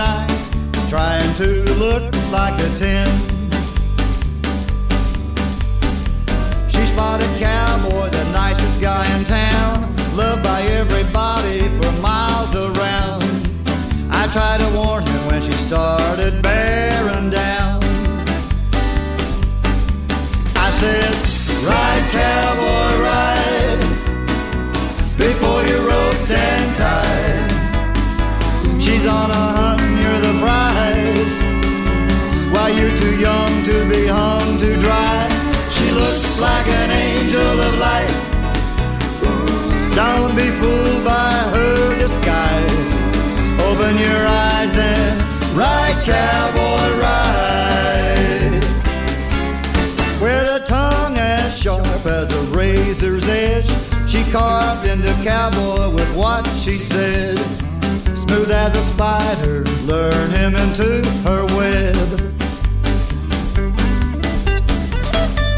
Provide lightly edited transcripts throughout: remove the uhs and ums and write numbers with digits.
nice, trying to look like a 10. She spotted Cowboy, the nicest guy in town, loved by everybody for miles around. I tried to warn him when she started bearing down. I said, ride, cowboy, ride, before you're roped and tied. She's on a hunt and you're the prize, while you're too young to be hung to dry. She looks like an angel of light. Don't be fooled by her disguise. Open your eyes and ride, cowboy, ride. With a tongue as sharp as a razor's edge, she carved into Cowboy with what she said. Smooth as a spider, lured him into her web.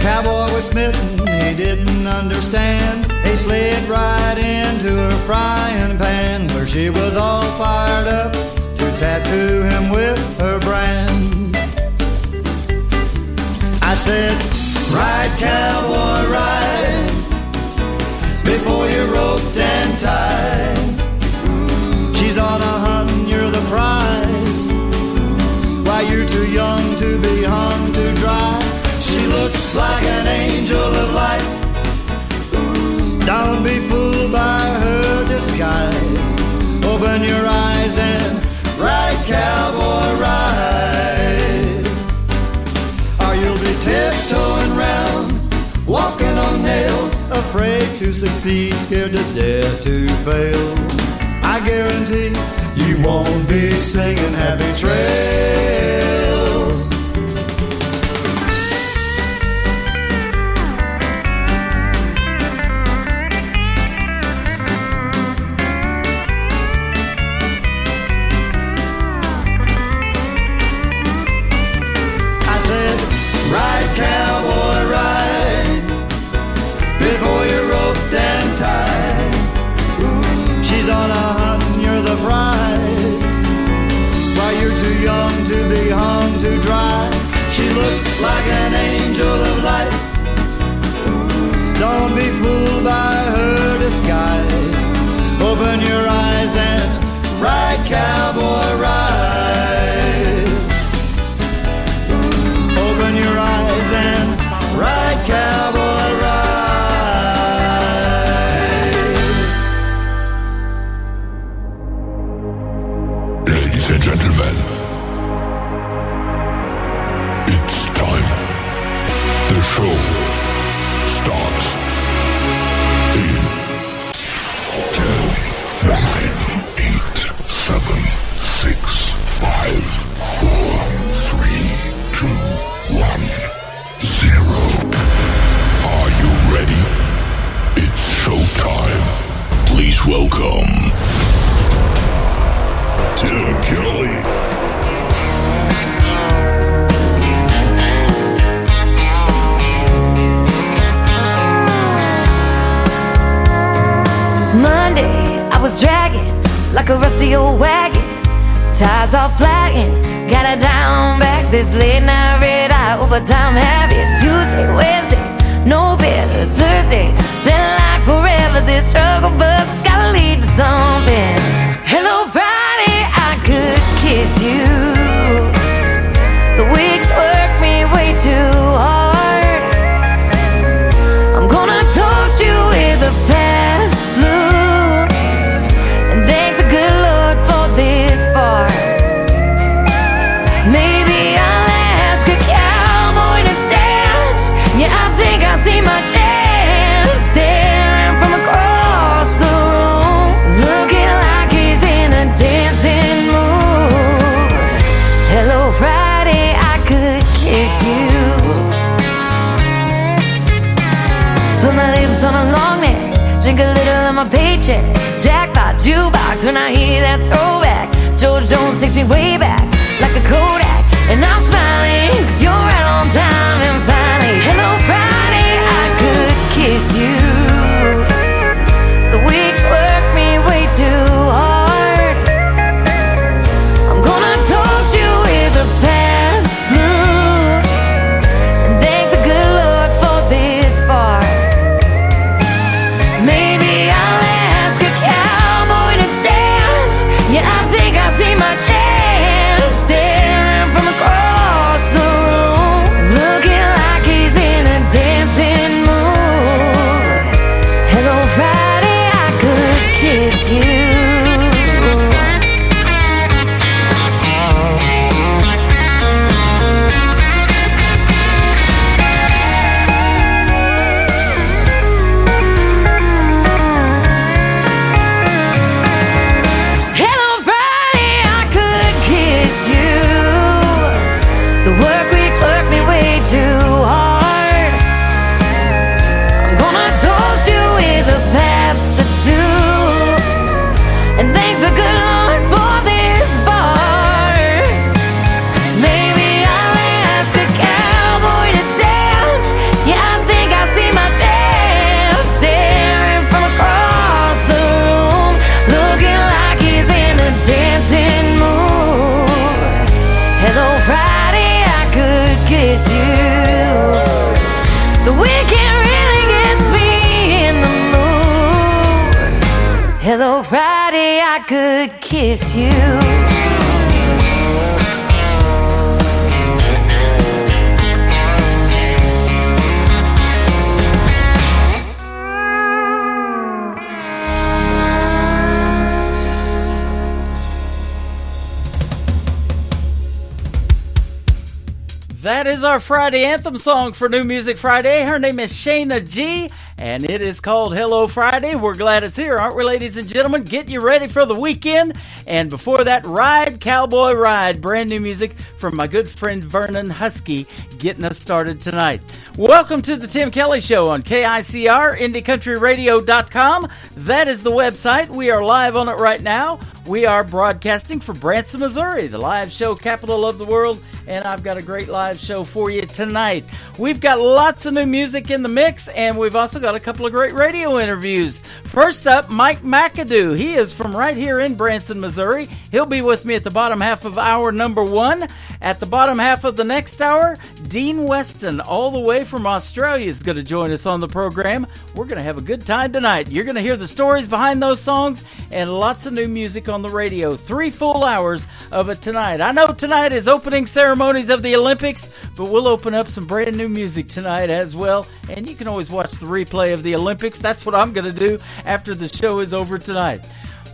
Cowboy was smitten, he didn't understand. He slid right into her frying pan, where she was all fired up to tattoo him with her brand. I said, ride, cowboy, ride, before you're roped and tied. She's on a hunt and you're the prize, while you're too young to be hung to dry. She looks like an angel of light. Don't be fooled by her disguise. Open your eyes and ride, cowboy, ride. Or you'll be tiptoeing round, walking on nails, afraid to succeed, scared to death to fail. I guarantee you won't be singing happy trails. Ride, cowboy, ride, before you're roped and tied. She's on a hunt and you're the prize, while you're too young to be hung to dry. She looks like an angel of light. Don't be fooled by her disguise. Open your eyes and ride, cowboy, ride. Open your eyes and ride, cowboy, ride. Ladies and gentlemen, it's time. The show starts in 10, 9, 8, 7, 6, 5, 4, 3, 2, 1, 0. Are you ready? It's showtime. Please welcome Tim Kelly. Monday, I was dragging like a rusty old wagon. Tires all flagging, got it down back. This late night red eye overtime heavy. Tuesday, Wednesday, no better. Thursday, felt like forever. This struggle bus gotta lead to something. Hello Friday, I could kiss you. The weeks work me way too hard. I'm gonna toast you with a past blue and thank the good Lord for this bar. Maybe I'll ask a cowboy to dance. Yeah, I think I see my chance. Staring from across the room, looking like he's in a dancing mood. Hello Friday, I could kiss you. Put my lips on a long neck, drink a little of my paycheck. Jackpot jukebox when I hear that throwback. George Jones takes me way back like a Kodak, and I'm smiling 'cause you're right on time. And finally, hello Friday, I could kiss you. The weeks work me way too hard. I'm gonna Hello, Friday, I could kiss you. That is our Friday anthem song for New Music Friday. Her name is Shayna G, and it is called Hello Friday. We're glad it's here, aren't we, ladies and gentlemen? Get you ready for the weekend. And before that, Ride, Cowboy Ride, brand new music from my good friend Vernon Husky, getting us started tonight. Welcome to the Tim Kelly Show on KICR, IndieCountryRadio.com. That is the website. We are live on it right now. We are broadcasting from Branson, Missouri, the live show capital of the world, and I've got a great live show for you tonight. We've got lots of new music in the mix, and we've also got a couple of great radio interviews. First up, Mike McAdoo. He is from right here in Branson, Missouri. He'll be with me at the bottom half of hour number 1. At the bottom half of the next hour, Dean Weston, all the way from Australia, is going to join us on the program. We're going to have a good time tonight. You're going to hear the stories behind those songs and lots of new music on the radio. 3 full hours of it tonight. I know tonight is opening ceremonies of the Olympics, but we'll open up some brand new music tonight as well. And you can always watch the replay of the Olympics. That's what I'm going to do after the show is over tonight.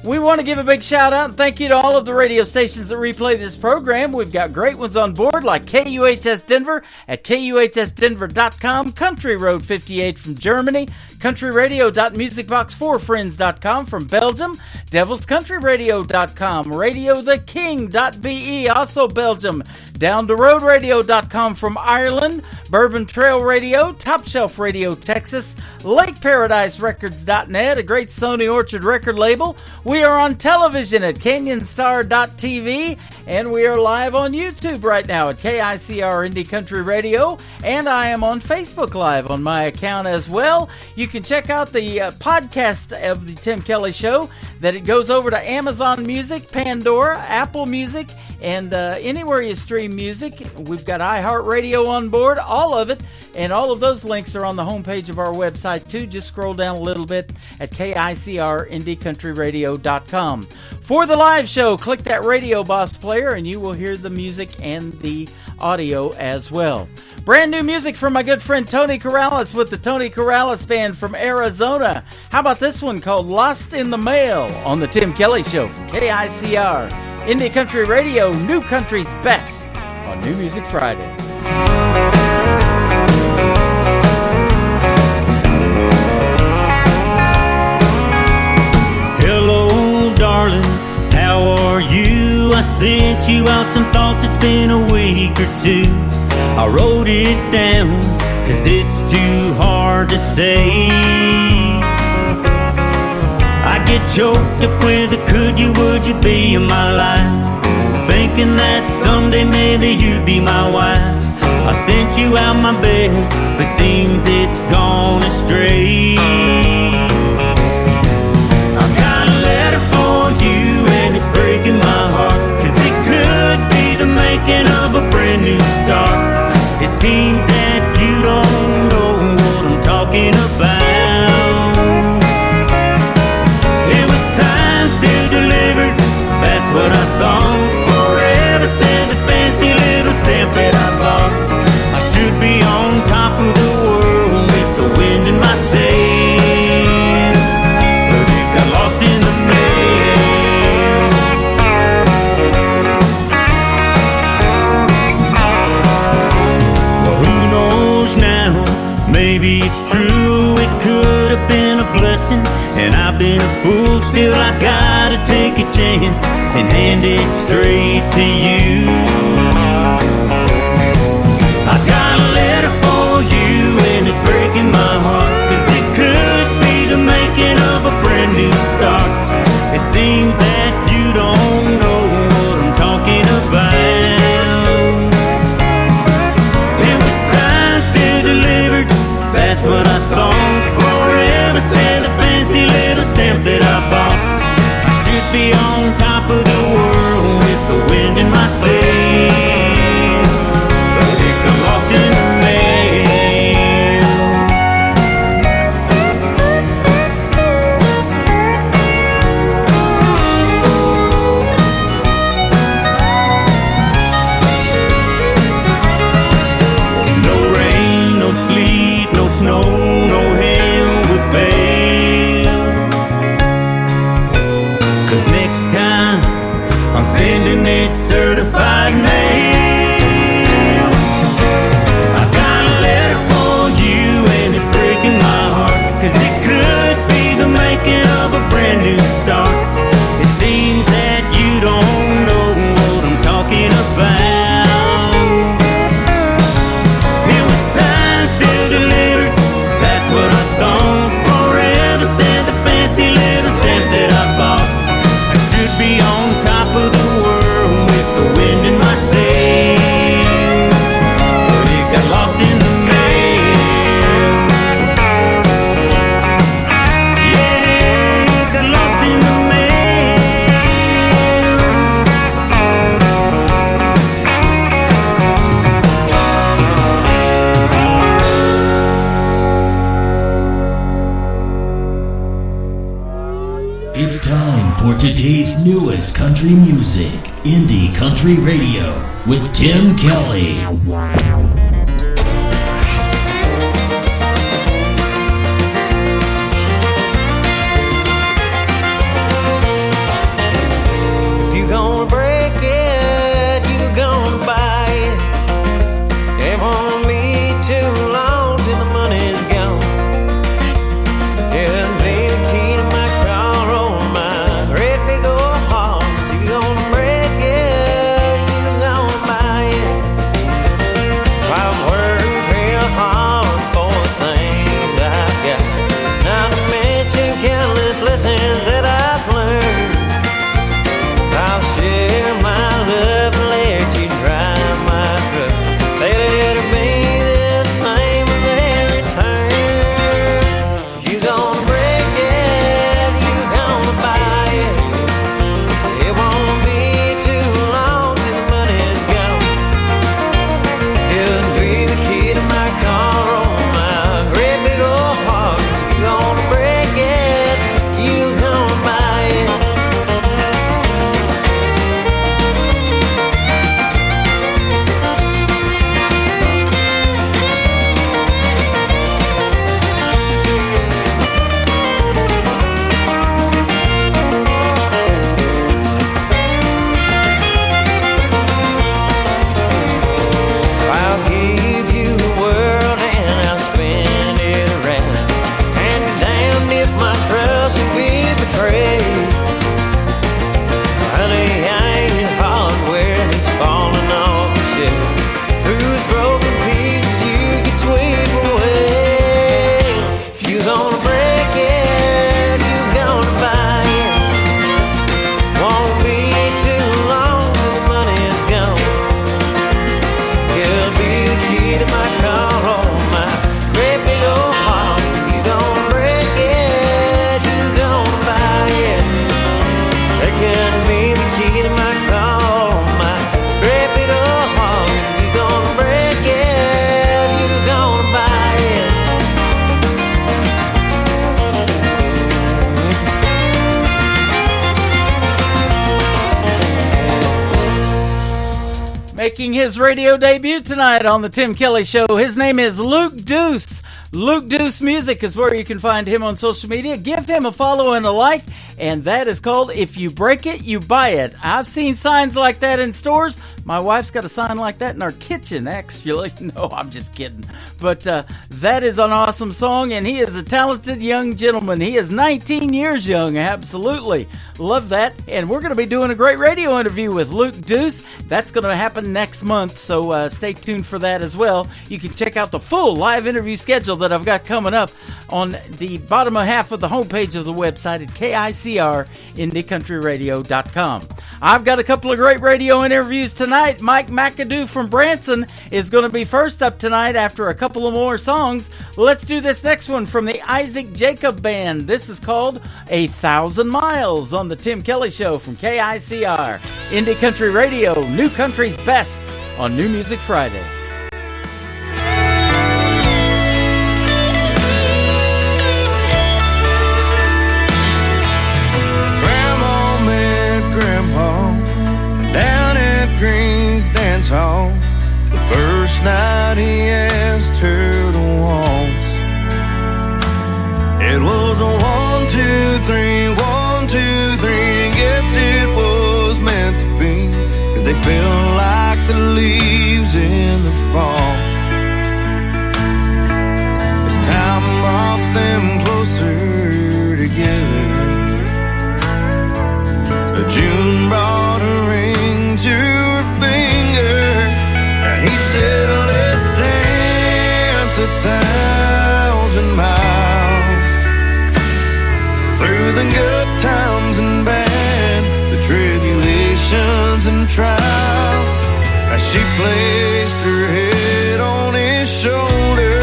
We want to give a big shout out and thank you to all of the radio stations that replay this program. We've got great ones on board like KUHS Denver at KUHSdenver.com, Country Road 58 from Germany, countryradio.musicbox4friends.com from Belgium, devilscountryradio.com, radiotheking.be, also Belgium, downtheroadradio.com from Ireland, Bourbon Trail Radio, Top Shelf Radio Texas, LakeParadiseRecords.net, a great Sony Orchard record label. We are on television at CanyonStar.tv, and we are live on YouTube right now at KICR Indie Country Radio, and I am on Facebook Live on my account as well. You can check out the podcast of the Tim Kelly Show, that it goes over to Amazon Music, Pandora, Apple Music, and anywhere you stream music. We've got iHeartRadio on board, all of it, and all of those links are on the homepage of our website too. Just scroll down a little bit at KICRIndieCountryRadio.com. For the live show, click that Radio Boss player and you will hear the music and the audio as well. Brand new music from my good friend Tony Corrales with the Tony Corrales Band from Arizona. How about this one called Lost in the Mail on the Tim Kelly Show from KICR, Indie Country Radio, New Country's Best on New Music Friday. Hello, darling, how are you? I sent you out some thoughts, it's been a week or two. I wrote it down, cause it's too hard to say. I get choked up with a could you, would you be in my life, thinking that someday maybe you'd be my wife. I sent you out my best, but seems it's gone astray. I've got a letter for you and it's breaking my heart, cause it could be the making of a brand new start. It seems that you don't know what I'm talking about. It was signed, sealed, delivered, that's what I thought. Forever said the fancy little stamp that I bought. I should be on top of the world with the wind in my sail, but it got lost in the mail. Well, who knows now? Maybe it's true, it could have been a blessing, and I've been a fool. Still I gotta take a chance and hand it straight to you. I got a letter for you and it's breaking my heart, cause it could be the making of a brand new start. It seems that you don't know what I'm talking about. It was signed, sealed, delivered, that's what I thought. Forever said the fancy little stamp that I bought. I should be on top of the world with the wind in my sail. sending it certified mail. I've got a letter for you and it's breaking my heart, 'cause it could be the making of a brand new start. It seems that you don't know what I'm talking about. It was signed, sealed, delivered, that's what I thought. Forever said the fancy little stamp that I bought. I should be on top of the world with the wind in my sail, but it got lost in the mail. Yeah, it got lost in the mail. It's time for today's newest country music, Indie Country Radio, with Tim Kelly. If you gonna break it, you gonna buy it. It won't be too long till the money's gone. It'll be the key to my car or my red big old horse. You gonna break it, you gonna buy it. I'm working real hard for the things I've got, not to mention countless lessons that I've learned. I'll share my love and let you drive my truck. Let it be the same in every turn. If you gonna break it, you gonna buy it. It won't be too long till the money's gone. It'll be the key to my car or my great big old heart. If you gonna break it, you gonna buy it. I'll give you the world and I'll spin it around. And damned if my trust will be betrayed. Honey, I ain't hardware that's falling off the shelf, whose broken pieces you can sweep away. If you gonna break it, you gonna buy it. Won't be too long till the money's gone. It'll be the key to my car or my great big old heart. You gonna break it, you gonna buy it. It can be the key to my car or my great big old heart. You gonna break it, you gonna buy it. Making his radio debut tonight on the Tim Kelly Show. His name is Luke Deuce. Luke Deuce Music is where you can find him on social media. Give him a follow and a like, and that is called If You Break It, You Buy It. I've seen signs like that in stores. My wife's got a sign like that in our kitchen, actually. No, I'm just kidding. But that is an awesome song, and he is a talented young gentleman. He is 19 years young, absolutely. Love that. And we're going to be doing a great radio interview with Luke Deuce. That's going to happen next month, so stay tuned for that as well. You can check out the full live interview schedule that I've got coming up on the bottom half of the homepage of the website at KICRIndieCountryRadio.com. I've got a couple of great radio interviews tonight. Mike McAdoo from Branson is going to be first up tonight after a couple of more songs. Let's do this next one from the Isaac Jacob Band. This is called 1,000 Miles on the Tim Kelly Show from KICR. Indie Country Radio, New Country's Best on New Music Friday. Down at Green's Dance Hall, the first night he asked her to waltz. It was a 1, 2, 3, 1, 2, 3. Guess it was meant to be. they feel like the leaves in the fall. As time brought them closer together, June brought a ring to her finger, and he said, let's dance 1,000 miles through the good times and bad, the tribulations and trials. As she placed her head on his shoulder,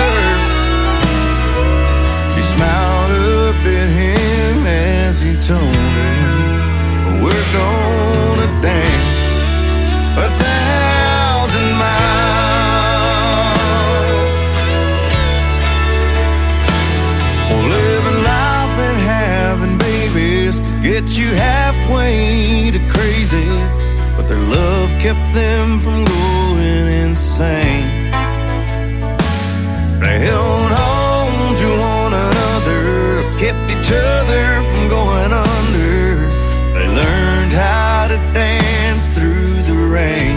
she smiled up at him as he told her, we're gonna dance 1,000 miles. Well, living life and having babies get you halfway to crazy, but their love kept them from going insane. They held on to one another, kept each other from going under. They learned how to dance through the rain.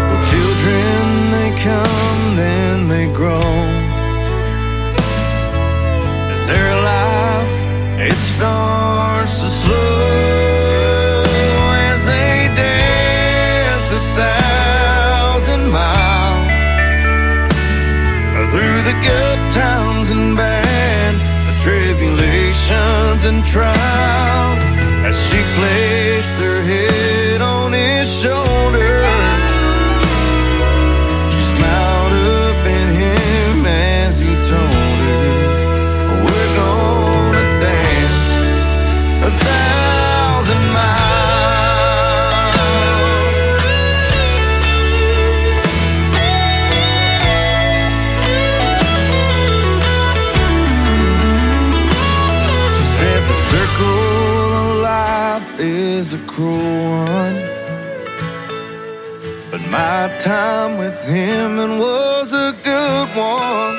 Well, children, they come, then they grow. As their life, it starts to slow. As they dance 1,000 miles through the good times and bad, the tribulations and trials. As she placed her head on his shoulder, she smiled up at him as he told her, we're gonna dance 1,000 miles. Circle of life is a cruel one, but my time with him and was a good one,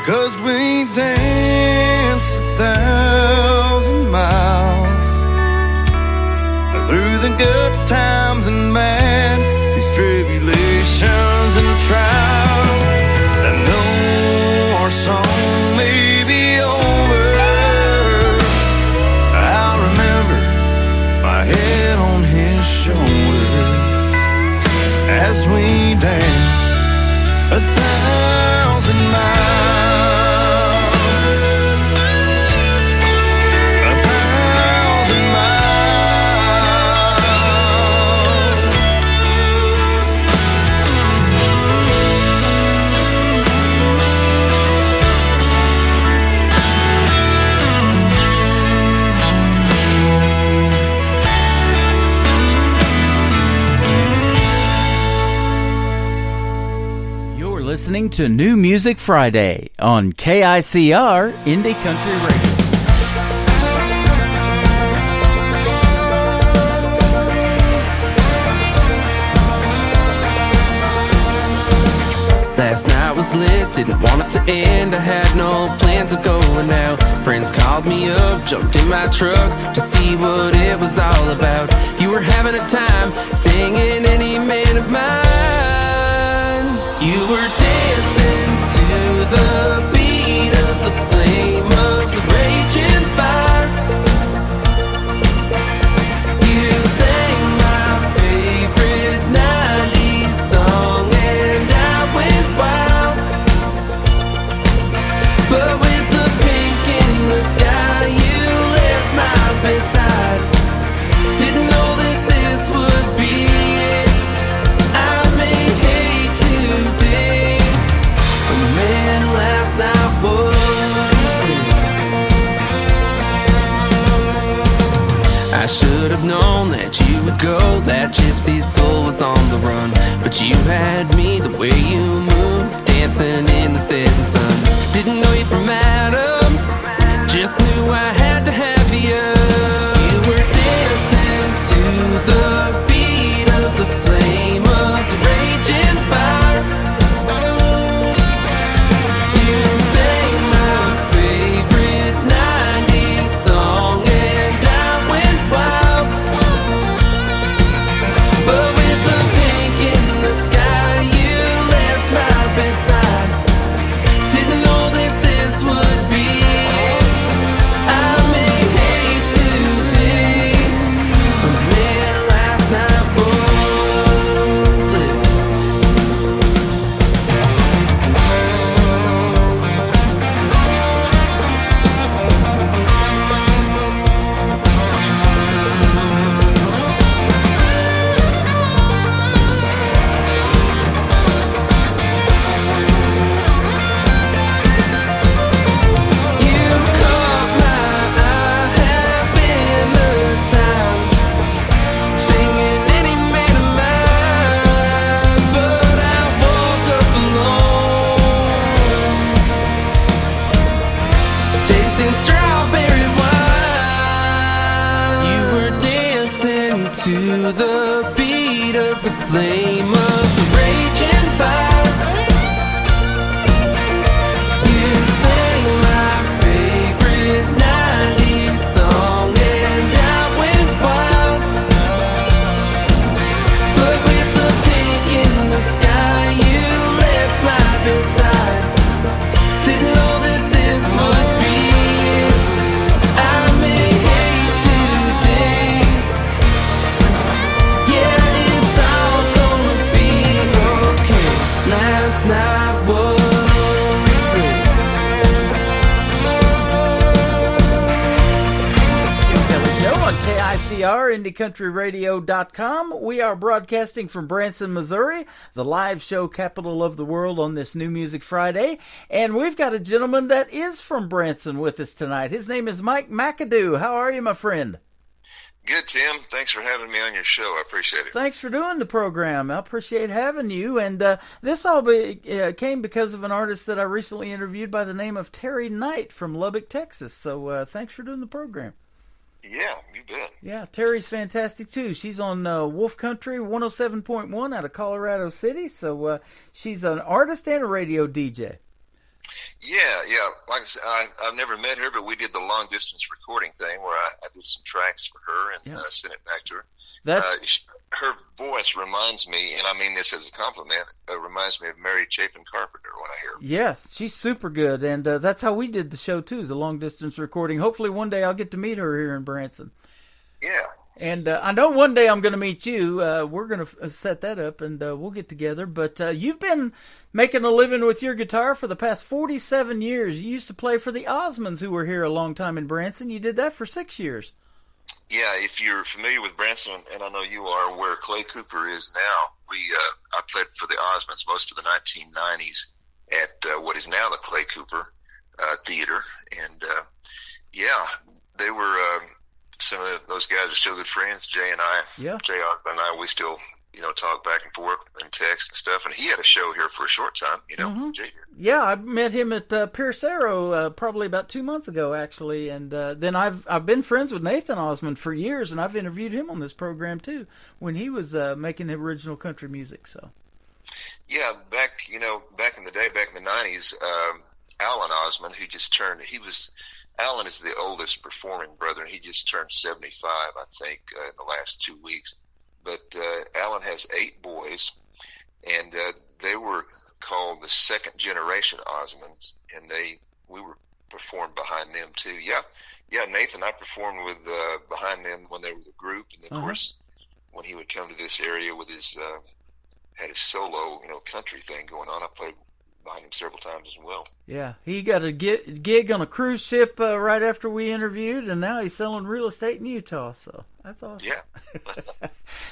'cause we danced 1,000 miles through the good times and bad, these tribulations and trials. And though our song may be over, head on his shoulder as we dance 1,000 miles, 1,000 miles. Listening to New Music Friday on KICR Indie Country Radio. Last night was lit, didn't want it to end. I had no plans of going out. Friends called me up, jumped in my truck to see what it was all about. You were having a time singing Any Man of Mine. You were dancing to the beat of the flame of the raging fire. You sang my favorite 90s song and I went wild. But with the pink in the sky, you left my bedside. Didn't know that this would be it. I may hate today, but man, last night was lit. I should have known that you would go, that gypsy's soul was on the run. But you had me the way you moved, dancing in the setting sun. Didn't know you from Adam, just knew I had to have you. You were dancing to the beat of the flame of the raging fire. You sang my favorite 90s song and I went wild. to the beat of the flame of the raging fire. You sang my favorite 90s song and I went wild. But with the pink in the sky, you left my bedside. Didn't know that this would be it. I may hate today. Yeah, it's all gonna be okay. Last night was free. Tim Kelly Show on KICR, IndieCountryRadio.com. We are broadcasting from Branson, Missouri, the live show capital of the world on this New Music Friday. And we've got a gentleman that is from Branson with us tonight. His name is Mike McAdoo. How are you, my friend? Good, Tim. Thanks for having me on your show. I appreciate it. Thanks for doing the program. I appreciate having you. And this all came because of an artist that I recently interviewed by the name of Terry Knight from Lubbock, Texas. So thanks for doing the program. Yeah, you bet. Yeah, Terry's fantastic too. She's on Wolf Country 107.1 out of Colorado City. So she's an artist and a radio DJ. Yeah. Like I said, I've never met her, but we did the long distance recording thing where I did some tracks for her and sent it back to her. Her voice reminds me, and I mean this as a compliment, reminds me of Mary Chapin Carpenter when I hear her. Yes, she's super good, and that's how we did the show too, is a long distance recording. Hopefully one day I'll get to meet her here in Branson. Yeah. And I know one day I'm going to meet you. We're going to set that up, and we'll get together. But you've been making a living with your guitar for the past 47 years. You used to play for the Osmonds, who were here a long time in Branson. You did that for 6 years. Yeah, if you're familiar with Branson, and I know you are, where Clay Cooper is now, I played for the Osmonds most of the 1990s at what is now the Clay Cooper Theater. And, they were... some of those guys are still good friends. Jay and I, Jay Osmond and I, we still, talk back and forth and text and stuff. And he had a show here for a short time, Jay did. Yeah, I met him at Pierce Arrow probably about 2 months ago, actually. And then I've been friends with Nathan Osmond for years, and I've interviewed him on this program too when he was making original country music. So. Yeah, back in the day, back in the 90s, Alan Osmond, who just turned, Alan is the oldest performing brother, and he just turned 75, I think, in the last 2 weeks. But Alan has 8 boys, and they were called the second generation Osmonds, and we were performed behind them too. Yeah, Nathan, I performed with behind them when they were the group, and of course, when he would come to this area with his had his solo, country thing going on, I played behind him several times as well. Yeah, he got a gig on a cruise ship right after we interviewed, and now he's selling real estate in Utah, so that's awesome. Yeah.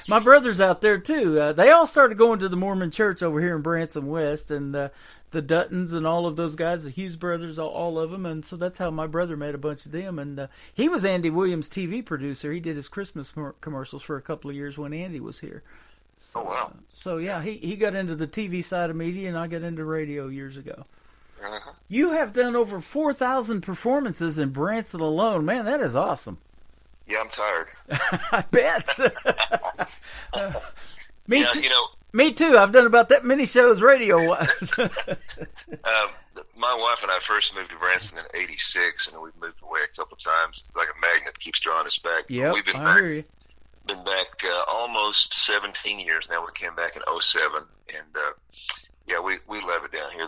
My brother's out there, too. They all started going to the Mormon church over here in Branson West, and the Duttons and all of those guys, the Hughes brothers, all of them, and so that's how my brother met a bunch of them. And he was Andy Williams' TV producer. He did his Christmas commercials for a couple of years when Andy was here. So, oh, wow. So, yeah, he got into the TV side of media, and I got into radio years ago. Uh-huh. You have done over 4,000 performances in Branson alone. Man, that is awesome. Yeah, I'm tired. I bet. Me yeah, too. Me too. I've done about that many shows radio-wise. My wife and I first moved to Branson in '86, and we've moved away a couple of times. It's like a magnet keeps drawing us back. Yep, We've been I back. hear you. Been back almost 17 years now. We came back in '07, and we love it down here.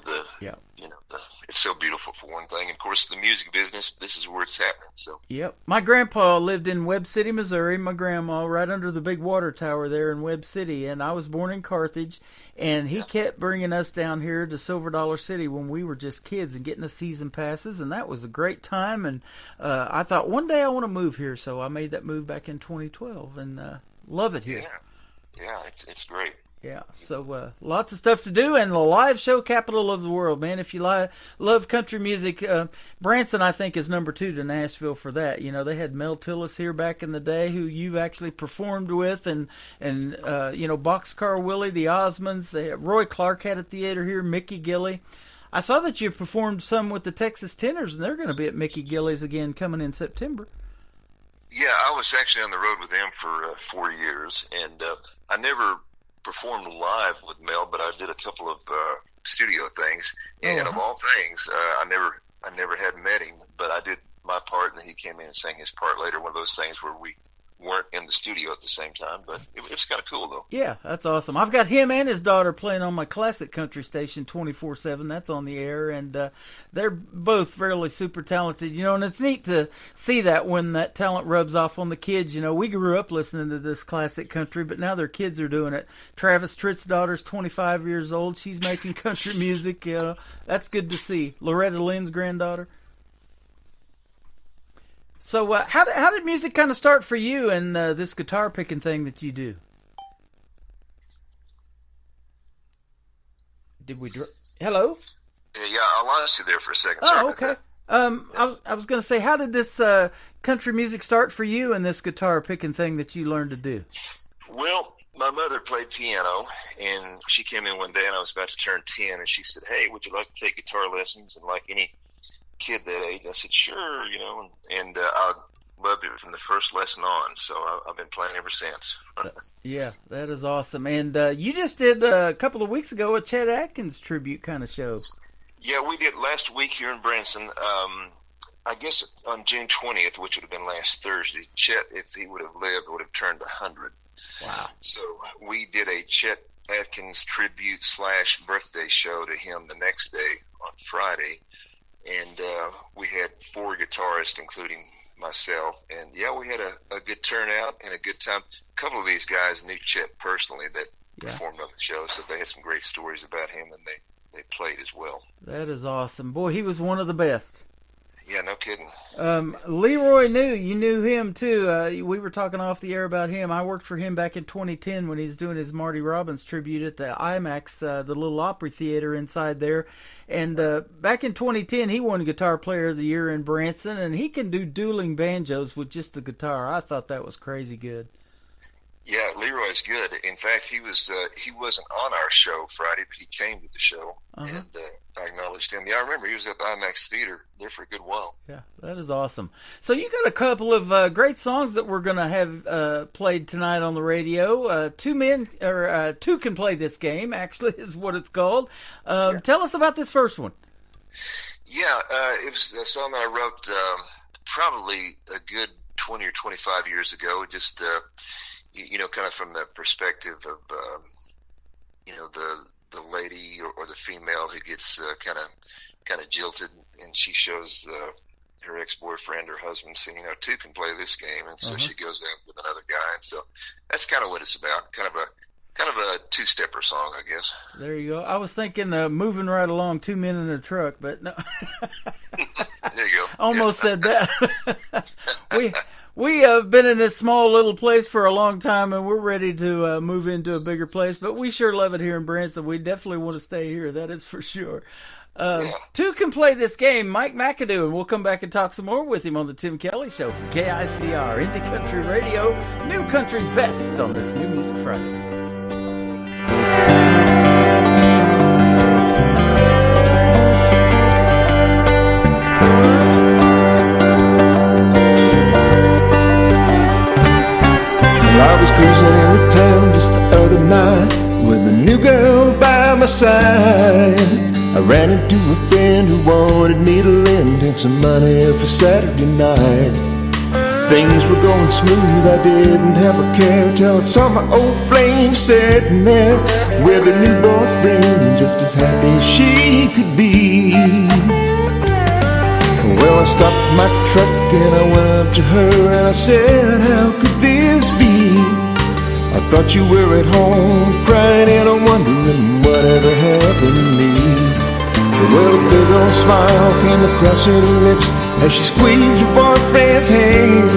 It's so beautiful for one thing. Of course, the music business, this is where it's happening. So. Yep. My grandpa lived in Webb City, Missouri. My grandma right under the big water tower there in Webb City, and I was born in Carthage. And he kept bringing us down here to Silver Dollar City when we were just kids and getting us season passes, and that was a great time. And I thought one day I want to move here, so I made that move back in 2012, and love it here. Yeah, it's great. Yeah, so lots of stuff to do, and the live show capital of the world, man. If you love country music, Branson, I think, is number 2 to Nashville for that. They had Mel Tillis here back in the day, who you've actually performed with, and Boxcar Willie, the Osmonds. Roy Clark had a theater here, Mickey Gilley. I saw that you performed some with the Texas Tenors, and they're going to be at Mickey Gilley's again coming in September. Yeah, I was actually on the road with them for 4 years, and I never performed live with Mel, but I did a couple of studio things. And of all things, I never had met him, but I did my part, and then he came in and sang his part later. One of those things where we weren't in the studio at the same time, but it was kind of cool though. Yeah, that's awesome. I've got him and his daughter playing on my classic country station 24/7. That's on the air, and they're both fairly super talented, you know, and it's neat to see that when that talent rubs off on the kids. You know, we grew up listening to this classic country, but now their kids are doing it. Travis Tritt's daughter's 25 years old. She's making country music. You know, that's good to see. Loretta Lynn's granddaughter. So how did music kind of start for you and this guitar picking thing that you do? Did we? Hello? Yeah, I lost you there for a second. Sorry okay. about I was going to say, how did this country music start for you and this guitar picking thing that you learned to do? Well, my mother played piano, and she came in one day, and I was about to turn 10, and she said, "Hey, would you like to take guitar lessons?" And like any kid that age, I said, "Sure," you know, and I loved it from the first lesson on, so I've been playing ever since. Yeah, that is awesome. And you just did a couple of weeks ago a Chet Atkins tribute kind of show. Yeah, we did last week here in Branson. I guess on June 20th, which would have been last Thursday, Chet, if he would have lived, would have turned 100. Wow. So we did a Chet Atkins tribute / birthday show to him the next day on Friday. And we had 4 guitarists, including myself. And, yeah, we had a good turnout and a good time. A couple of these guys knew Chet personally that performed on the show, so they had some great stories about him, and they played as well. That is awesome. Boy, he was one of the best. Yeah, no kidding. Leroy you knew him too. We were talking off the air about him. I worked for him back in 2010 when he was doing his Marty Robbins tribute at the IMAX, the little Opry Theater inside there. And back in 2010, he won Guitar Player of the Year in Branson, and he can do dueling banjos with just the guitar. I thought that was crazy good. Yeah, Leroy's good. In fact, he wasn't on our show Friday, but he came to the show, and I acknowledged him. Yeah, I remember he was at the IMAX Theater there for a good while. Yeah, that is awesome. So you got a couple of great songs that we're going to have played tonight on the radio. Two Can Play This Game, actually, is what it's called. Tell us about this first one. Yeah, it was a song that I wrote probably a good 20 or 25 years ago, just... you know, kind of from the perspective of, you know, the lady or the female who gets kind of jilted, and she shows her ex-boyfriend or husband saying, you know, 2 can play this game, and so she goes out with another guy, and so that's kind of what it's about. Kind of a two-stepper song, I guess. There you go. I was thinking moving right along, 2 men in a truck, but no. There you go. Almost said that. We have been in this small little place for a long time, and we're ready to move into a bigger place, but we sure love it here in Branson. We definitely want to stay here, that is for sure. 2 Can Play This Game, Mike McAdoo, and we'll come back and talk some more with him on the Tim Kelly Show from KICR, Indie Country Radio, New Country's Best on this New Music Friday. I was cruising into town just the other night with a new girl by my side. I ran into a friend who wanted me to lend him some money for Saturday night. Things were going smooth, I didn't have a care till I saw my old flame sitting there with a new boyfriend, just as happy as she could be. Well, I stopped my truck and I went up to her and I said, how could this be? I thought you were at home crying and I'm wondering whatever happened to me. Well, a big old smile came across her lips as she squeezed her boyfriend's hand.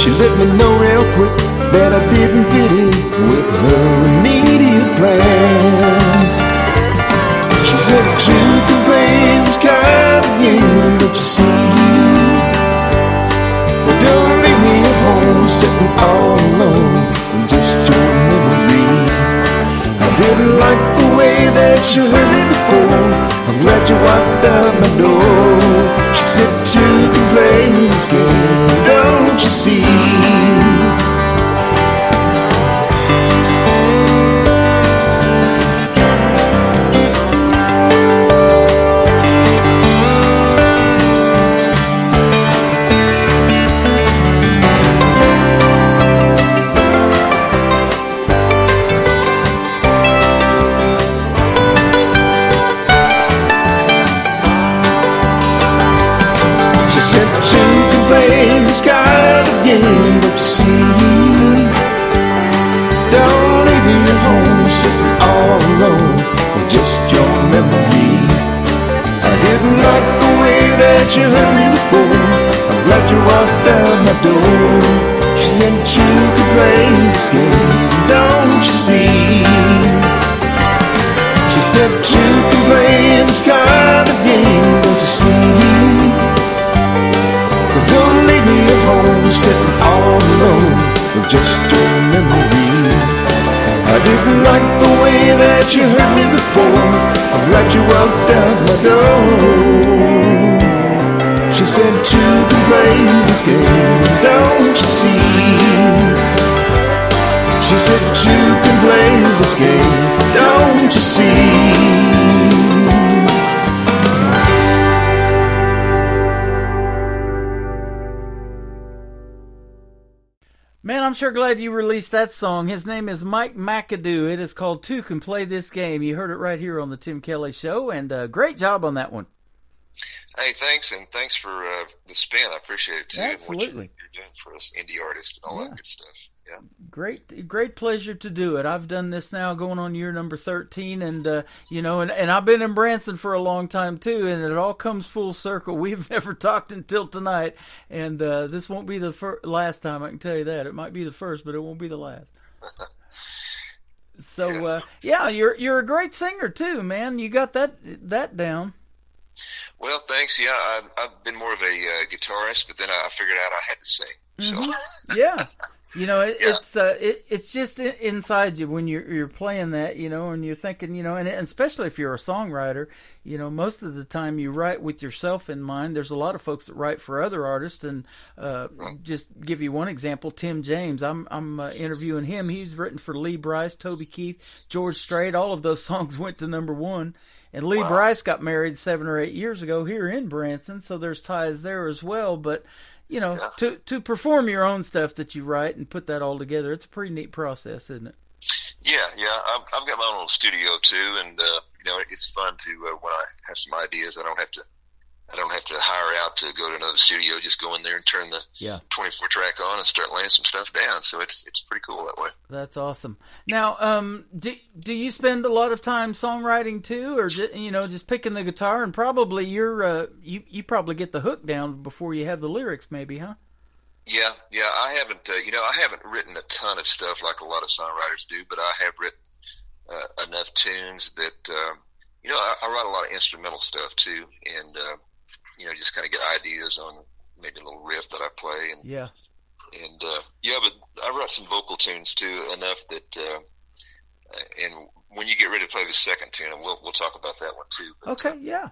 She let me know real quick that I didn't fit in with her immediate plans. She said, 2 can play this kind of game, don't you see? Well, don't leave me at home sitting all alone in just your memory. I didn't like the way that you hurt me before. I'm glad you walked out my door. She said, 2 can play this game, don't don't you see? This kind of game, but you see, don't leave me at home sitting all alone with just your memory. I didn't like the way that you hurt me before. I'm glad you walked out my door. She said you could play this game, don't you see? She said you can play this kind of game, don't you see? Don't leave me at home sitting all alone with just your memory. I didn't like the way that you hurt me before. I'm glad you walked out my door. She said you can play this game, don't you see? She said you can play this game, don't you see? Man, I'm sure glad you released that song. His name is Mike McAdoo. It is called Two Can Play This Game. You heard it right here on the Tim Kelly Show, and great job on that one. Hey, thanks, and thanks for the spin. I appreciate it, too. Absolutely. And what you're doing for us indie artists and all that good stuff. Yeah. Great pleasure to do it. I've done this now going on year number 13, and you know, and I've been in Branson for a long time too, and it all comes full circle. We've never talked until tonight, and this won't be the last time, I can tell you that. It might be the first, but it won't be the last. So yeah, you're a great singer too, man. You got that down. Well, thanks. Yeah, I've been more of a guitarist, but then I figured out I had to sing. So. Yeah. You know, it's just inside you when you're playing that, you know, and you're thinking, you know, and especially if you're a songwriter, you know, most of the time you write with yourself in mind. There's a lot of folks that write for other artists, and just give you one example, Tim James. I'm interviewing him. He's written for Lee Brice, Toby Keith, George Strait. All of those songs went to #1. And Lee Brice got married 7 or 8 years ago here in Branson, so there's ties there as well. But you know, to perform your own stuff that you write and put that all together, it's a pretty neat process, isn't it? Yeah. I've got my own little studio too, and you know, it's fun to when I have some ideas, I don't have to hire out to go to another studio. Just go in there and turn the 24 track on and start laying some stuff down. So it's pretty cool that way. That's awesome. Now, do you spend a lot of time songwriting too, or just picking the guitar, and probably you probably get the hook down before you have the lyrics, maybe, huh? Yeah. I haven't written a ton of stuff like a lot of songwriters do, but I have written enough tunes that I write a lot of instrumental stuff too, and just kind of get ideas on maybe a little riff that I play, and but I wrote some vocal tunes too, enough that and when you get ready to play the second tune, we'll talk about that one too. But, okay, yeah.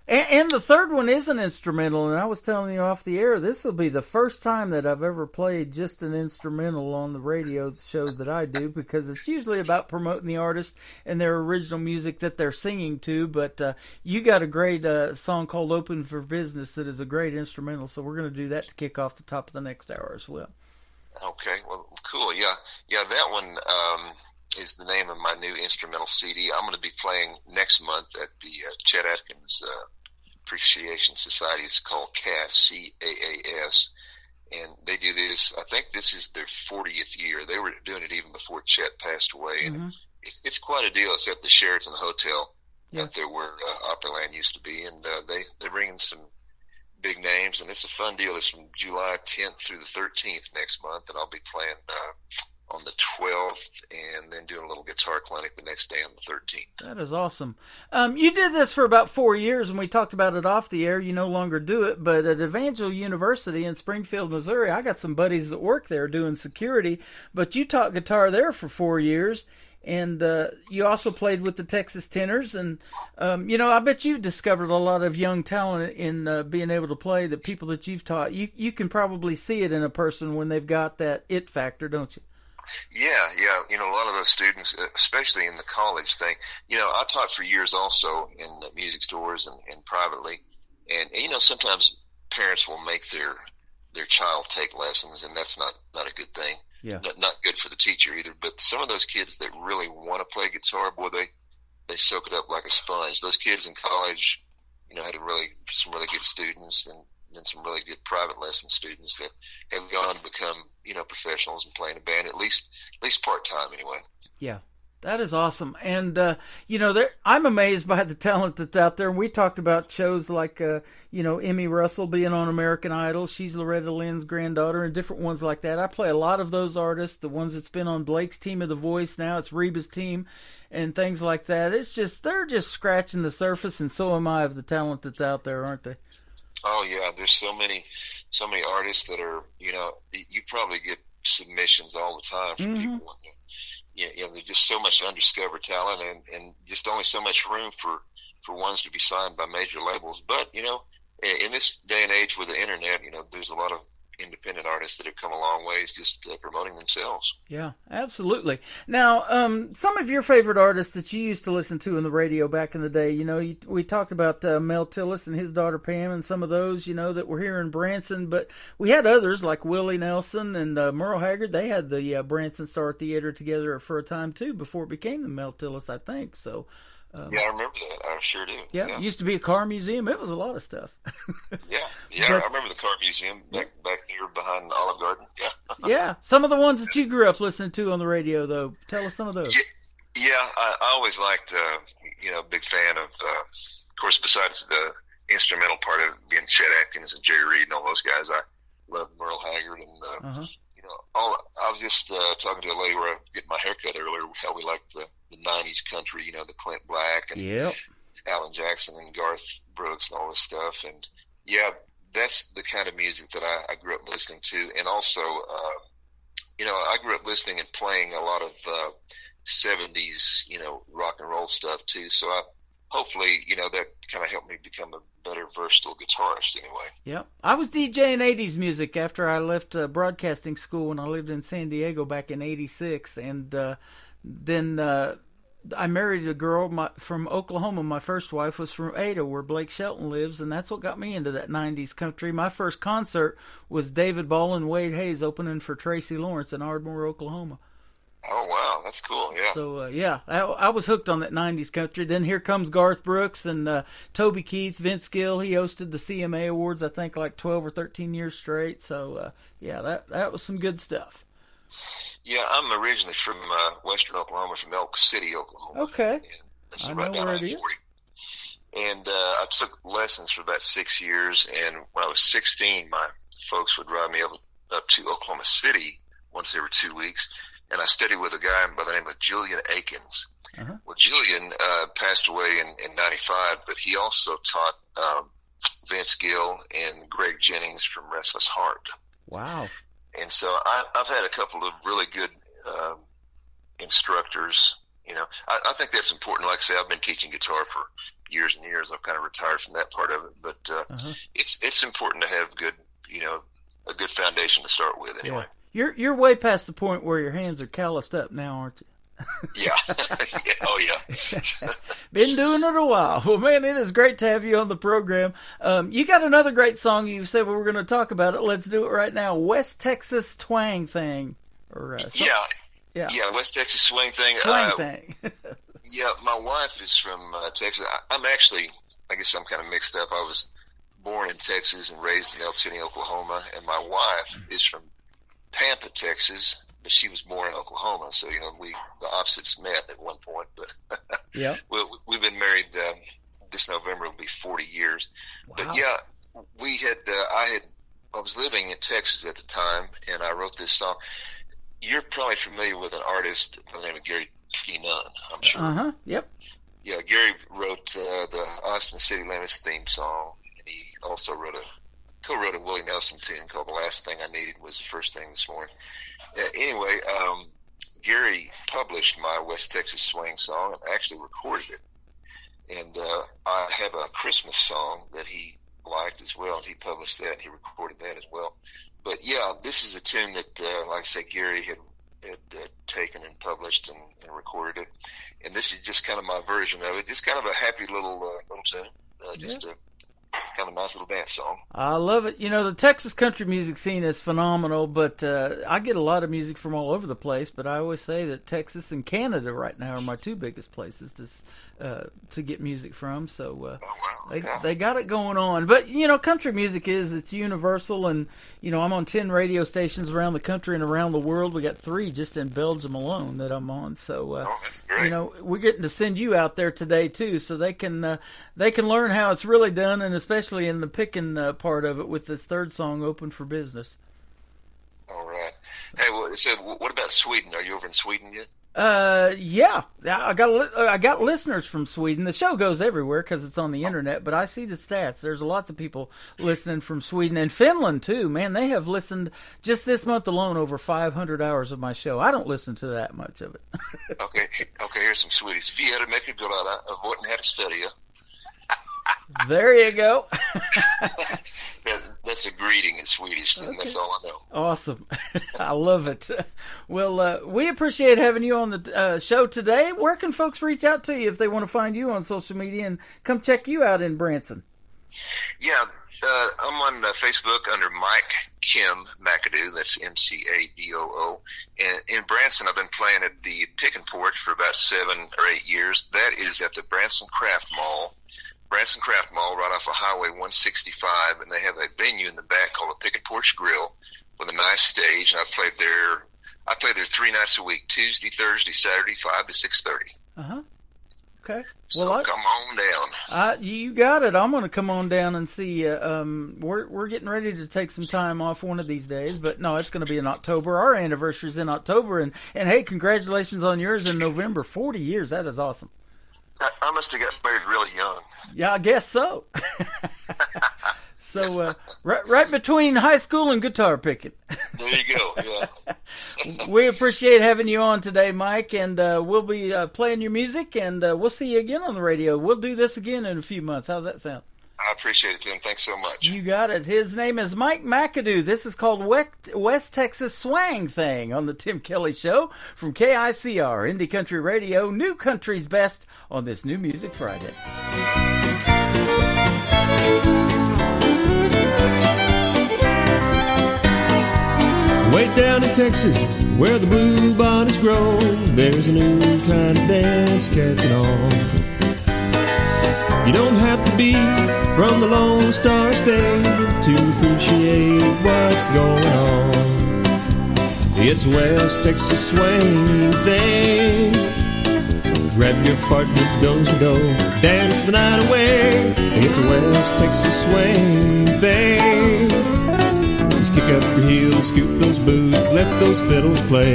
And the third one is an instrumental, and I was telling you off the air, this will be the first time that I've ever played just an instrumental on the radio shows that I do, because it's usually about promoting the artist and their original music that they're singing to, but you got a great song called Open for Business that is a great instrumental, so we're going to do that to kick off the top of the next hour as well. Okay, well, cool, yeah, that one is the name of my new instrumental CD. I'm going to be playing next month at the Chet Atkins Appreciation Society. It's called CAAS, CAAS, and they do this. I think this is their 40th year. They were doing it even before Chet passed away, and it's quite a deal. It's at the Sheraton Hotel up there where Opryland used to be, and they bring in some big names, and it's a fun deal. It's from July 10th through the 13th next month, and I'll be playing on the 12th, and then doing a little guitar clinic the next day on the 13th. That is awesome. You did this for about 4 years, and we talked about it off the air. You no longer do it, but at Evangel University in Springfield, Missouri, I got some buddies that work there doing security, but you taught guitar there for 4 years, And you also played with the Texas Tenors, and I bet you discovered a lot of young talent in being able to play. The people that you've taught, you can probably see it in a person when they've got that it factor, don't you? Yeah. A lot of those students, especially in the college thing. I taught for years also in music stores and privately, and sometimes parents will make their child take lessons, and that's not a good thing. Yeah. Not good for the teacher either. But some of those kids that really want to play guitar, boy, they soak it up like a sponge. Those kids in college, had some really good students, and then some really good private lesson students that have gone to become, professionals and play in a band, at least part-time anyway. Yeah. That is awesome. And, I'm amazed by the talent that's out there. And we talked about shows like, Emmy Russell being on American Idol. She's Loretta Lynn's granddaughter, and different ones like that. I play a lot of those artists, the ones that's been on Blake's team of The Voice. Now it's Reba's team and things like that. They're just scratching the surface, and so am I, of the talent that's out there, aren't they? Oh, yeah. There's so many artists that are, you probably get submissions all the time from people wanting to. There's just so much undiscovered talent, and just only so much room for ones to be signed by major labels. But, in this day and age with the internet, there's a lot of independent artists that have come a long ways just promoting themselves. Yeah, absolutely. Now, some of your favorite artists that you used to listen to in the radio back in the day, we talked about Mel Tillis and his daughter Pam, and some of those, that were here in Branson, but we had others like Willie Nelson and Merle Haggard. They had the Branson Star Theater together for a time too, before it became the Mel Tillis, I think. So. Yeah, I remember that. I sure do. Yeah, it used to be a car museum. It was a lot of stuff. Yeah, I remember the car museum back there behind Olive Garden. Yeah. Yeah, some of the ones that you grew up listening to on the radio, though. Tell us some of those. Yeah, I always liked, big fan of course, besides the instrumental part of being Chet Atkins and Jerry Reed and all those guys, I loved Merle Haggard and I was just talking to a lady where I get my haircut earlier, how we liked the 90s country, the Clint Black and Alan Jackson and Garth Brooks and all this stuff. And yeah, that's the kind of music that I grew up listening to. And also, I grew up listening and playing a lot of 70s, rock and roll stuff too. So hopefully, that kind of helped me become a better versatile guitarist anyway. Yeah. I was DJing 80s music after I left broadcasting school when I lived in San Diego back in 86. And then I married a girl from Oklahoma. My first wife was from Ada, where Blake Shelton lives, and that's what got me into that 90s country. My first concert was David Ball and Wade Hayes opening for Tracy Lawrence in Ardmore, Oklahoma. Oh, wow. That's cool. Yeah. So, I was hooked on that 90s country. Then here comes Garth Brooks and Toby Keith, Vince Gill. He hosted the CMA Awards, I think, like 12 or 13 years straight. So, that was some good stuff. Yeah, I'm originally from western Oklahoma, from Elk City, Oklahoma. Okay. I know where it is. And I took lessons for about 6 years, and when I was 16, my folks would drive me up to Oklahoma City once every 2 weeks, and I studied with a guy by the name of Julian Akins. Uh-huh. Well, Julian passed away in 95, but he also taught Vince Gill and Greg Jennings from Restless Heart. Wow. And so I've had a couple of really good instructors. I think that's important. Like I say, I've been teaching guitar for years and years. I've kind of retired from that part of it, but it's important to have good, a good foundation to start with. Anyway, you're way past the point where your hands are calloused up now, aren't you? Yeah. Oh, yeah. Been doing it a while. Well, man, it is great to have you on the program. You got another great song. You said we were going to talk about it. Let's do it right now. West Texas Twang Thing. Yeah, West Texas Swing Thing. Swing Thing. Yeah, my wife is from Texas. I'm actually, I guess I'm kind of mixed up. I was born in Texas and raised in Elk City, Oklahoma, and my wife is from Pampa, Texas, but she was born in Oklahoma, so the opposites met at one point. But yeah, we've been married. This November will be 40 years. Wow. But yeah, we had. I was living in Texas at the time, and I wrote this song. You're probably familiar with an artist by the name of Gary T. Nunn, I'm sure. Yep. Yeah, Gary wrote the Austin City Limits theme song, and he also co-wrote a Willie Nelson tune called The Last Thing I Needed Was the First Thing This Morning. Anyway, Gary published my West Texas Swing song and actually recorded it. And I have a Christmas song that he liked as well, and he published that, and he recorded that as well. But yeah, this is a tune that, like I said, Gary had taken and published and recorded it. And this is just kind of my version of it. Just kind of a happy little tune. Just a kind of nice little dance song. I love it. You know, the Texas country music scene is phenomenal, but I get a lot of music from all over the place, but I always say that Texas and Canada right now are my two biggest places to get music from. So they got it going on. But, you know, country music it's universal, and, you know, I'm on 10 radio stations around the country and around the world. We got 3 just in Belgium alone that I'm on. So, that's great. you know, we're getting to send you out there today, too, so they can learn how it's really done, and especially in the picking part of it with this third song, Open for Business. All right. Hey, so what about Sweden? Are you over in Sweden yet? Yeah, I got listeners from Sweden. The show goes everywhere because it's on the internet, but I see the stats. There's lots of people listening from Sweden and Finland too. Man, they have listened just this month alone over 500 hours of my show. I don't listen to that much of it. Okay, here's some Swedish. Vi hade mycket glada av vårt här Sverige. There you go. That's a greeting in Swedish, and that's all I know. Awesome. I love it. Well, we appreciate having you on the show today. Where can folks reach out to you if they want to find you on social media and come check you out in Branson? Yeah, I'm on Facebook under Mike Kim McAdoo. That's MCADOO. And in Branson, I've been playing at the Pick and Porch for about 7 or 8 years. That is at the Branson Craft Mall. Branson Craft Mall, right off of Highway 165, and they have a venue in the back called the Pick and Porch Grill with a nice stage. And I play there 3 nights a week: Tuesday, Thursday, Saturday, 5 to 6:30. Okay. So well, come on down. You got it. I'm going to come on down and see. We're getting ready to take some time off one of these days, but no, it's going to be in October. Our anniversary's in October, and hey, congratulations on yours in November. 40 years. That is awesome. I must have got married really young. Yeah, I guess so. So, right between high school and guitar picking. There you go, yeah. We appreciate having you on today, Mike, and we'll be playing your music, and we'll see you again on the radio. We'll do this again in a few months. How's that sound? I appreciate it, Tim. Thanks so much. You got it. His name is Mike McAdoo. This is called West Texas Swang Thing on the Tim Kelly Show from KICR, Indie Country Radio, New Country's Best on this New Music Friday. Way down in Texas, where the blue bonnets grow, there's a new kind of dance catching on. You don't have to be from the Lone Star State to appreciate what's going on. It's West Texas Swing Thing. Grab your partner, do-si-do, dance the night away. It's a West Texas Swing Thing. Just kick up your heels, scoop those boots, let those fiddles play.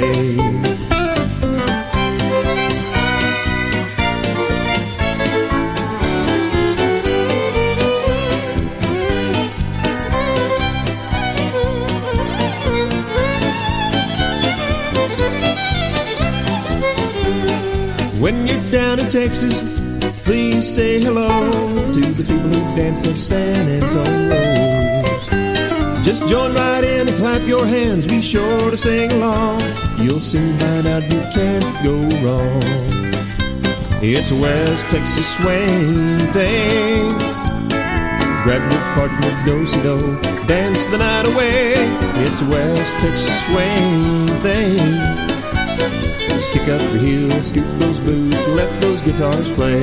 When you're down in Texas, please say hello to the people who dance in San Antonio. Just join right in and clap your hands, be sure to sing along. You'll soon find out you can't go wrong. It's a West Texas Swing Thing. Grab your partner, do-si-do, dance the night away. It's a West Texas Swing Thing. Just kick up your heels, scoop those boots, let those guitars play.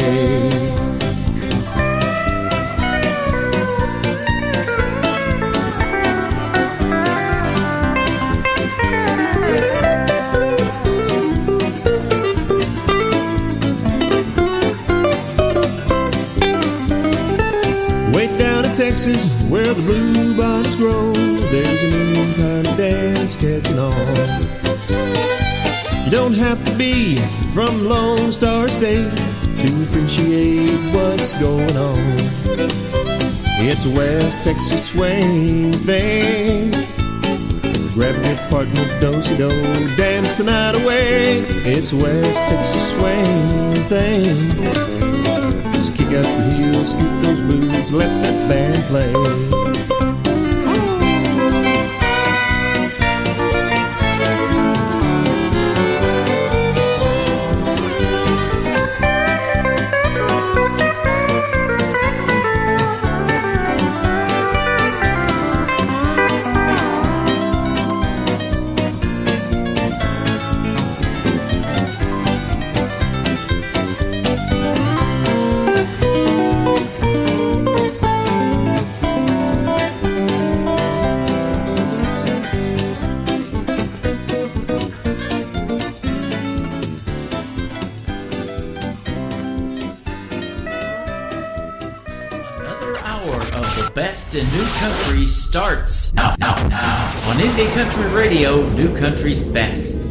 Way down in Texas, where the blue bonnets grow, there's a new kind of dance catching on. You don't have to be from Lone Star State to appreciate what's going on. It's a West Texas Swing Thing. grab your partner, do-si-do, dance the night away. It's a West Texas swing thing. Just kick up your heels, scoop those boots, let that band play. Best in New Country starts now on Indie Country Radio, New Country's Best.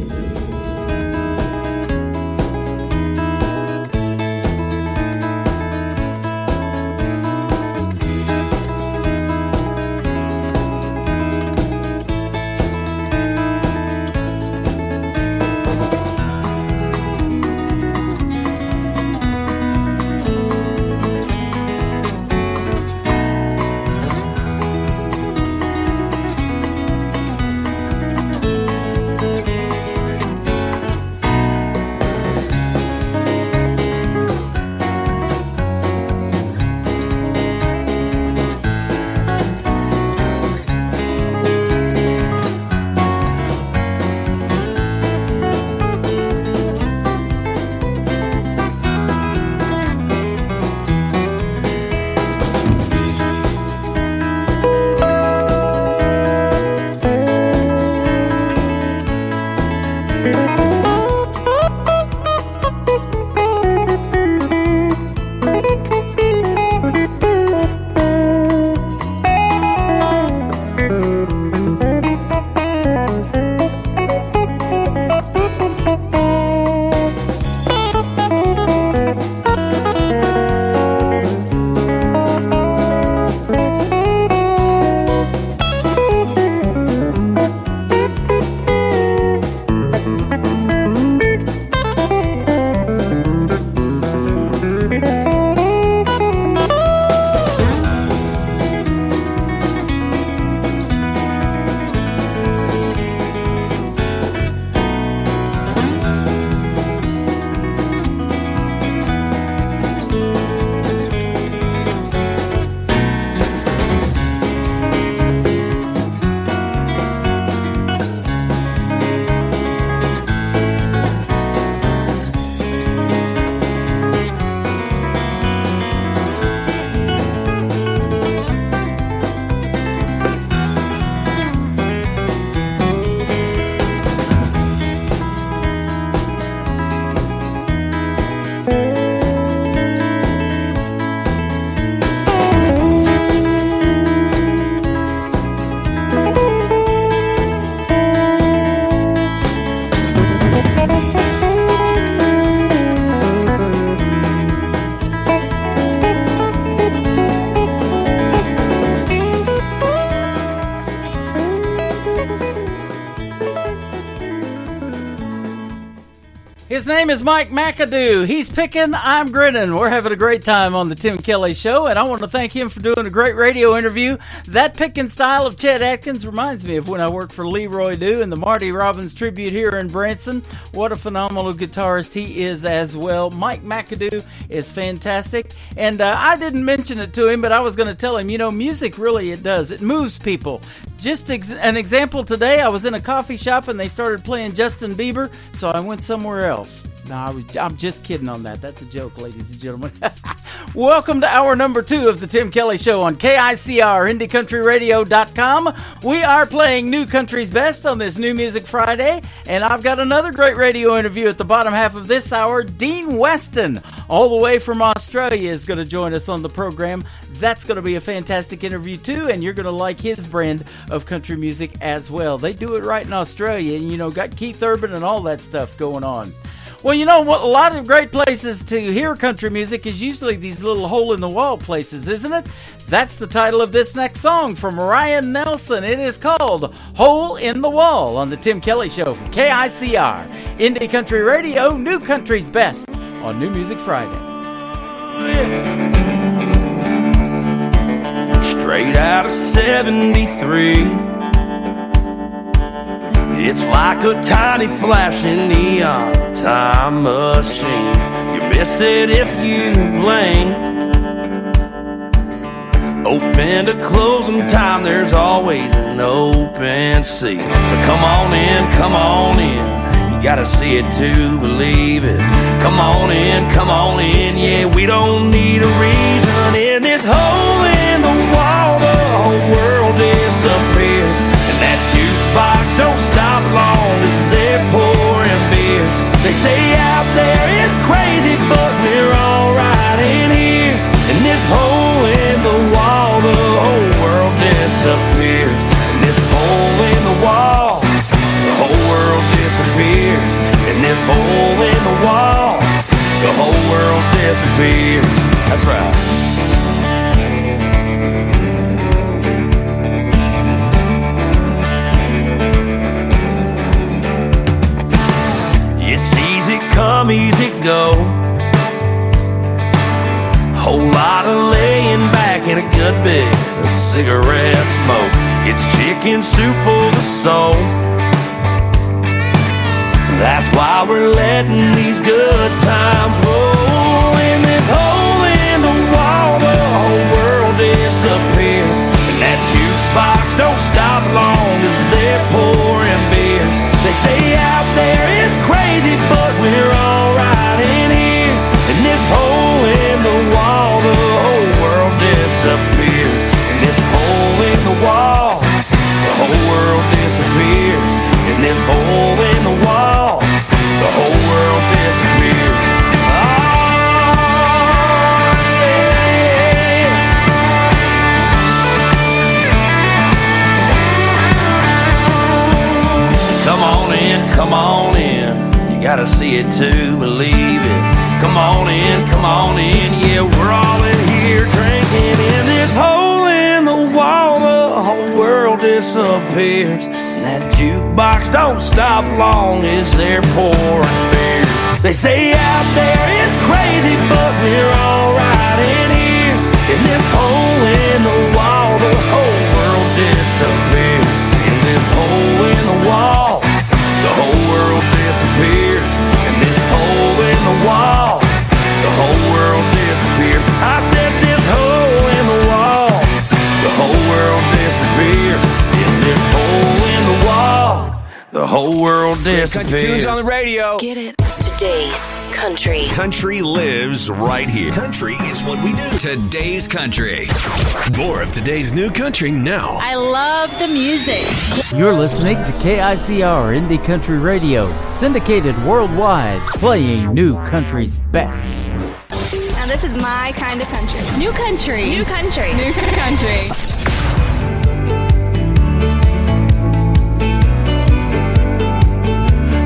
His name is Mike McAdoo. He's picking, I'm grinning. We're having a great time on the Tim Kelly Show, and I want to thank him for doing a great radio interview. That picking style of Chet Atkins reminds me of when I worked for Leroy Dew and the Marty Robbins tribute here in Branson. What a phenomenal guitarist he is as well. Mike McAdoo is fantastic, and I didn't mention it to him, but I was going to tell him, you know, music really, it does. It moves people. Just an example today, I was in a coffee shop and they started playing Justin Bieber, so I went somewhere else. No, I'm just kidding on that. That's a joke, ladies and gentlemen. Welcome to hour number 2 of the Tim Kelly Show on KICR, IndieCountryRadio.com. We are playing New Country's Best on this New Music Friday, and I've got another great radio interview at the bottom half of this hour. Dean Weston, all the way from Australia, is going to join us on the program. That's going to be a fantastic interview, too, and you're going to like his brand of country music as well. They do it right in Australia, and, you know, got Keith Urban and all that stuff going on. Well, you know what? A lot of great places to hear country music is usually these little hole-in-the-wall places, isn't it? That's the title of this next song from Ryan Nelson. It is called Hole in the Wall on the Tim Kelly Show from KICR. Indie Country Radio, New Country's Best on New Music Friday. Straight out of 73. It's like a tiny flashing neon time machine. You miss it if you blink. Open to closing time, there's always an open seat. So come on in, come on in. You gotta see it to believe it. Come on in, yeah, we don't need a reason. In this hole in the wall, the whole world disappears. And that jukebox don't stop long as they're pouring beers. They say out there it's crazy, but we're alright in here. In this hole in the wall, the whole world disappears. In this hole in the wall, the whole world disappears. In this hole in the wall, the whole world disappears. That's right. It's easy come, easy go. Whole lot of laying back and a good bit of cigarette smoke. It's chicken soup for the soul. That's why we're letting these good times roll. In this hole in the wall, the whole world disappears. And that jukebox don't stop long as they're pouring beers. They say out there it's crazy, but we're alright in here. In this hole in the wall, the whole world disappears. In this hole in the wall, the whole world disappears. In this hole in the wall, the whole world disappears. Come on in, you gotta see it to believe it. Come on in, yeah, we're all in here drinking. In this hole in the wall, the whole world disappears. And that jukebox don't stop long as they're pouring beer. They say out there it's crazy, but we're alright in here. In this hole in the wall, the whole world disappears. In this hole in the wall, the whole world disappears. In this hole in the wall, the whole world disappears. I said this hole in the wall, the whole world disappears. In this hole in the wall, the whole world disappears. Country tunes on the radio. Get it? Today's country. Country lives right here. Country is what we do. Today's country. More of today's new country now. I love the music. You're listening to KICR Indie Country Radio, syndicated worldwide, playing new country's best. Now this is my kind of country. New country. New country. New country.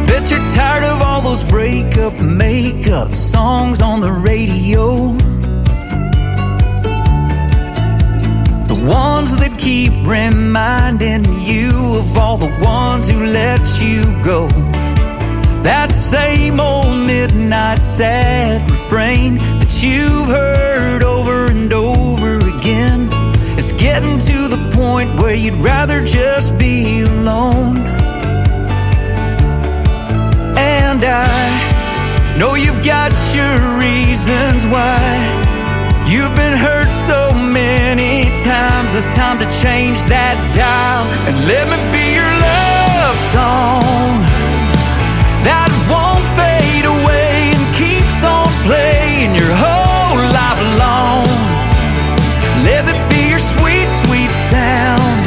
Bet you're tired of all those breakup, makeup songs on the radio. The ones that keep reminding you of all the ones who let you go. That same old midnight sad refrain that you've heard over and over again. It's getting to the point where you'd rather just be alone. And I know you've got your reasons why you've been hurt so many times. It's time to change that dial and let me be your love song that won't fade away and keeps on playing your whole life long. Let me be your sweet, sweet sound.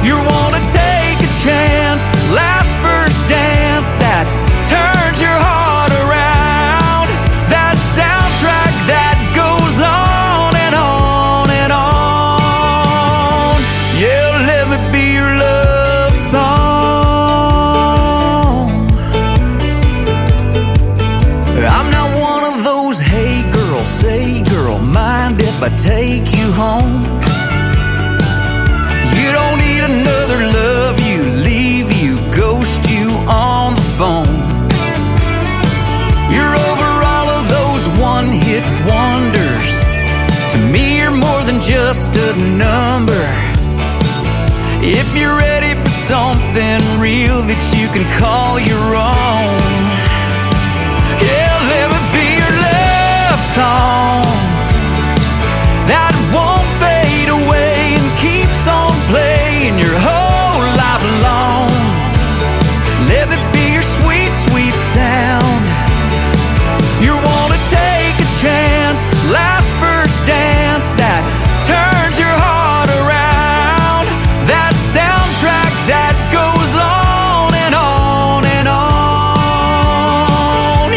You wanna take a chance, last first dance that turns your heart around. That soundtrack that goes on and on and on. Yeah, let me be your love song. I take you home? You don't need another love you, leave you, ghost you on the phone. You're over all of those one-hit wonders. To me, you're more than just a number. If you're ready for something real that you can call your own, yeah, let me be your love song that won't fade away and keeps on playing your whole life long. Let me be your sweet, sweet sound. You wanna take a chance, last first dance that turns your heart around. That soundtrack that goes on and on and on.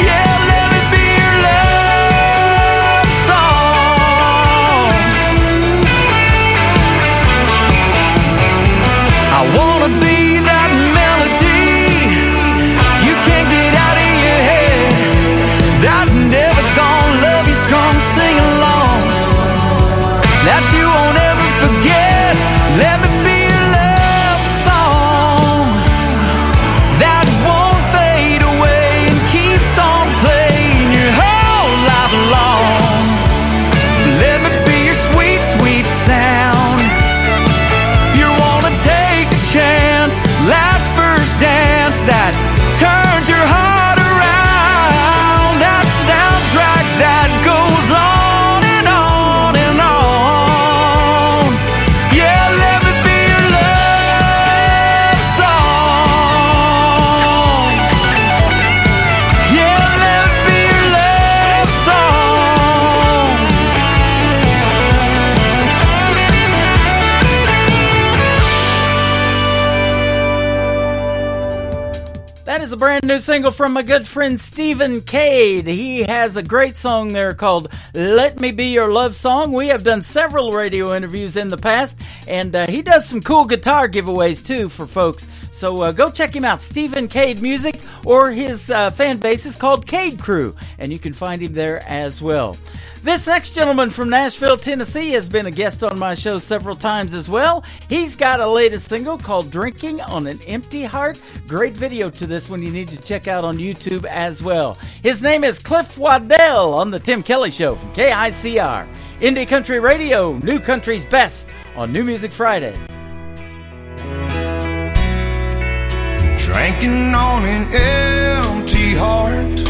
Yeah, let me be your love song. I wanna be that melody you can't get out of your head, that never gonna love you strong, sing along, that you won't ever forget. Let me be your love song that won't fade away and keeps on playing your whole life long. Let me be your sweet, sweet sound. You wanna take a chance, last first dance that turns your heart around. That soundtrack that goes on and on and on. Yeah, let me be your love song. Yeah, let me be your love song. That is a brand new single from my good friend Stephen Cade. He has a great song there called Let Me Be Your Love Song. We have done several radio interviews in the past, and he does some cool guitar giveaways too for folks. So go check him out, Stephen Cade Music, or his fan base is called Cade Crew, and you can find him there as well. This next gentleman from Nashville, Tennessee has been a guest on my show several times as well. He's got a latest single called Drinking on an Empty Heart. Great video to this one you need to check out on YouTube as well. His name is Cliff Waddell on The Tim Kelly Show from KICR. Indie Country Radio, New Country's Best on New Music Friday. Drinking on an empty heart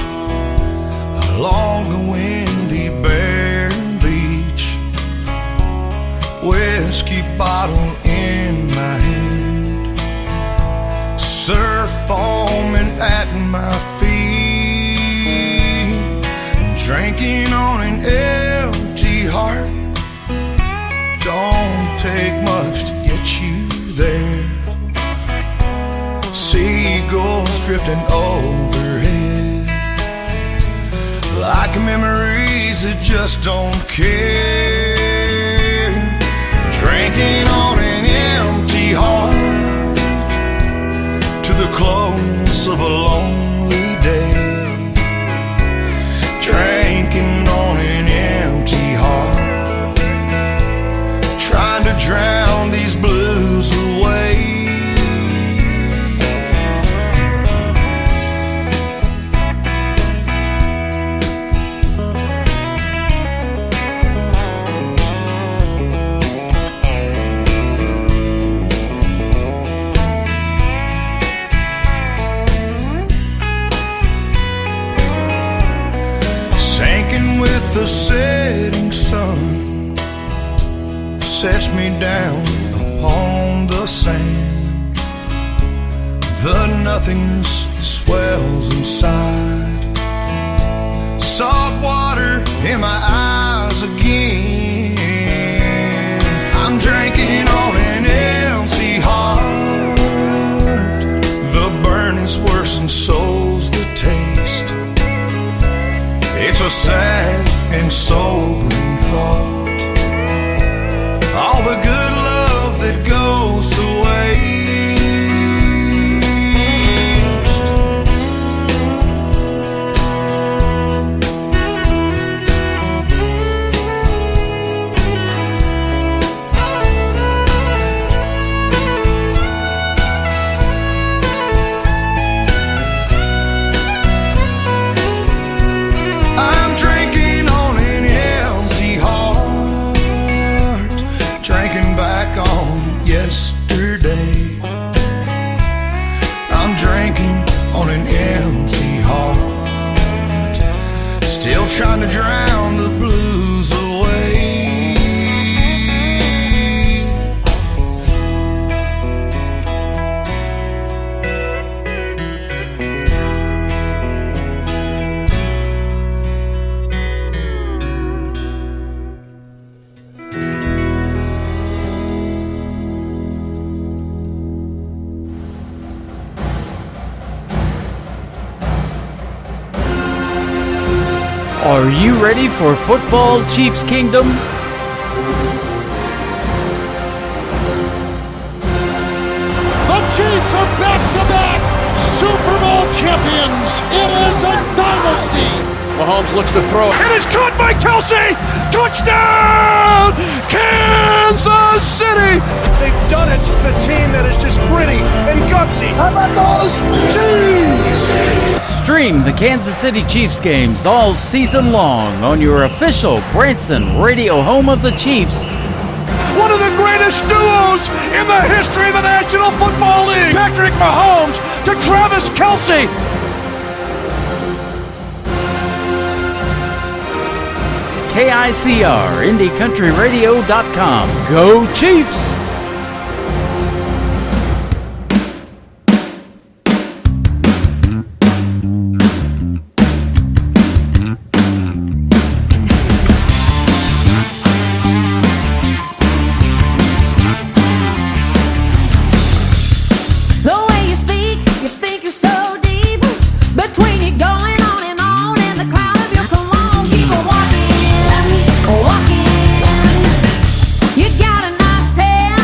along a windy bare beach, whiskey bottle in my hand, surf foaming at my feet. Drinking on an empty heart don't take much to get you there. Seagulls drifting overhead like memories that just don't care. Drinking on an empty heart to the close of a lonely day. Drinking on an empty heart, trying to drown these blues away. The setting sun sets me down upon the sand. The nothingness swells inside. Salt water in my eyes again. I'm drinking on an empty heart. The burn is worse than soul's the taste. It's a sad and sobering thought. All the good love that goes to waste. trying to drown the blues away. Are you ready for Football Chiefs Kingdom? The Chiefs are back-to-back Super Bowl champions. It is a dynasty. Mahomes looks to throw. It is caught by Kelsey. Touchdown, Kansas City. They've done it. The team that is just gritty and gutsy. How about those Chiefs? Stream the Kansas City Chiefs games all season long on your official Branson radio home of the Chiefs. One of the greatest duos in the history of the National Football League. Patrick Mahomes to Travis Kelce. KICR, IndyCountryRadio.com. Go Chiefs! The way you speak, you think you're so deep. Between you going on and the cloud of your cologne. Keep on walking, walking. You got a nice tail,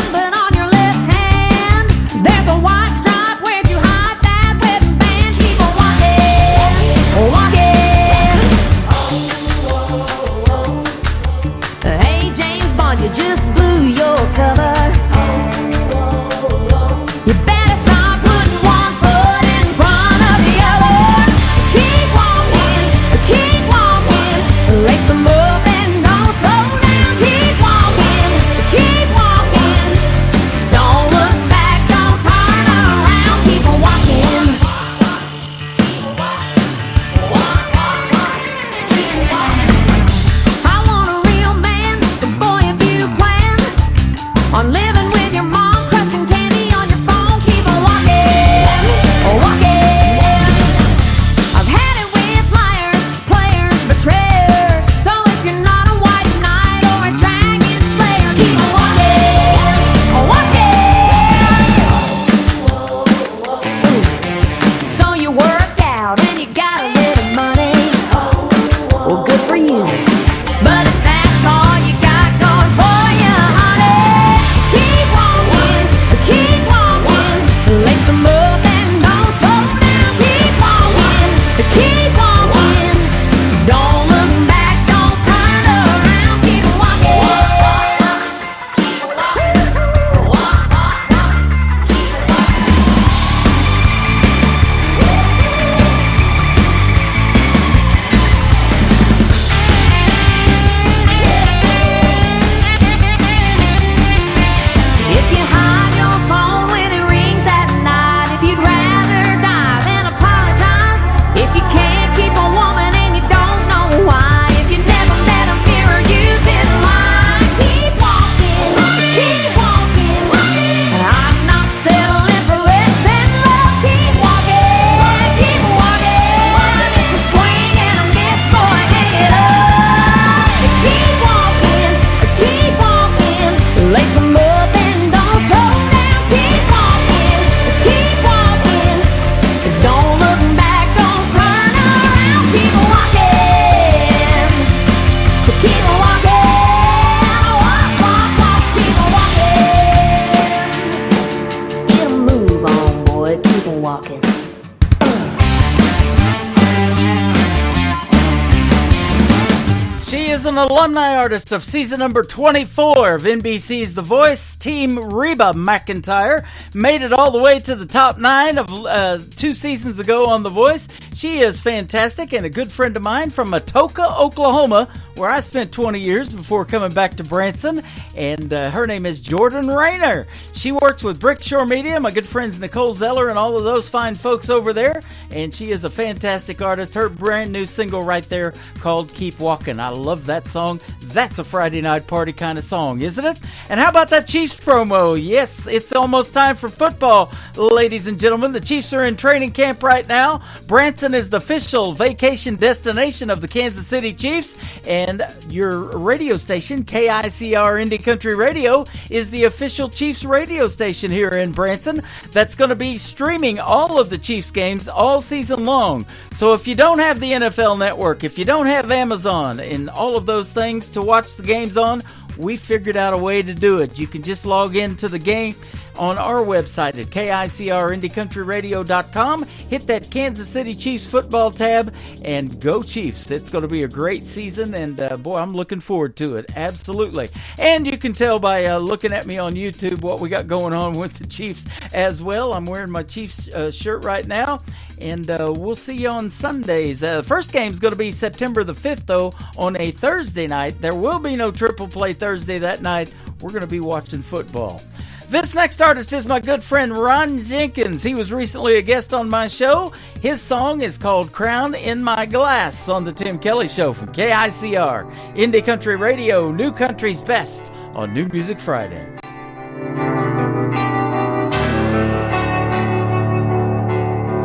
is an alumni artist of season number 24 of NBC's The Voice. Team Reba McEntire made it all the way to the top 9 of 2 seasons ago on The Voice. She is fantastic and a good friend of mine from Atoka, Oklahoma, where I spent 20 years before coming back to Branson, and her name is Jordan Rayner. She works with Brickshore Media, my good friends Nicole Zeller and all of those fine folks over there, and she is a fantastic artist. Her brand new single right there called Keep Walking. I love that song. That's a Friday night party kind of song, isn't it? And how about that Chiefs promo? Yes, it's almost time for football, ladies and gentlemen. The Chiefs are in training camp right now. Branson is the official vacation destination of the Kansas City Chiefs, and your radio station, KICR Indie Country Radio, is the official Chiefs radio station here in Branson that's going to be streaming all of the Chiefs games all season long. So if you don't have the NFL Network, if you don't have Amazon and all of those things to watch the games on, we figured out a way to do it. You can just log into the game on our website at KICRIndieCountryRadio.com. Hit that Kansas City Chiefs football tab and go Chiefs. It's going to be a great season, and boy, I'm looking forward to it. Absolutely. And you can tell by looking at me on YouTube what we got going on with the Chiefs as well. I'm wearing my Chiefs shirt right now, and we'll see you on Sundays. First game's going to be September the 5th, though, on a Thursday night. There will be no triple play Thursday that night. We're going to be watching football. This next artist is my good friend Ron Jenkins. He was recently a guest on my show. His song is called Crown in My Glass on the Tim Kelly Show from KICR, Indie Country Radio, New Country's Best on New Music Friday.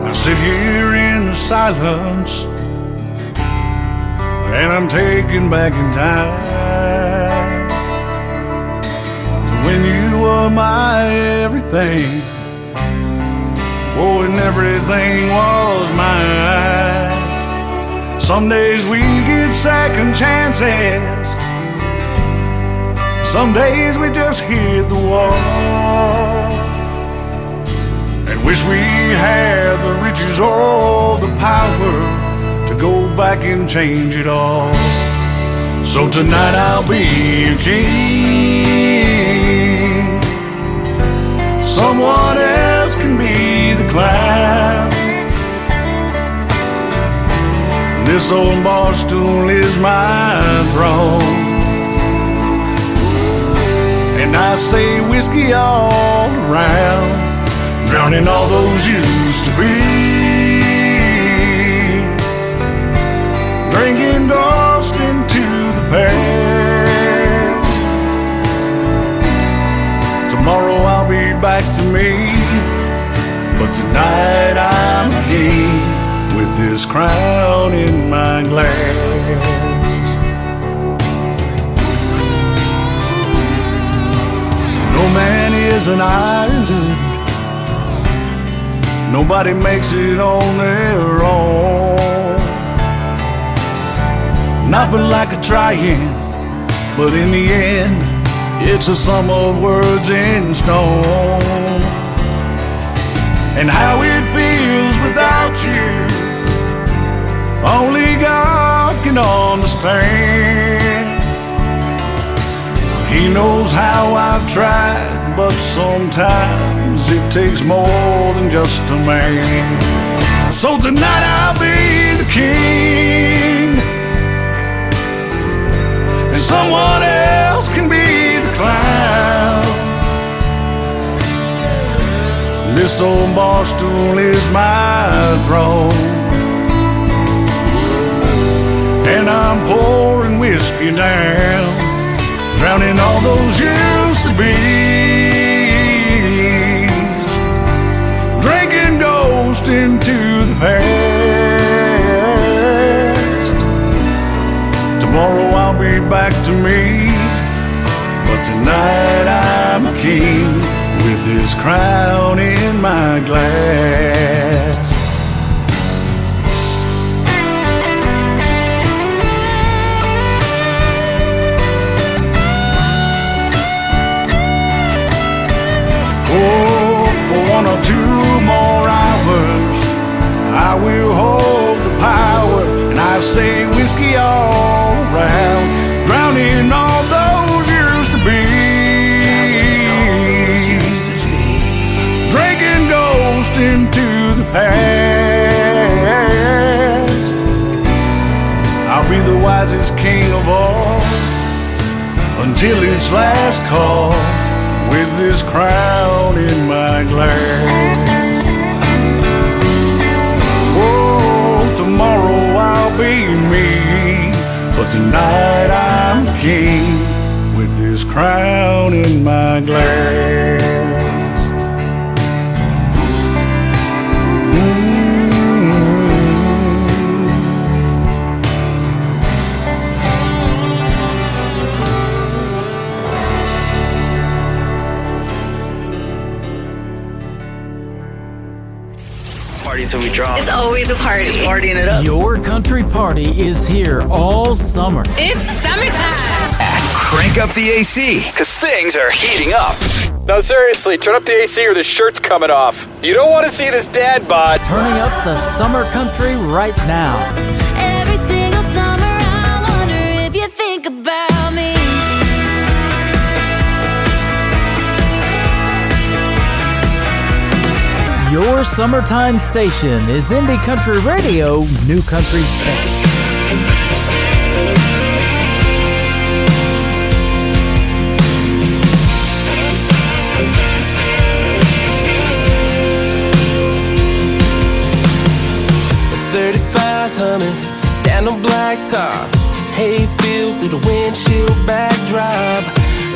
I sit here in the silence, and I'm taken back in time when you were my everything. Oh, and everything was mine. Some days we get second chances, some days we just hit the wall and wish we had the riches or the power to go back and change it all. So tonight I'll be a king, someone else can be the clown. This old bar stool is my throne, and I say whiskey all around, drowning all those used to be, drinking dust into the past. Tomorrow I'll be back to me, but tonight I'm a king with this crown in my glass. No man is an island, nobody makes it on their own. Not but like a trying, but in the end, it's a sum of words in stone. And how it feels without you, only God can understand. He knows how I've tried, but sometimes it takes more than just a man. So tonight I'll be the king, and someone else can be the clown. This old bar stool is my throne, and I'm pouring whiskey down, drowning all those used to be, drinking ghost into the past. Tomorrow I'll be back to me, but tonight I'm a king with this crown in my glass. Oh, for 1 or 2 more hours, I will hold the power, and I say whiskey all around, wisest king of all, until its last call, with this crown in my glass. Oh, tomorrow I'll be me, but tonight I'm king, with this crown in my glass. Party till we drop. It's always a party. Just partying it up. Your country party is here all summer. It's summertime. Crank up the AC, because things are heating up. No, seriously, turn up the AC or the shirt's coming off. You don't want to see this dad bod. Turning up the summer country right now. Every single summer I wonder if you think about me. Your summertime station is Indie Country Radio, New Country's best. Humming down the blacktop, hayfield through the windshield backdrop.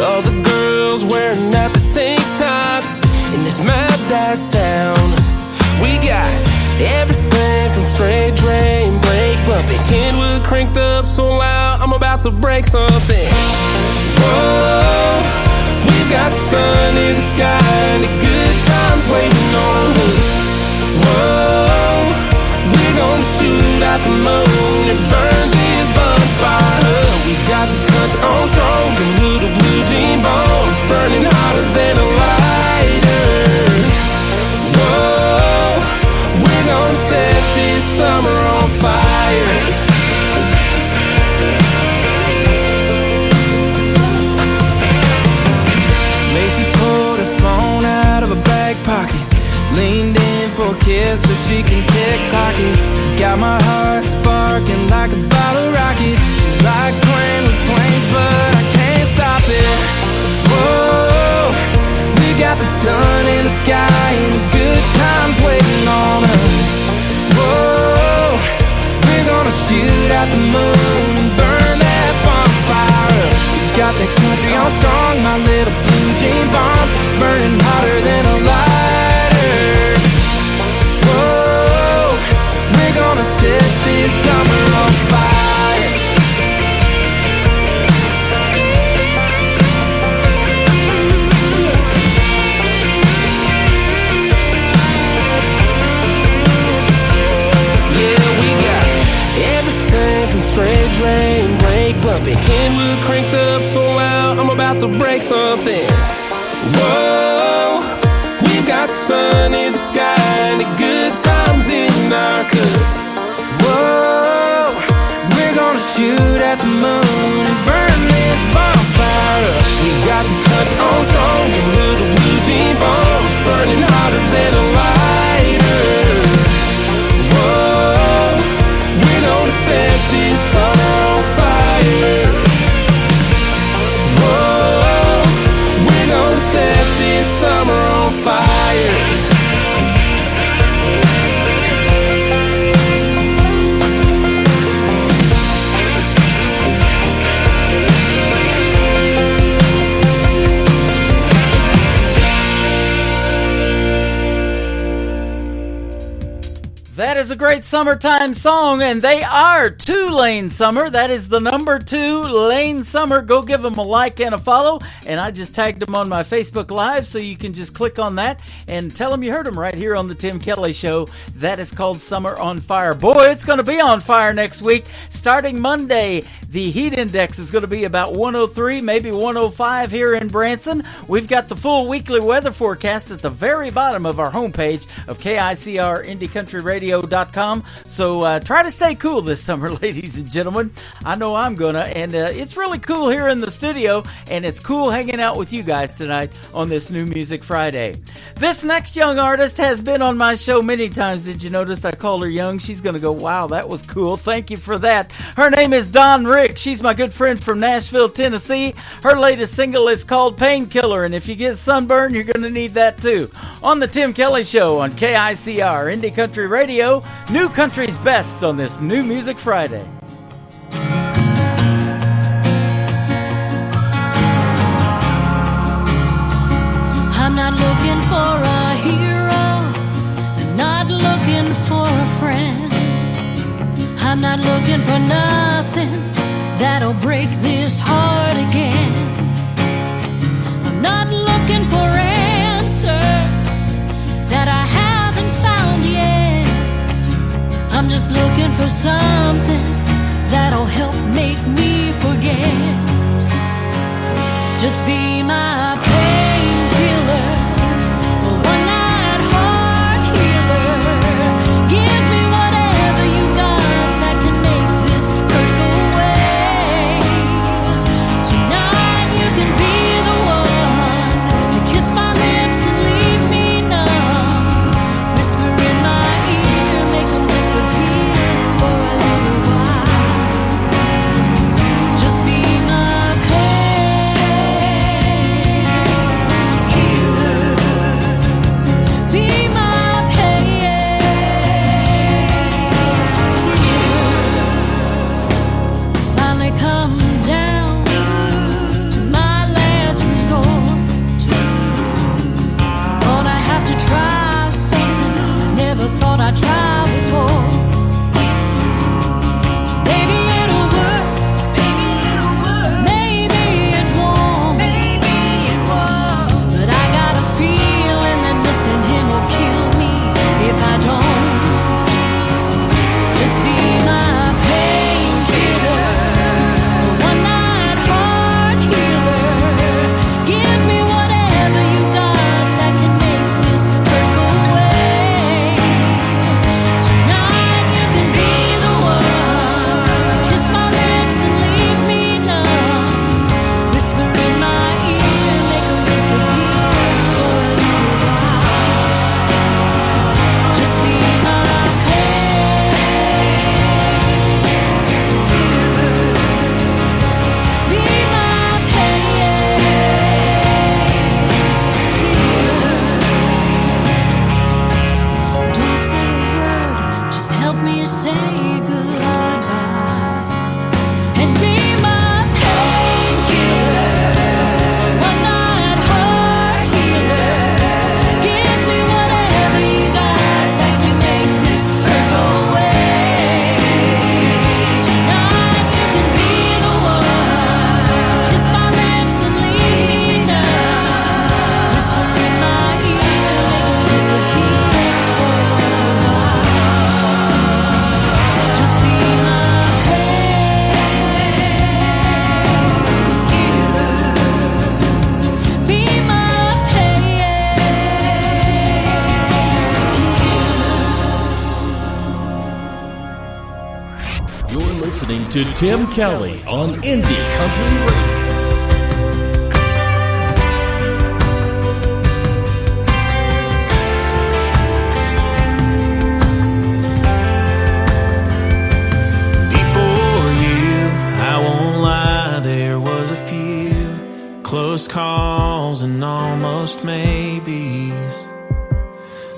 All the girls wearing out the tank tops in this mapped out town. We got everything from straight drain, brake bumping, Kenwood cranked up so loud I'm about to break something. Whoa, we've got the sun in the sky and the good times waiting on us. Whoa, we're gonna shoot out the moon and burn this bonfire. We got the country on strong and little blue jean bombs burning hotter than a lighter. Whoa, we're gonna set this summer on fire. Macy pulled her phone out of her back pocket, leaned in for a kiss so she can tick-tock it. She got my heart sparking like a bottle rocket. She's like playing with flames, but I can't stop it. Whoa, we got the sun in the sky and the good times waiting on us. Whoa, we're gonna shoot out the moon and burn that bonfire up. We got that country on strong, my little blue jean bombs burning hotter than a lighter. Whoa, we're gonna set this summer on fire. Yeah, we got everything from straight drain, brake bumping, Kenwood cranked up so loud I'm about to break something. Whoa, we've got the sun in the sky and the good times in our cups. Whoa, we're gonna shoot at the moon and burn this bonfire up. We got the country on strong and little blue jean bombs burning hotter than a lighter. Whoa, we're gonna set this summer on fire. Whoa, we're gonna set this summer on fire. That is a great summertime song, and they are 2 Lane Summer. That is the number 2 Lane Summer. Go give them a like and a follow, and I just tagged them on my Facebook Live, so you can just click on that and tell them you heard them right here on the Tim Kelly Show. That is called Summer on Fire. Boy, it's going to be on fire next week. Starting Monday, the heat index is going to be about 103, maybe 105 here in Branson. We've got the full weekly weather forecast at the very bottom of our homepage of KICR IndieCountryRadio.com. TimKelly.com. So try to stay cool this summer, ladies and gentlemen. I know I'm gonna, and it's really cool here in the studio, and it's cool hanging out with you guys tonight on this New Music Friday. This next young artist has been on my show many times. Did you notice I called her young? She's gonna go, wow, that was cool. Thank you for that. Her name is Dawn Rick. She's my good friend from Nashville, Tennessee. Her latest single is called Painkiller, and if you get sunburn, you're gonna need that too. On the Tim Kelly Show on KICR, Indie Country Radio, New Country's best on this New Music Friday. I'm not looking for a hero, I'm not looking for a friend. I'm not looking for nothing that'll break this heart again. I'm not looking for answers that I haven't found yet. I'm just looking for something that'll help make me forget. Just be my painkiller, a one-night heart healer. Give me whatever you got that can make this hurt go away. Tonight you can be the one to kiss my lips and leave me numb. Whisper in my ear, make them disappear for a little while. Just be my be my finally come down to my last resort. Gonna have to try something I never thought I'd try before. Maybe it'll work, maybe it won't, but I got a feeling that missing him will kill me if I don't. Just be my painkiller, a one-night heart healer. Give me whatever you got that can make this hurt go away. Tonight you can be the one to kiss my lips and leave me numb. Whisper in my ear, make them disappear for a little while. Just be my be my don't say a word, just help me say goodbye. And be my painkiller, one-night heart healer. Give me whatever you got that can make this hurt go away. Tonight you can be the one to kiss my lips and leave me numb. Whisper in my ear, make them disappear for a little while. Just be my painkiller, be my You're listening to Tim Kelly on Indie Country Radio. Before you, I won't lie, there was a few close calls and almost maybes.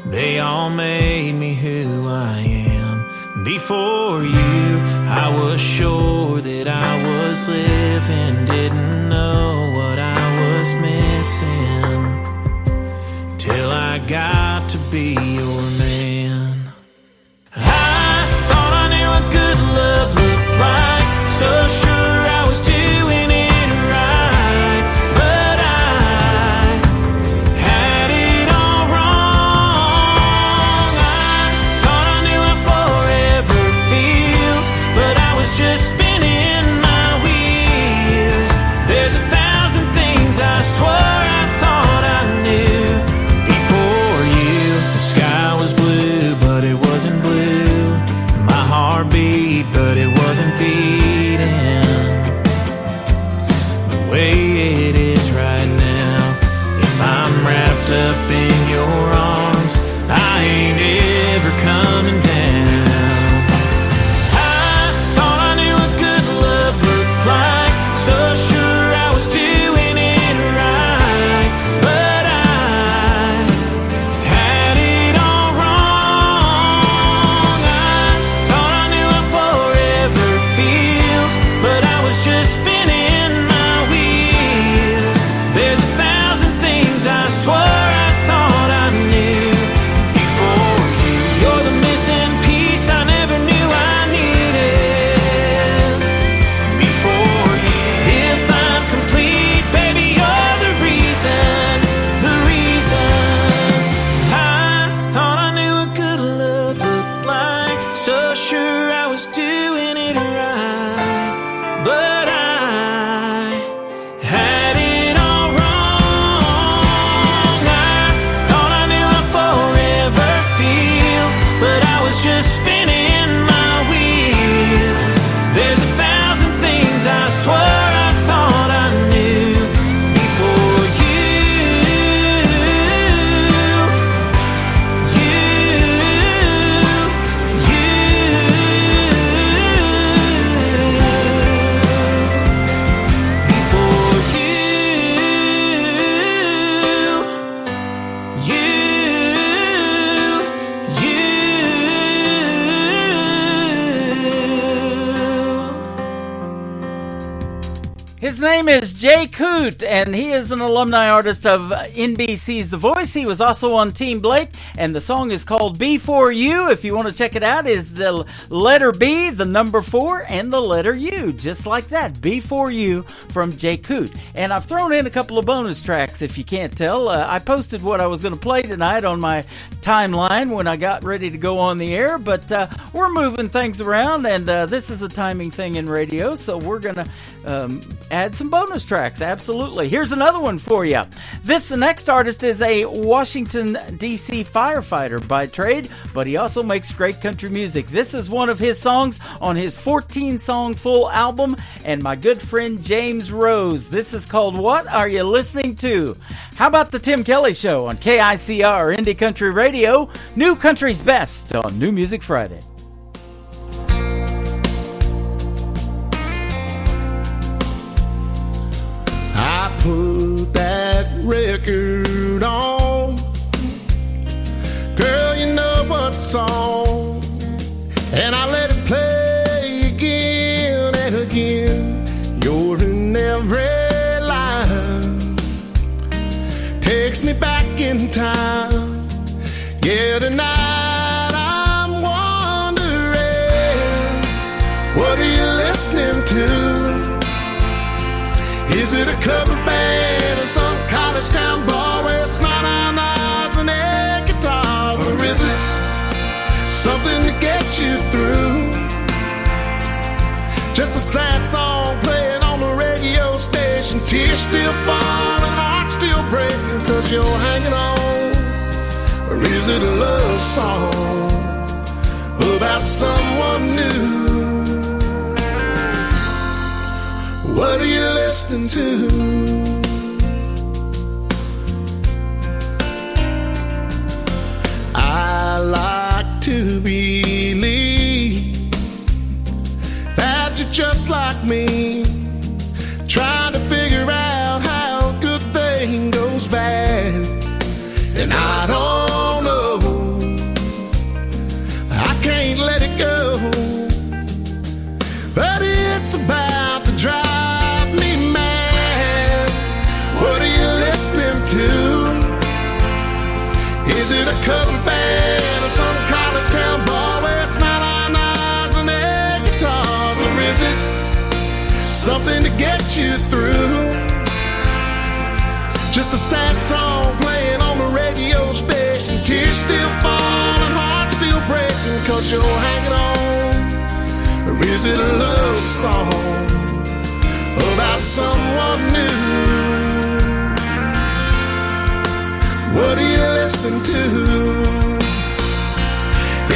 They all made me who I am. Before you, I was sure that I was living, didn't know what I was missing, till I got to be your man. I thought I knew what good love looked like, so sure I was doing it right, but I had it all wrong. I thought I knew what forever feels, but I was just spinning my wheels. There's 1,000 things I swore I thought I knew. Before you, the sky was blue, but it wasn't blue His name is Jay Coote, and he is an alumni artist of NBC's The Voice. He was also on Team Blake, and the song is called B4U. If you want to check it out, is the letter B, the number 4, and the letter U. Just like that, B4U from Jay Coote. And I've thrown in a couple of bonus tracks, if you can't tell. I posted what I was going to play tonight on my timeline when I got ready to go on the air, but we're moving things around, and this is a timing thing in radio, so we're going to add some bonus tracks. Absolutely. Here's another one for you. This next artist is a Washington, D.C. firefighter by trade, but he also makes great country music. This is one of his songs on his 14-song full album, and my good friend James Rose. This is called What Are You Listening To? How about the Tim Kelly Show on KICR Indie Country Radio, New Country's Best on New Music Friday. I put that record on, girl, you know what song, and I let it play again and again. You're in every line, takes me back in time. Yeah, tonight I'm wondering, what are you listening to? Is it a cover band in some college town bar where it's not on eyes and air guitars? Or is it something to get you through? Just a sad song playing on the radio station, tears still falling, heart still breaking cause you're hanging on? Or is it a love song about someone new? What are you listening to? I like to believe that you're just like me, trying to figure out how a good thing goes bad. And I don't know, I can't let it go, but it's about to drive me mad. What are you listening to? Is it a cover band or some college town bar where it's not on eyes and air guitars? Or is it something to get you through? Just a sad song playing on the radio station, tears still falling, heart still breaking cause you're hanging on? Or is it a love song about someone new? What are you listening to?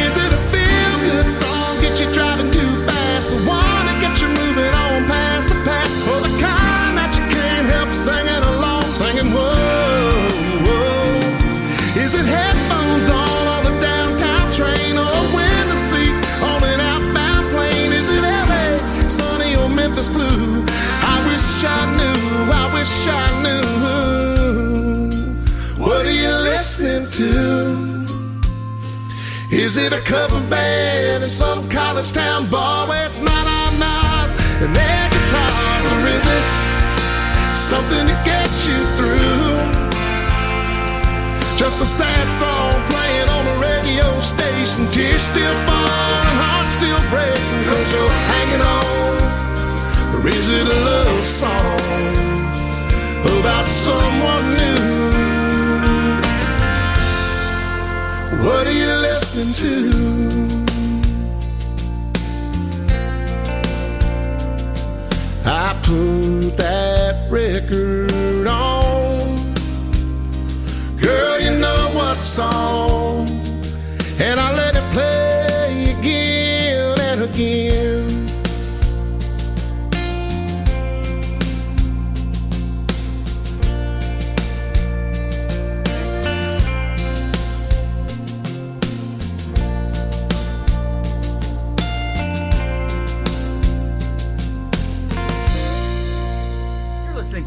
Is it a feel-good song, get you driving too fast, the one that gets you moving on past the path, or the kind that you can't help singing along, singing whoa, whoa? Is it headphones on the downtown train, or a window seat on an outbound plane? Is it LA, sunny or Memphis blue? I wish I knew, I wish I knew. What are you listening to? Is it a cover band in some college town bar where it's not on knives and air guitars? Or is it something to get you through? Just a sad song playing on the radio station, tears still falling, heart still breaking cause you're hanging on? Or is it a love song about someone new? What are you listening to? I put that record on, girl, you know what song, and I let it play again and again.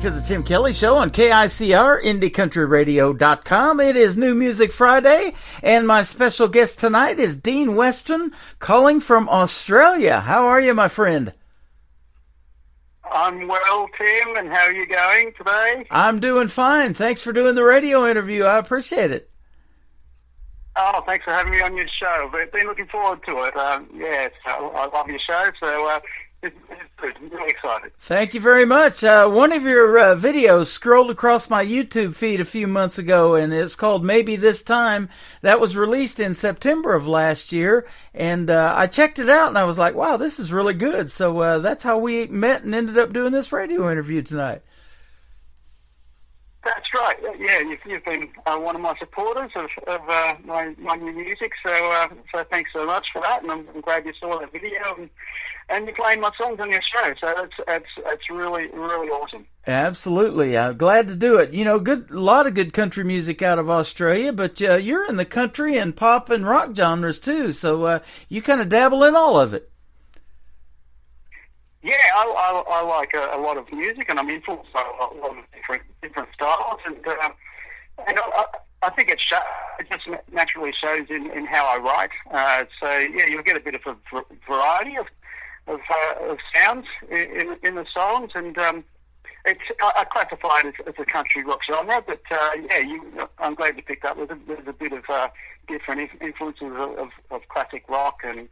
To the Tim Kelly Show on KICR, IndieCountryRadio.com. It is New Music Friday, and my special guest tonight is Dean Weston, calling from Australia. How are you, my friend? I'm well, Tim, and how are you going today? I'm doing fine. Thanks for doing the radio interview. I appreciate it. Oh, thanks for having me on your show. I've been looking forward to it. I love your show, so it's good. I'm really excited. Thank you very much. One of your videos scrolled across my YouTube feed a few months ago, and it's called Maybe This Time. That was released in September of last year, and I checked it out, and I was like, wow, this is really good. So that's how we met and ended up doing this radio interview tonight. That's right. Yeah, you've been one of my supporters of my new music, so thanks so much for that, and I'm glad you saw the video, and you're playing my songs on your show, so it's really, really awesome. Absolutely. Glad to do it. You know, a lot of good country music out of Australia, but you're in the country and pop and rock genres too, so you kind of dabble in all of it. Yeah, I like a lot of music, and I'm influenced by a lot of different styles, and I think it just naturally shows in how I write. So yeah, you'll get a bit of a variety of sounds in the songs, and I classify it as a country rock genre. But I'm glad you picked up. There's a bit of different influences of classic rock and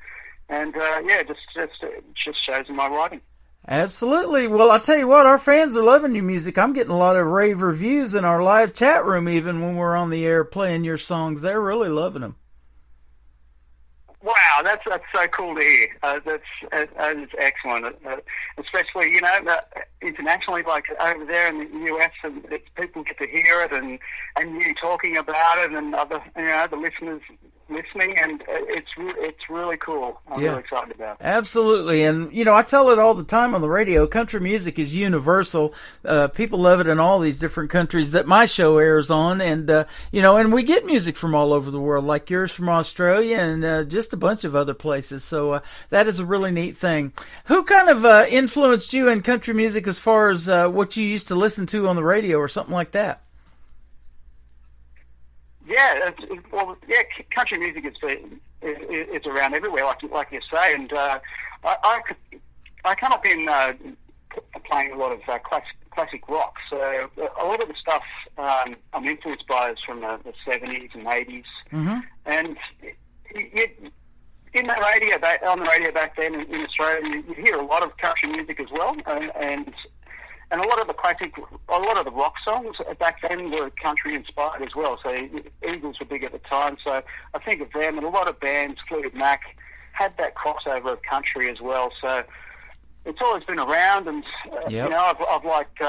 just shows in my writing. Absolutely. Well, I'll tell you what, our fans are loving your music. I'm getting a lot of rave reviews in our live chat room, even when we're on the air playing your songs. They're really loving them. Wow, that's so cool to hear. That's excellent. Especially, internationally, like over there in the US, and people get to hear it, and you talking about it, and other, the listeners listening, and it's really cool. I'm really excited about it. Absolutely. And, I tell it all the time on the radio, country music is universal. People love it in all these different countries that my show airs on. And, and we get music from all over the world, like yours from Australia and just a bunch of other places. So that is a really neat thing. Who kind of influenced you in country music as far as what you used to listen to on the radio or something like that? Yeah, country music is around everywhere, like you say, and I come up in playing a lot of classic rock. So a lot of the stuff I'm influenced by is from the 70s and 80s, and on the radio back then in Australia, you hear a lot of country music as well, and a lot of the rock songs back then were country inspired as well. So Eagles were big at the time. So I think of them, and a lot of bands, Fleetwood Mac, had that crossover of country as well. So it's always been around, and I've liked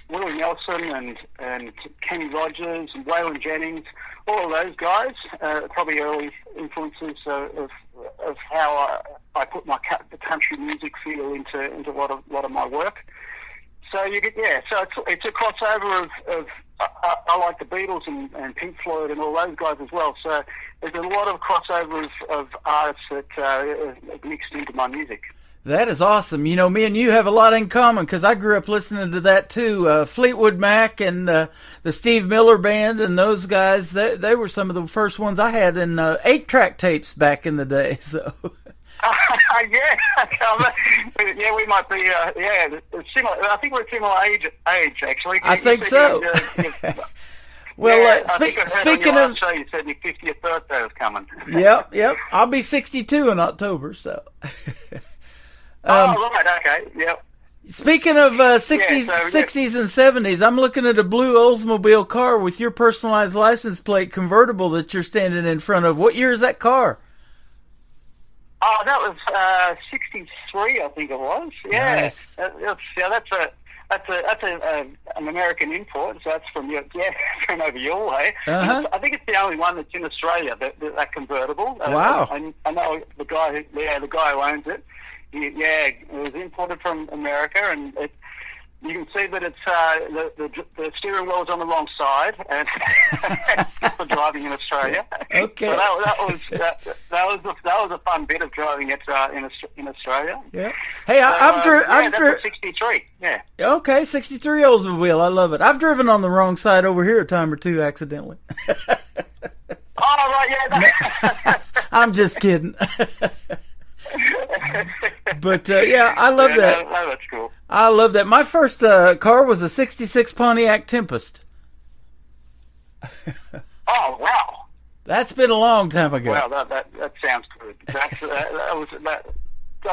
Willie Nelson and Kenny Rogers and Waylon Jennings, all of those guys. Probably early influences of how I put the country music feel into a lot of my work. So it's a crossover of I like the Beatles and Pink Floyd and all those guys as well. So there's a lot of crossover of artists that are mixed into my music. That is awesome. Me and you have a lot in common because I grew up listening to that too. Fleetwood Mac and the Steve Miller Band and those guys, they were some of the first ones I had in 8-track tapes back in the day. So. We might be similar. I think we're similar age actually. I think so. Well, speaking of, show, you said your 50th birthday was coming. Yep. I'll be 62 in October, so. Right, okay, yep. Speaking of 60s and 70s, I'm looking at a blue Oldsmobile car with your personalized license plate convertible that you're standing in front of. What year is that car? Oh, that was 63, I think it was. Yeah, nice. That's an American import. So that's from over your way. Uh-huh. I think it's the only one that's in Australia that convertible. Wow. I know the guy who owns it. It was imported from America, and you can see that it's the steering wheel is on the wrong side, and for driving in Australia. Okay. So that was a fun bit of driving it in Australia. Yeah. Hey, I've driven 63. Yeah. Okay, 63 Oldsmobile. I love it. I've driven on the wrong side over here a time or two accidentally. Oh right, yeah. I'm just kidding. But yeah, I love that. No, that's cool. I love that. My first car was a '66 Pontiac Tempest. Oh wow! That's been a long time ago. Wow, that sounds good. That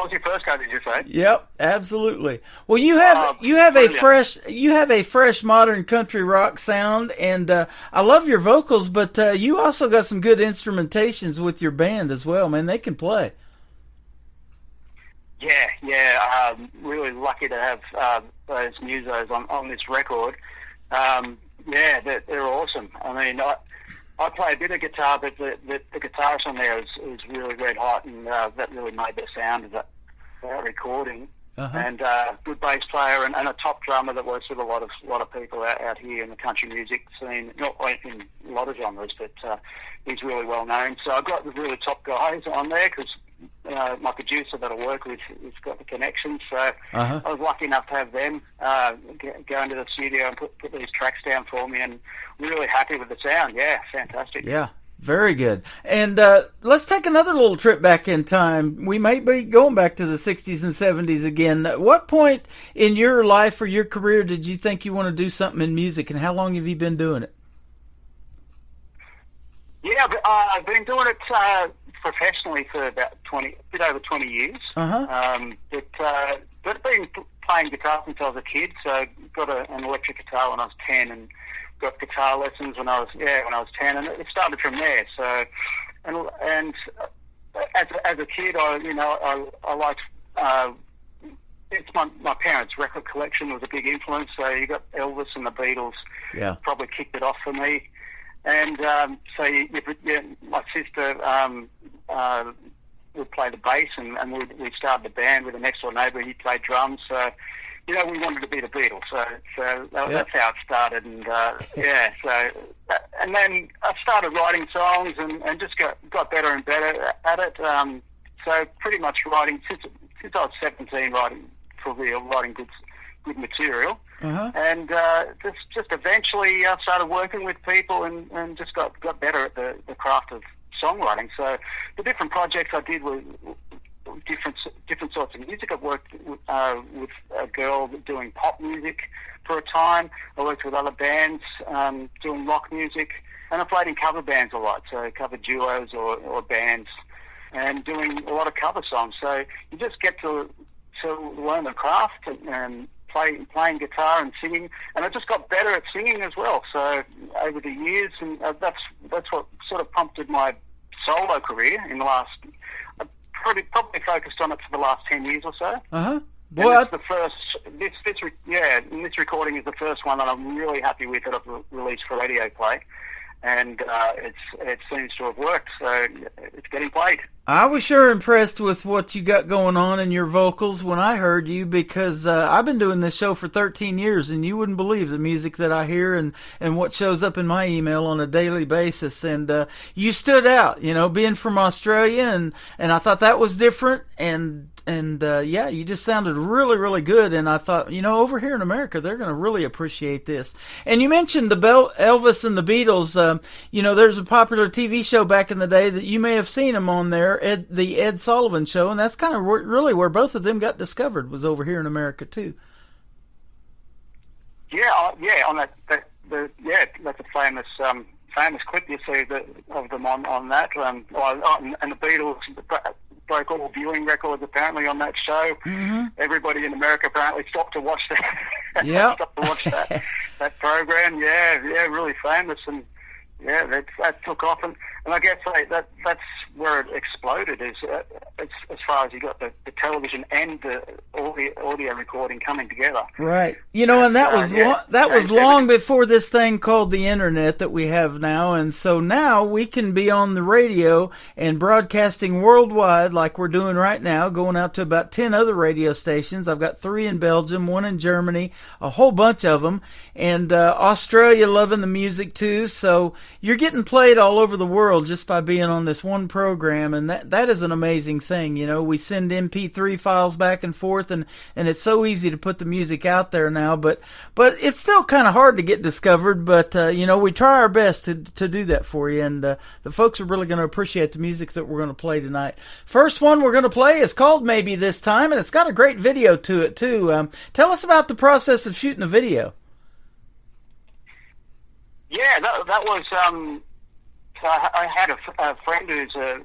was your first car, did you say? Yep, absolutely. Well, you have a fresh modern country rock sound, and I love your vocals. But you also got some good instrumentations with your band as well. Man, they can play. Yeah. Really lucky to have those musos on this record. Yeah, they're awesome. I mean, I play a bit of guitar, but the guitarist on there is really red hot, and that really made the sound of that recording. Uh-huh. And good bass player and a top drummer that works with a lot of people out here in the country music scene, not in a lot of genres, but he's really well known. So I've got the really top guys on there because my producer that I work with has got the connections. So Uh-huh. I was lucky enough to have them go into the studio and put these tracks down for me, and really happy with the sound. Yeah, fantastic. Yeah, very good. And let's take another little trip back in time. We may be going back to the 60s and 70s again. At what point in your life or your career did you think you want to do something in music, and how long have you been doing it? Yeah, I've been doing it professionally for about a bit over 20 years. Uh-huh. But I've been playing guitar since I was a kid. So I got an electric guitar when I was 10, and got guitar lessons when I was 10, and it started from there. So, and as a kid, I liked. It's my parents' record collection was a big influence. So you got Elvis and the Beatles. Yeah. Probably kicked it off for me. And so my sister would play the bass, and we started the band with a next door neighbour. He played drums, so we wanted to be the Beatles. So that's how it started. And and then I started writing songs and just got better and better at it. So pretty much writing since I was 17, writing for real, writing good material. Uh-huh. And just eventually I started working with people and just got better at the craft of songwriting. So the different projects I did were different sorts of music. I've worked with a girl doing pop music for a time. I worked with other bands doing rock music, and I played in cover bands a lot, so cover duos or bands, and doing a lot of cover songs. So you just get to learn the craft and playing guitar and singing, and I just got better at singing as well. So over the years, and that's what sort of prompted my solo career in the last. I've probably focused on it for the last 10 years or so. Uh-huh. Well, it's the first. This recording is the first one that I'm really happy with that I've released for radio play, and it seems to have worked. So it's getting played. I was sure impressed with what you got going on in your vocals when I heard you, because I've been doing this show for 13 years, and you wouldn't believe the music that I hear and what shows up in my email on a daily basis. And you stood out, being from Australia, and I thought that was different. And you just sounded really, really good. And I thought, over here in America, they're going to really appreciate this. And you mentioned the Elvis and the Beatles. There's a popular TV show back in the day that you may have seen them on there, the Ed Sullivan Show, and that's kind of really where both of them got discovered, was over here in America too. On that's a famous clip you see of them on that, and the Beatles broke all viewing records apparently on that show. Mm-hmm. Everybody in America apparently stopped to watch that. Yeah, stopped to watch that program. Yeah, really famous, and that took off, and I guess that's where it exploded. Is as far as you got the television and the audio recording coming together. Right. And that was long before this thing called the internet that we have now, and so now we can be on the radio and broadcasting worldwide like we're doing right now, going out to about 10 other radio stations. I've got 3 in Belgium, 1 in Germany, a whole bunch of them, and Australia loving the music too. So you're getting played all over the world. world just by being on this one program, and that is an amazing thing. You know, we send MP3 files back and forth, and it's so easy to put the music out there now, but it's still kind of hard to get discovered, but you know, we try our best to do that for you, and the folks are really going to appreciate the music that we're going to play tonight. First one we're going to play is called Maybe This Time, and it's got a great video to it too. Tell us about the process of shooting a video. Yeah, that was. So I had a friend who's a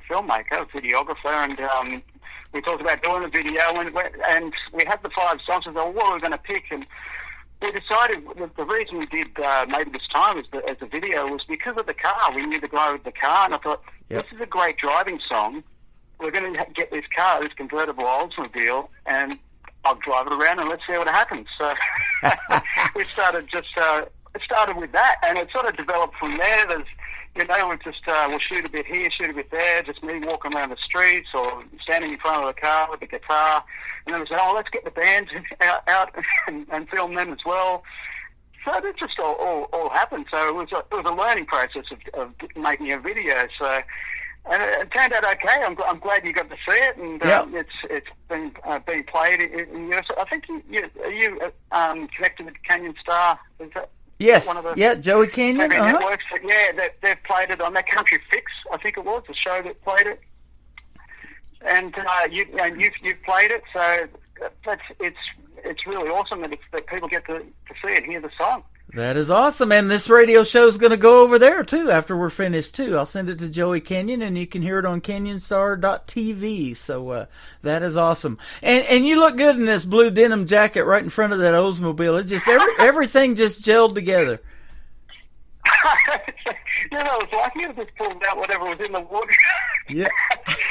filmmaker, videographer, and we talked about doing a video, and we had the 5 songs. And what were we going to pick? And we decided the reason we did Maybe This Time as a video was because of the car. We knew the guy with the car, and I thought, this is a great driving song. We're going to get this car, this convertible Oldsmobile, and I'll drive it around and let's see what happens. So we started it started with that, and it sort of developed from there. There's, you know, we just we'll shoot a bit here, shoot a bit there, just me walking around the streets or standing in front of the car with the guitar, and then we said, let's get the band out and film them as well. So it just all happened. So it was a learning process of making a video. So. And it turned out okay. I'm glad you got to see it, and it's been being played in US. I think are you connected with Canyon Star? Is that yes? One of the Joey Canyon. networks. They've played it on that Country Fix. I think it was the show that played it, and you've played it. So it's really awesome that people get to see it, hear the song. That is awesome, and this radio show is going to go over there, too, after we're finished, too. I'll send it to Joey Canyon, and you can hear it on canyonstar.tv, so that is awesome. And you look good in this blue denim jacket right in front of that Oldsmobile. It just, everything just gelled together. I was lucky. I just pulled out whatever was in the wardrobe. Yeah.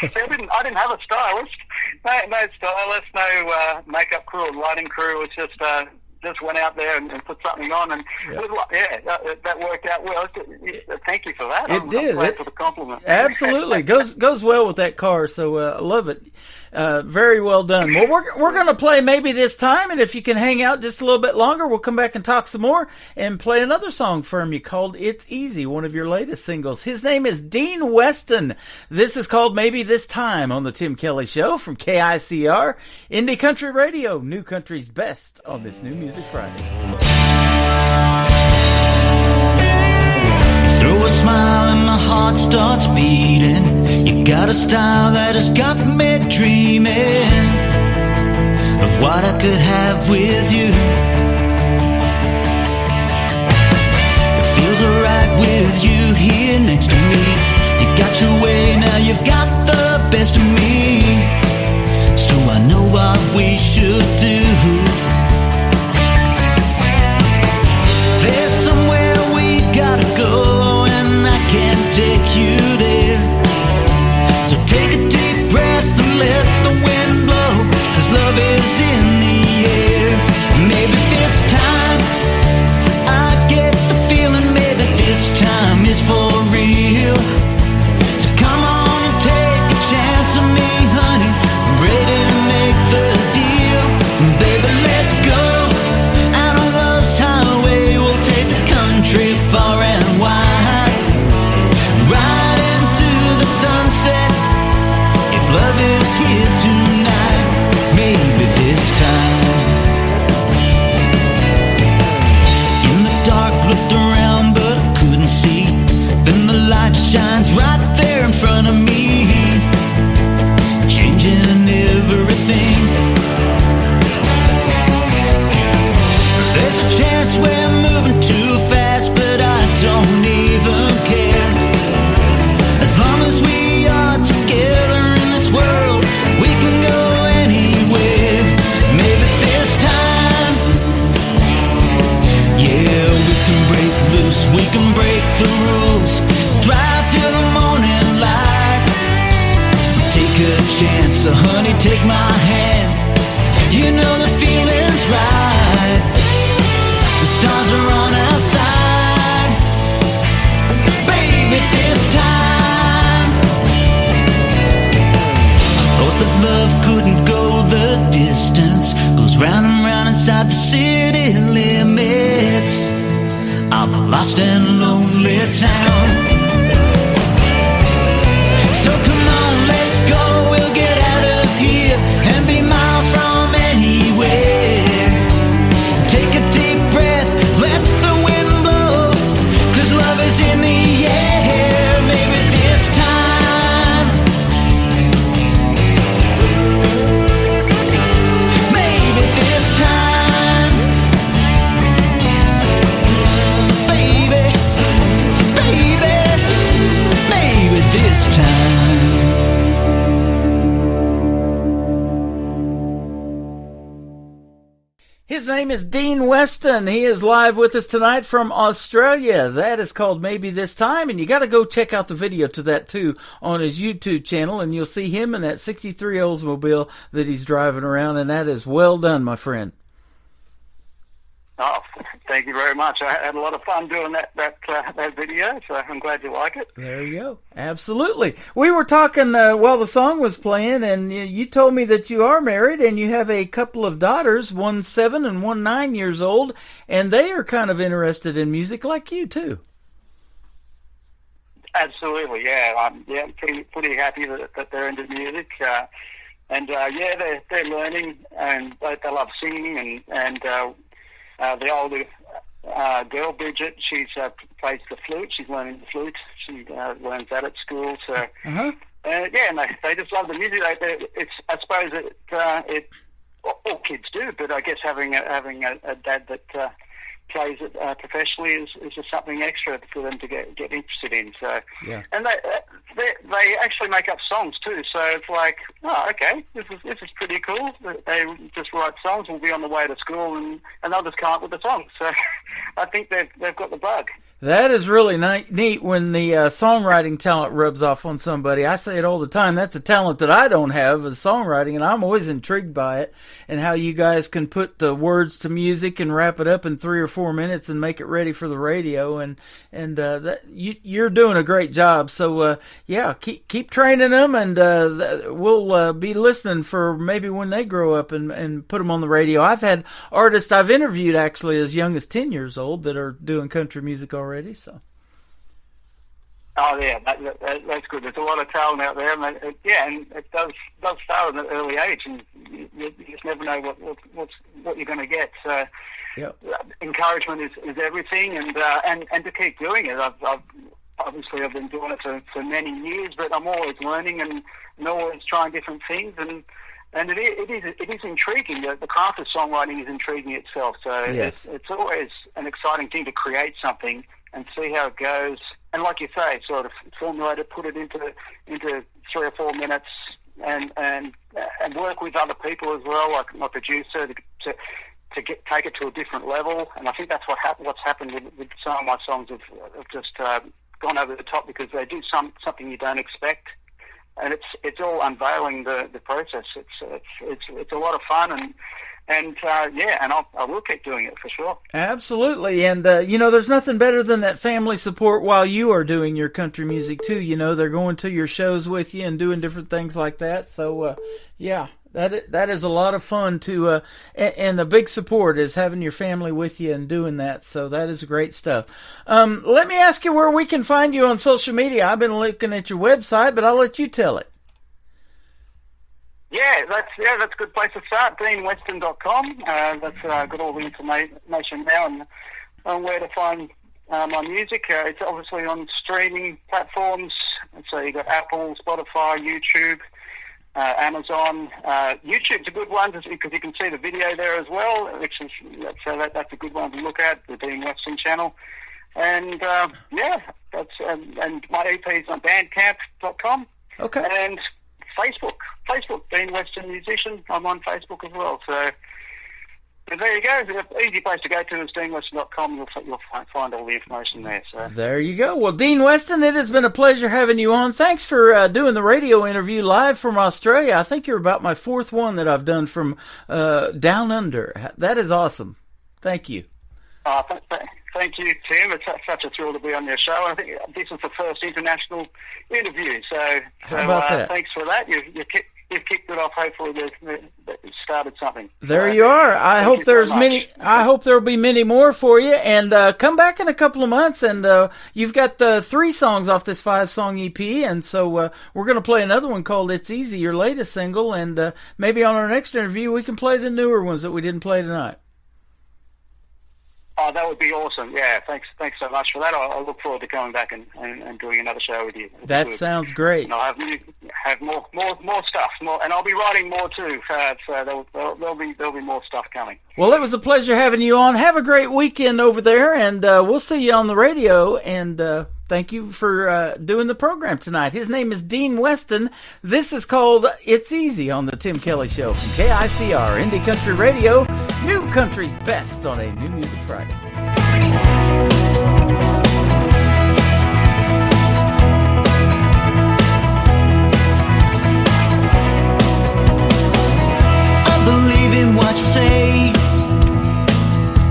I didn't have a stylist. No stylist, no makeup crew or lighting crew. It was just went out there and put something on, and that worked out well. Thank you for that. I'm glad for the compliment. Absolutely, goes well with that car. So I love it. Very well done. Well, we're going to play Maybe This Time, and if you can hang out just a little bit longer, we'll come back and talk some more and play another song from you called "It's Easy," one of your latest singles. His name is Dean Weston. This is called Maybe This Time on the Tim Kelly Show from KICR, Indie Country Radio, New Country's best on this New Music Friday. Throw a smile and my heart starts beating. You got a style that has got me dreaming of what I could have with you. It feels alright with you here next to me. You got your way, now you've got the best of me. So I know what we should do. There's somewhere we gotta go, and I can't take you there. So take a deep breath and let the wind blow, 'cause love is in the air. Maybe this time I get the feeling, maybe this time is for real. So come on and take a chance on me, honey. I'm ready to make the deal. Baby, let's go out on love's highway. We'll take the country far and wide, right into the sunset. If love is here tonight, maybe this time. In the dark, looked around but I couldn't see. Then the light shines right there in front of me, changing everything. There's a chance we're moving too fast, but I don't even care. As long as we are together in this world, we can go anywhere. Maybe this time, yeah, we can break loose, we can break the rules. Drive till the morning light. Take a chance, so honey, take my hand. You know the feeling's right. The stars are on our side. Baby, this time. I thought that love couldn't go the distance, goes round and round inside the city limits of a lost and lonely town. His name is Dean Weston. He is live with us tonight from Australia. That is called Maybe This Time, and you got to go check out the video to that too on his YouTube channel, and you'll see him in that 63 Oldsmobile that he's driving around, and that is well done, my friend. Oh, thank you very much. I had a lot of fun doing that video, so I'm glad you like it. There you go. Absolutely. We were talking while the song was playing, and you told me that you are married and you have a couple of daughters, one 7 and one 9 years old, and they are kind of interested in music like you too. Absolutely, yeah. I'm pretty happy that they're into music, and they're learning, and they love singing, and the older girl, Bridget, she plays the flute. She's learning the flute. She learns that at school. So, and they just love the music. I suppose all kids do, but I guess having a dad that plays it professionally is just something extra for them to get interested in. So, and they actually make up songs too. So it's like, oh, okay, this is pretty cool. They just write songs. We'll be on the way to school, and they'll just come up with the songs. So I think they've got the bug. That is really neat when the songwriting talent rubs off on somebody. I say it all the time. That's a talent that I don't have, is songwriting, and I'm always intrigued by it and how you guys can put the words to music and wrap it up in 3 or 4 minutes and make it ready for the radio. And you're doing a great job. So keep training them, and we'll be listening for maybe when they grow up and put them on the radio. I've had artists I've interviewed actually as young as 10 years old that are doing country music already. So. Oh yeah, that's good. There's a lot of talent out there, and it does start at an early age, and you just never know what you're going to get. So, encouragement is everything, and to keep doing it. I've been doing it for many years, but I'm always learning and always trying different things, and it is intriguing. The craft of songwriting is intriguing itself. So it's always an exciting thing to create something and see how it goes. And like you say, sort of formulate it, put it into 3 or 4 minutes, and work with other people as well, like my producer, to take it to a different level. And I think that's what's happened with some of my songs have just gone over the top, because they do something you don't expect. And it's all unveiling the process. It's a lot of fun, and I will keep doing it for sure. Absolutely, and there's nothing better than that family support while you are doing your country music too. They're going to your shows with you and doing different things like that. So that is a lot of fun to, and the big support is having your family with you and doing that. So that is great stuff. Let me ask you where we can find you on social media. I've been looking at your website, but I'll let you tell it. Yeah, that's a good place to start. DeanWeston.com. That's got all the information now and where to find my music. It's obviously on streaming platforms. So you got Apple, Spotify, YouTube. Amazon, YouTube's a good one because you can see the video there as well, that's a good one to look at, the Dean Weston channel. And and my EP's on Bandcamp.com. Okay. And Facebook, Dean Weston Musician. I'm on Facebook as well. So there you go. The easy place to go to is DeanWeston.com. You'll find all the information there. So there you go. Well, Dean Weston, it has been a pleasure having you on. Thanks for doing the radio interview live from Australia. I think you're about my 4th one that I've done from down under. That is awesome. Thank you. Thank you, Tim. It's such a thrill to be on your show. I think this is the first international interview. So how about that? Thanks for that. You've kicked it off. Hopefully, you've started something. There you are. I hope there's many. I hope there'll be many more for you. And come back in a couple of months. And you've got 3 songs off this 5-song EP. And so we're going to play another one called "It's Easy," your latest single. And maybe on our next interview we can play the newer ones that we didn't play tonight. Oh, that would be awesome. Yeah, thanks so much for that. I look forward to coming back and doing another show with you. That sounds great. And I'll have more stuff, and I'll be writing more too. So there'll be more stuff coming. Well, it was a pleasure having you on. Have a great weekend over there, and we'll see you on the radio. And thank you for doing the program tonight. His name is Dean Weston. This is called "It's Easy" on the Tim Kelly Show from KICR Indie Country Radio. New Country's Best on a New Music Friday. I believe in what you say,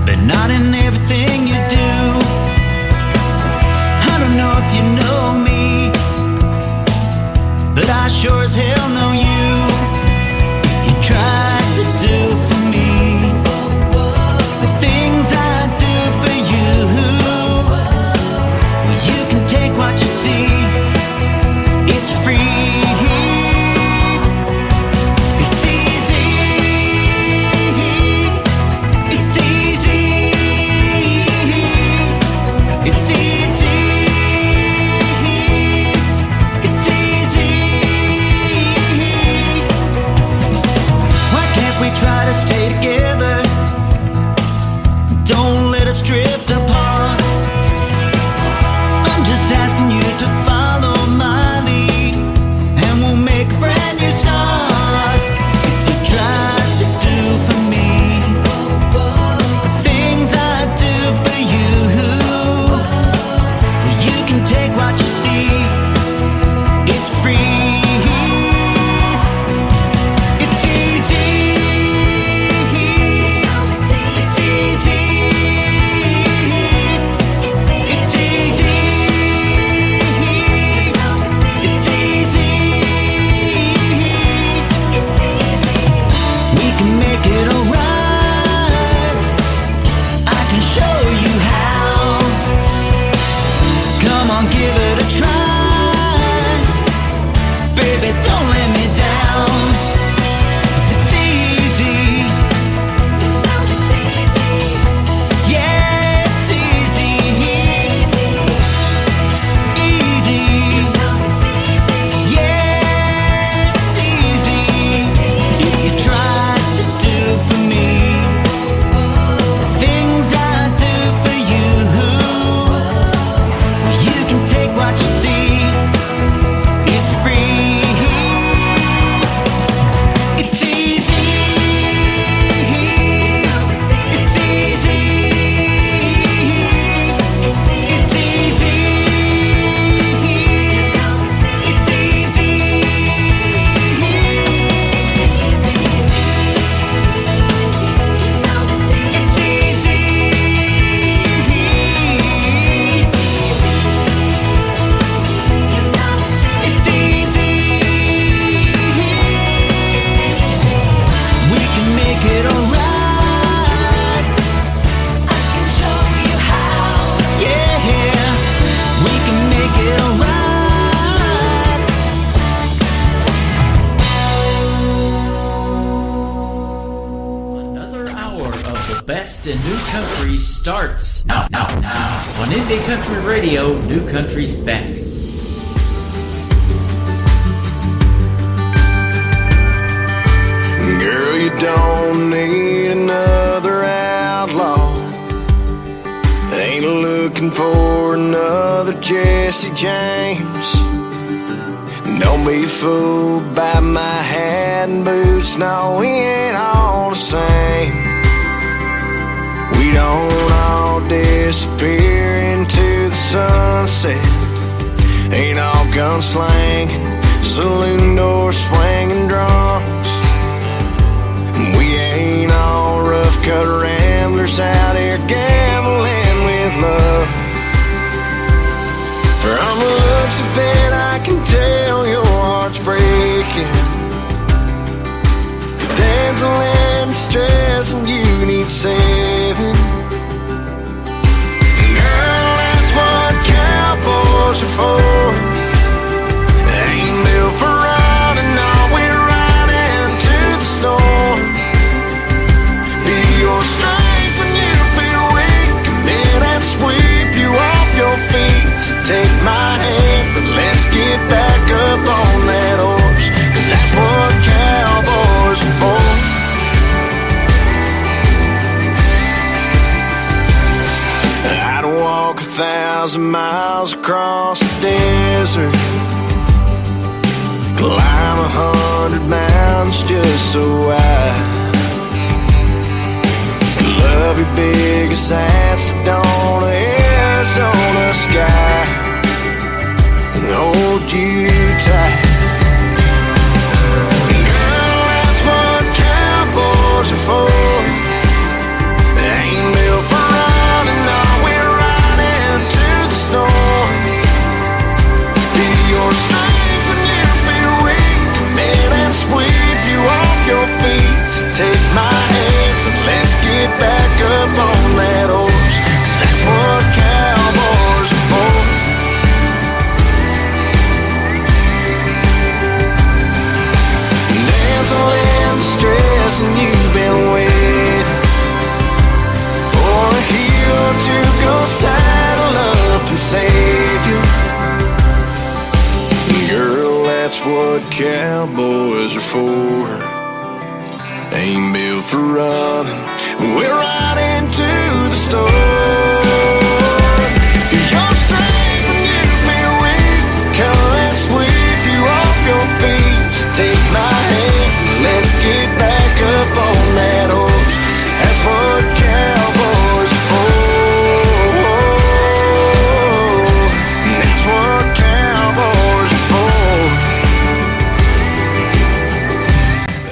but not in everything you do. I don't know if you know me, but I sure as hell know you. If you tried to do for me the things I do for you, well, you can take what you see. It's free. It's easy. It's easy. It's easy. It's easy. Why can't we try to stay together? Don't let us drift apart. I'm just asking you to follow my lead, and we'll make a brand new start. If you try to do for me the things I do for you, well, you can take what you see. It's free. It's easy. It's easy. It's easy. It's easy. We can make it alright. I can show you how. Come on, give it a try. Baby, don't let me down. It's easy. Yeah, it's easy. Easy. Yeah, it's easy. If you try to do for me things I do for you, well, you can take what you see. It's free. It's easy. It's easy. It's easy. It's easy. It's easy. We can make it alright. I can show you how. Yeah, we can make it alright. Another hour of the best in new country starts now on Indie Country Radio, New Country's Best. Girl, you don't need another outlaw. Ain't looking for another Jesse James. Don't be fooled by my hat and boots. No, we ain't all the same. We don't all disappear into the sunset. Ain't all gunslanging, saloon doors swinging drums. We ain't all rough-cut ramblers out here gambling with love. From the looks of it, I can tell your heart's breaking. Dancing and stress, and you need saving. Girl, that's what cowboys are for. They ain't built for running, no, we're riding into the storm. Be your strength when you feel weak. Come in and sweep you off your feet. So take my hand, but let's get back up on that horse. 'Cause that's what cowboys are for. I'd walk 1,000 miles across the desert, climb 100 mountains just so I Vegas, acid on the Arizona sky, and hold you tight. Girl, that's what cowboys are for. They ain't built for running, no, we're riding to the storm. Be your strength when you feel weak, man, and sweep you off your feet. So take my hand and let's get back up on that horse, 'cause that's what cowboys are for. Dancing in the stress and you've been waiting for a hero to go saddle up and save you. Girl, that's what cowboys are for. Ain't built for running, we're riding to the store. Your strength when you feel weak, come and sweep you off your feet. So take my hand, let's get back up on that horse. That's what cowboys are for. That's what cowboys are for.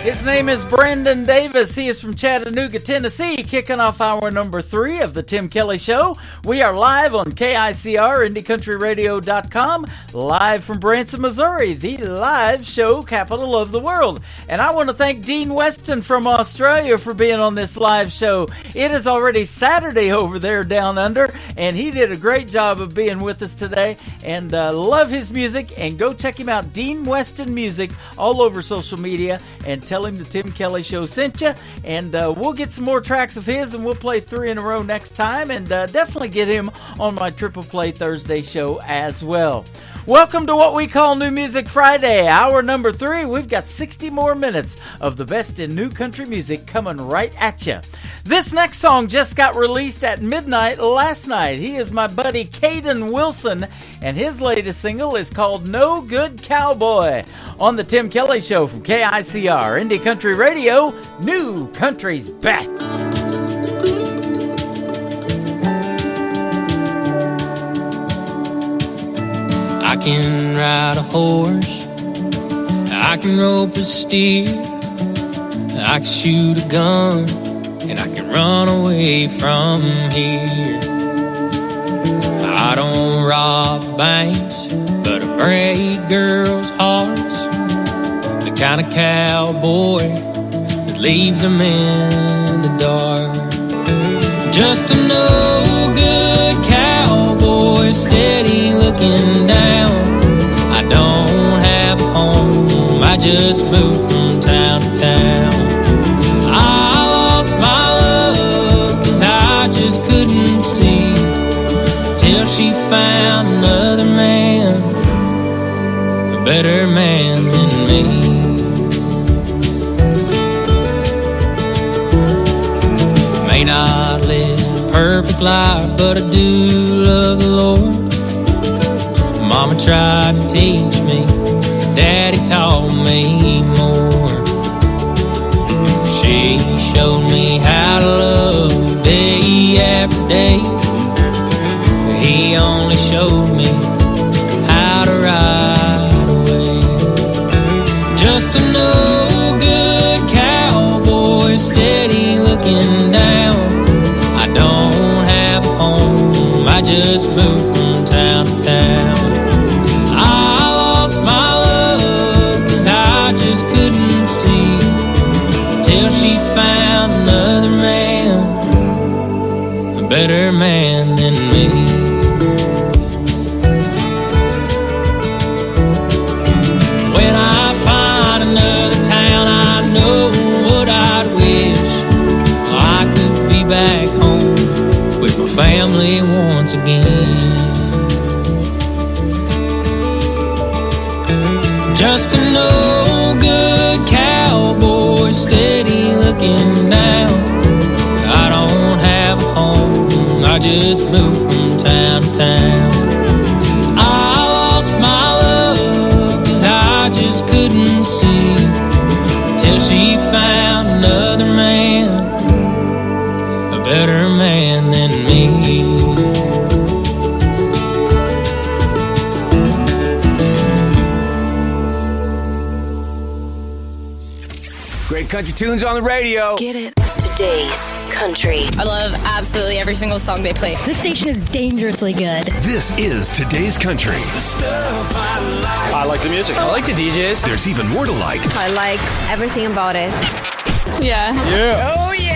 His name is Brandon Davis. He is from Chattanooga, Tennessee, kicking off hour number 3 of the Tim Kelly Show. We are live on KICR, IndieCountryRadio.com, live from Branson, Missouri, the live show capital of the world. And I want to thank Dean Weston from Australia for being on this live show. It is already Saturday over there down under, and he did a great job of being with us today. And love his music, and go check him out, Dean Weston Music, all over social media, and tell him the Tim Kelly Show sent you. And we'll get some more tracks of his, and we'll play 3 in a row next time, and definitely get him on my Triple Play Thursday show as well. Welcome to what we call New Music Friday, hour number 3. We've got 60 more minutes of the best in new country music coming right at you. This next song just got released at midnight last night. He is my buddy Caden Wilson, and his latest single is called No Good Cowboy. On the Tim Kelly Show from KICR, Indie Country Radio, New Country's Best. I can ride a horse, I can rope a steer, I can shoot a gun, and I can run away from here. I don't rob banks, but I break girls' hearts, the kind of cowboy that leaves them in the dark. Just a no-good cowboy, steady looking down. I don't have a home, I just moved from town to town. I lost my love 'cause I just couldn't see, till she found another man, a better man than me. May not live a perfect life, but I do love the Lord. Mama tried to teach me, Daddy taught me more. She showed me how to love day after day, but he only showed me how to ride away. Just a no-good cowboy, steady looking down. I don't have a home, I just moved from town to town. I lost my love 'cause I just couldn't see, till she found another man, a better man than me. When I find another town, I know what I'd wish. I could be back home with my family once again. Just a no-good cowboy, steady looking down. I don't have a home, I just moved from town to town. I lost my love 'cause I just couldn't see, till she found another man, a better man than me. Great country tunes on the radio. Get it? Today's country. I love absolutely every single song they play. This station is dangerously good. This is Today's Country. I like the music. I like the DJs. There's even more to like. I like everything about it. Yeah. Yeah. Oh, yeah.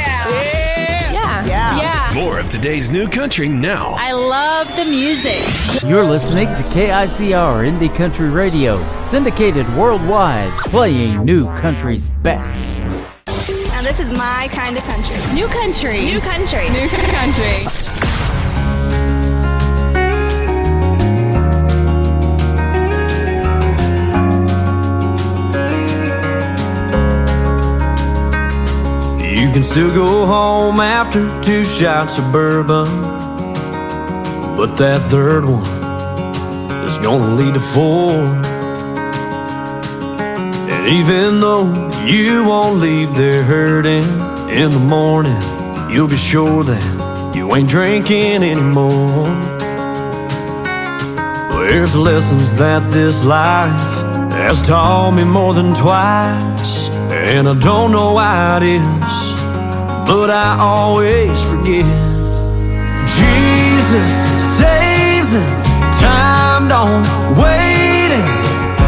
Yeah. More of today's new country now. I love the music. You're listening to KICR Indie Country Radio, syndicated worldwide, playing new country's best. And this is my kind of country. New country. New country. New country. You can still go home after 2 shots of bourbon, but that third one is gonna lead to 4. And even though you won't leave there hurting, in the morning you'll be sure that you ain't drinking anymore. Well, there's lessons that this life has taught me more than twice, and I don't know why it is, but I always forget. Jesus saves and time don't wait, and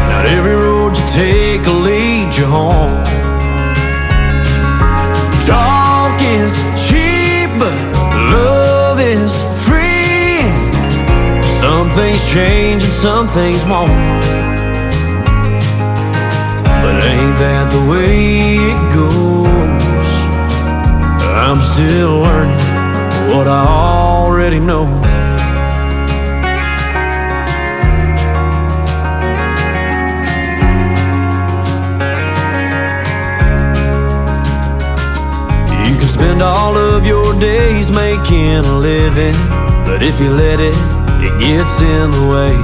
not every road you take will lead you home. Talk is cheap, but love is free. Some things change and some things won't, but ain't that the way it goes? I'm still learning what I already know. You can spend all of your days making a living, but if you let it, it gets in the way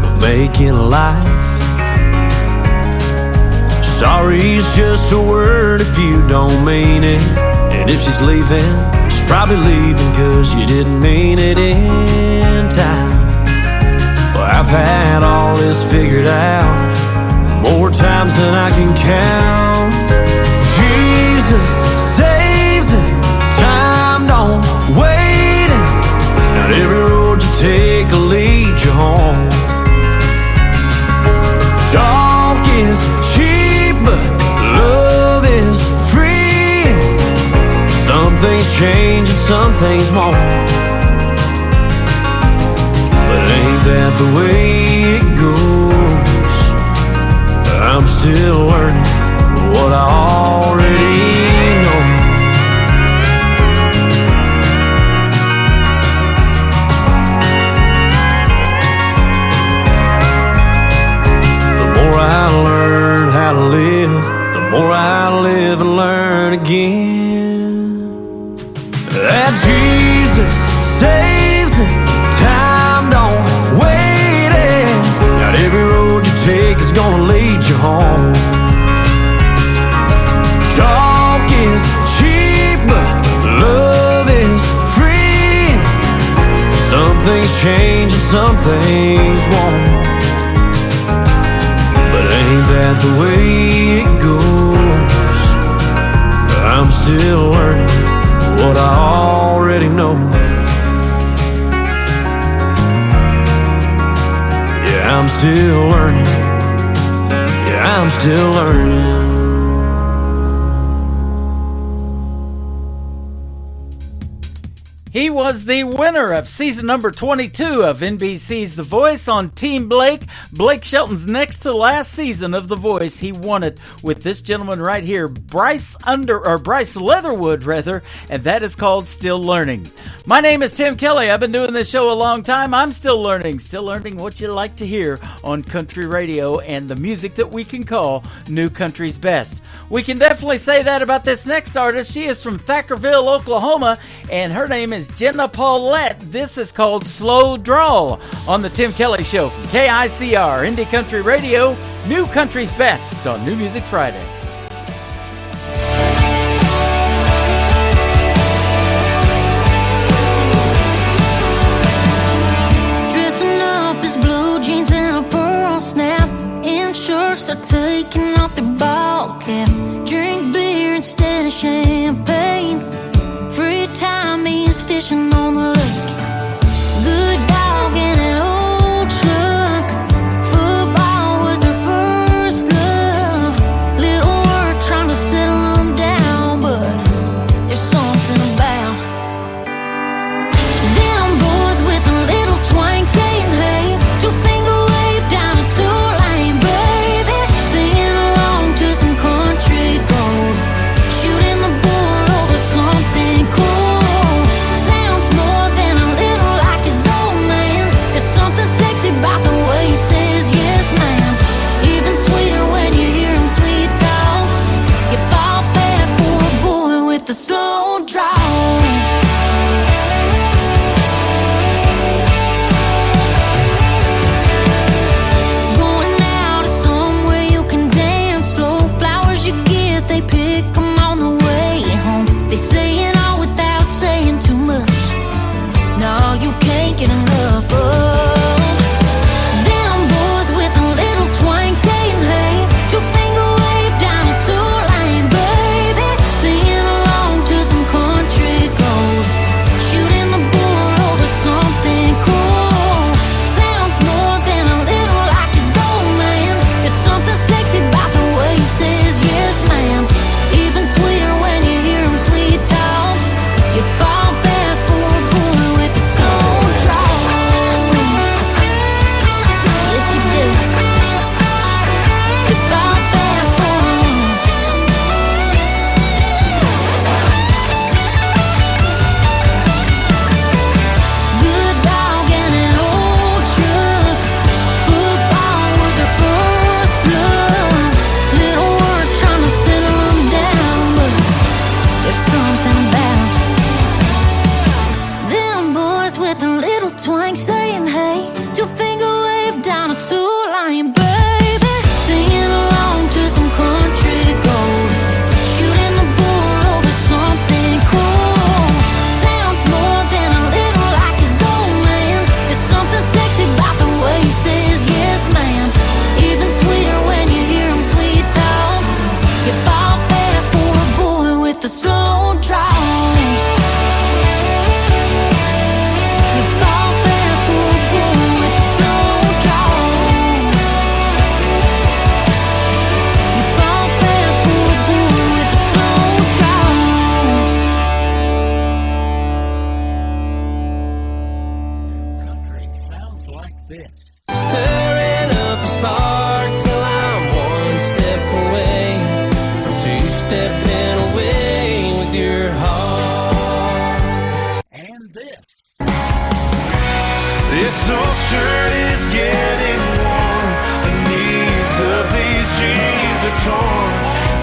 of making a life. Sorry's just a word if you don't mean it. And if she's leaving, she's probably leaving 'cause you didn't mean it in time. Well, I've had all this figured out more times than I can count. Jesus saves and time don't wait, and not every road you take will lead you home. Talk is cheap, but love is free. Some things change and some things won't, but ain't that the way it goes? I'm still learning what I already know. The more I learn how to live, the more I live and learn again. That Jesus saves and time don't wait, and not every road you take is gonna lead you home. Talk is cheap, but love is free. Some things change and some things won't, but ain't that the way it goes? I'm still learning what I already know. Yeah, I'm still learning. Yeah, I'm still learning. He was the winner of season number 22 of NBC's The Voice on Team Blake. Blake Shelton's next to last season of The Voice. He won it with this gentleman right here, Bryce Leatherwood, and that is called Still Learning. My name is Tim Kelly. I've been doing this show a long time. I'm still learning what you like to hear on country radio and the music that we can call new country's best. We can definitely say that about this next artist. She is from Thackerville, Oklahoma, and her name is Jenna Paulette. This is called Slow Drawl on the Tim Kelly Show from KICR Indie Country Radio, new country's best on New Music Friday. This old shirt is getting worn. The knees of these jeans are torn.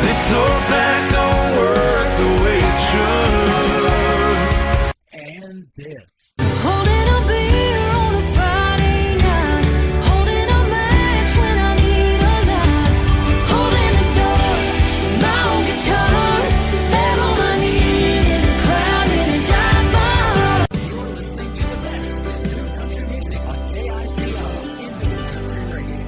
This old back don't work the way it should. And this. Holding a beer on a Friday night, holding a match when I need a light, holding the door, my own guitar, and on my knees in a crowd ready to die my heart. You're listening to the best in new country music on KICO Indie Country Radio.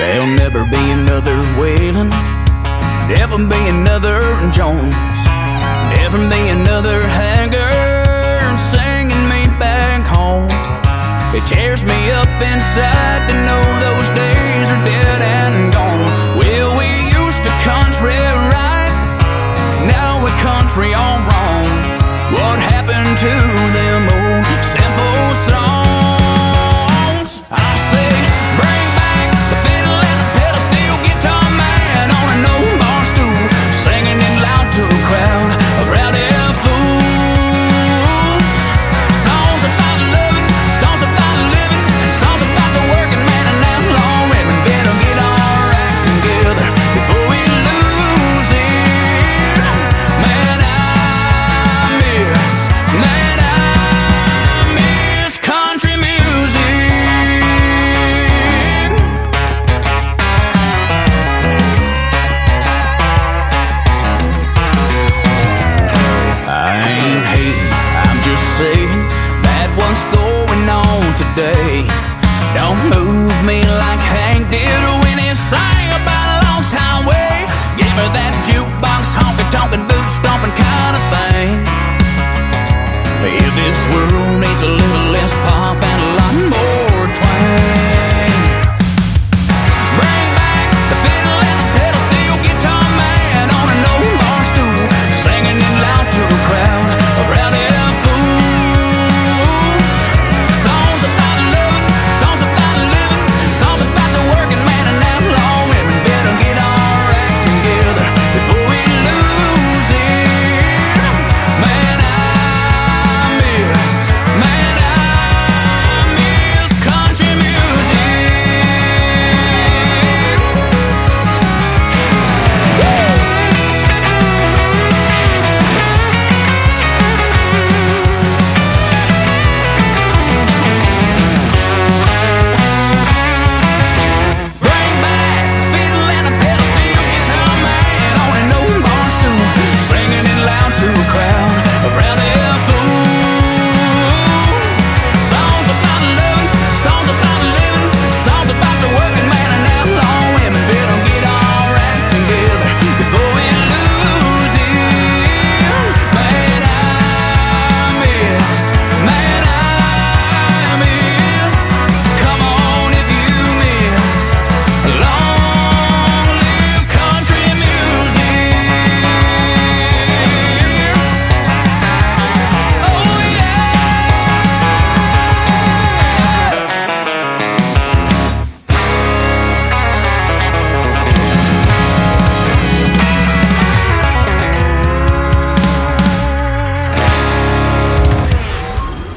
There'll never be another Waylon, never be another Jones, never be another Haggard singing me back home. It tears me up inside to know those days are dead and gone. Well, we used to country right, now we're country all wrong. What happened to them old simple songs? I say, bring back the fiddle and the pedal steel guitar man on an old bar stool, singing it loud to a crowd of rowdy fools. Songs about loving, songs about living, songs about the working man and outlaw women. Better get our act together before we lose it. Man, I miss country music. I ain't hating, I'm just saying that what's going on today don't move me like Hank did when he sang about a lost highway. Give her that jukebox honky-tonkin' boot stomping kind of thing. If this world needs a little less pop and a lot more twang, bring back the fiddle and the pedal steel guitar man on an old bar stool, singing it loud to a crowd of rowdy fools. Songs about loving, songs about living, songs about the working man and outlaw women. Better get our act together before we lose it. Man, I miss country music. Bring back fiddle and a pedal steel guitar man on an old bar stool, singing it loud to a crowd of rowdy fools. Songs about loving, songs about living, songs about the working man and outlaw women. Better get our act together before we lose it. Man, I miss. Come on if you miss. Long live country music. Oh yeah.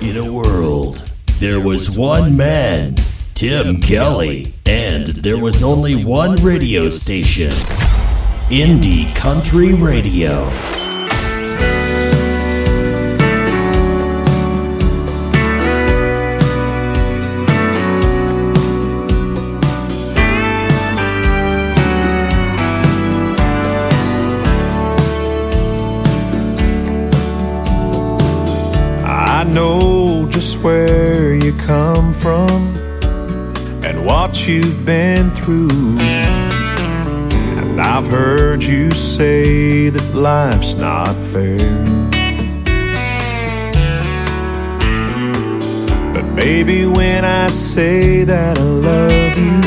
In a world, there was one man, Tim Kelly, and there was only one radio station, Indie Country Radio. I know just where you come from and what you've been through. And I've heard you say that life's not fair. But baby, when I say that I love you,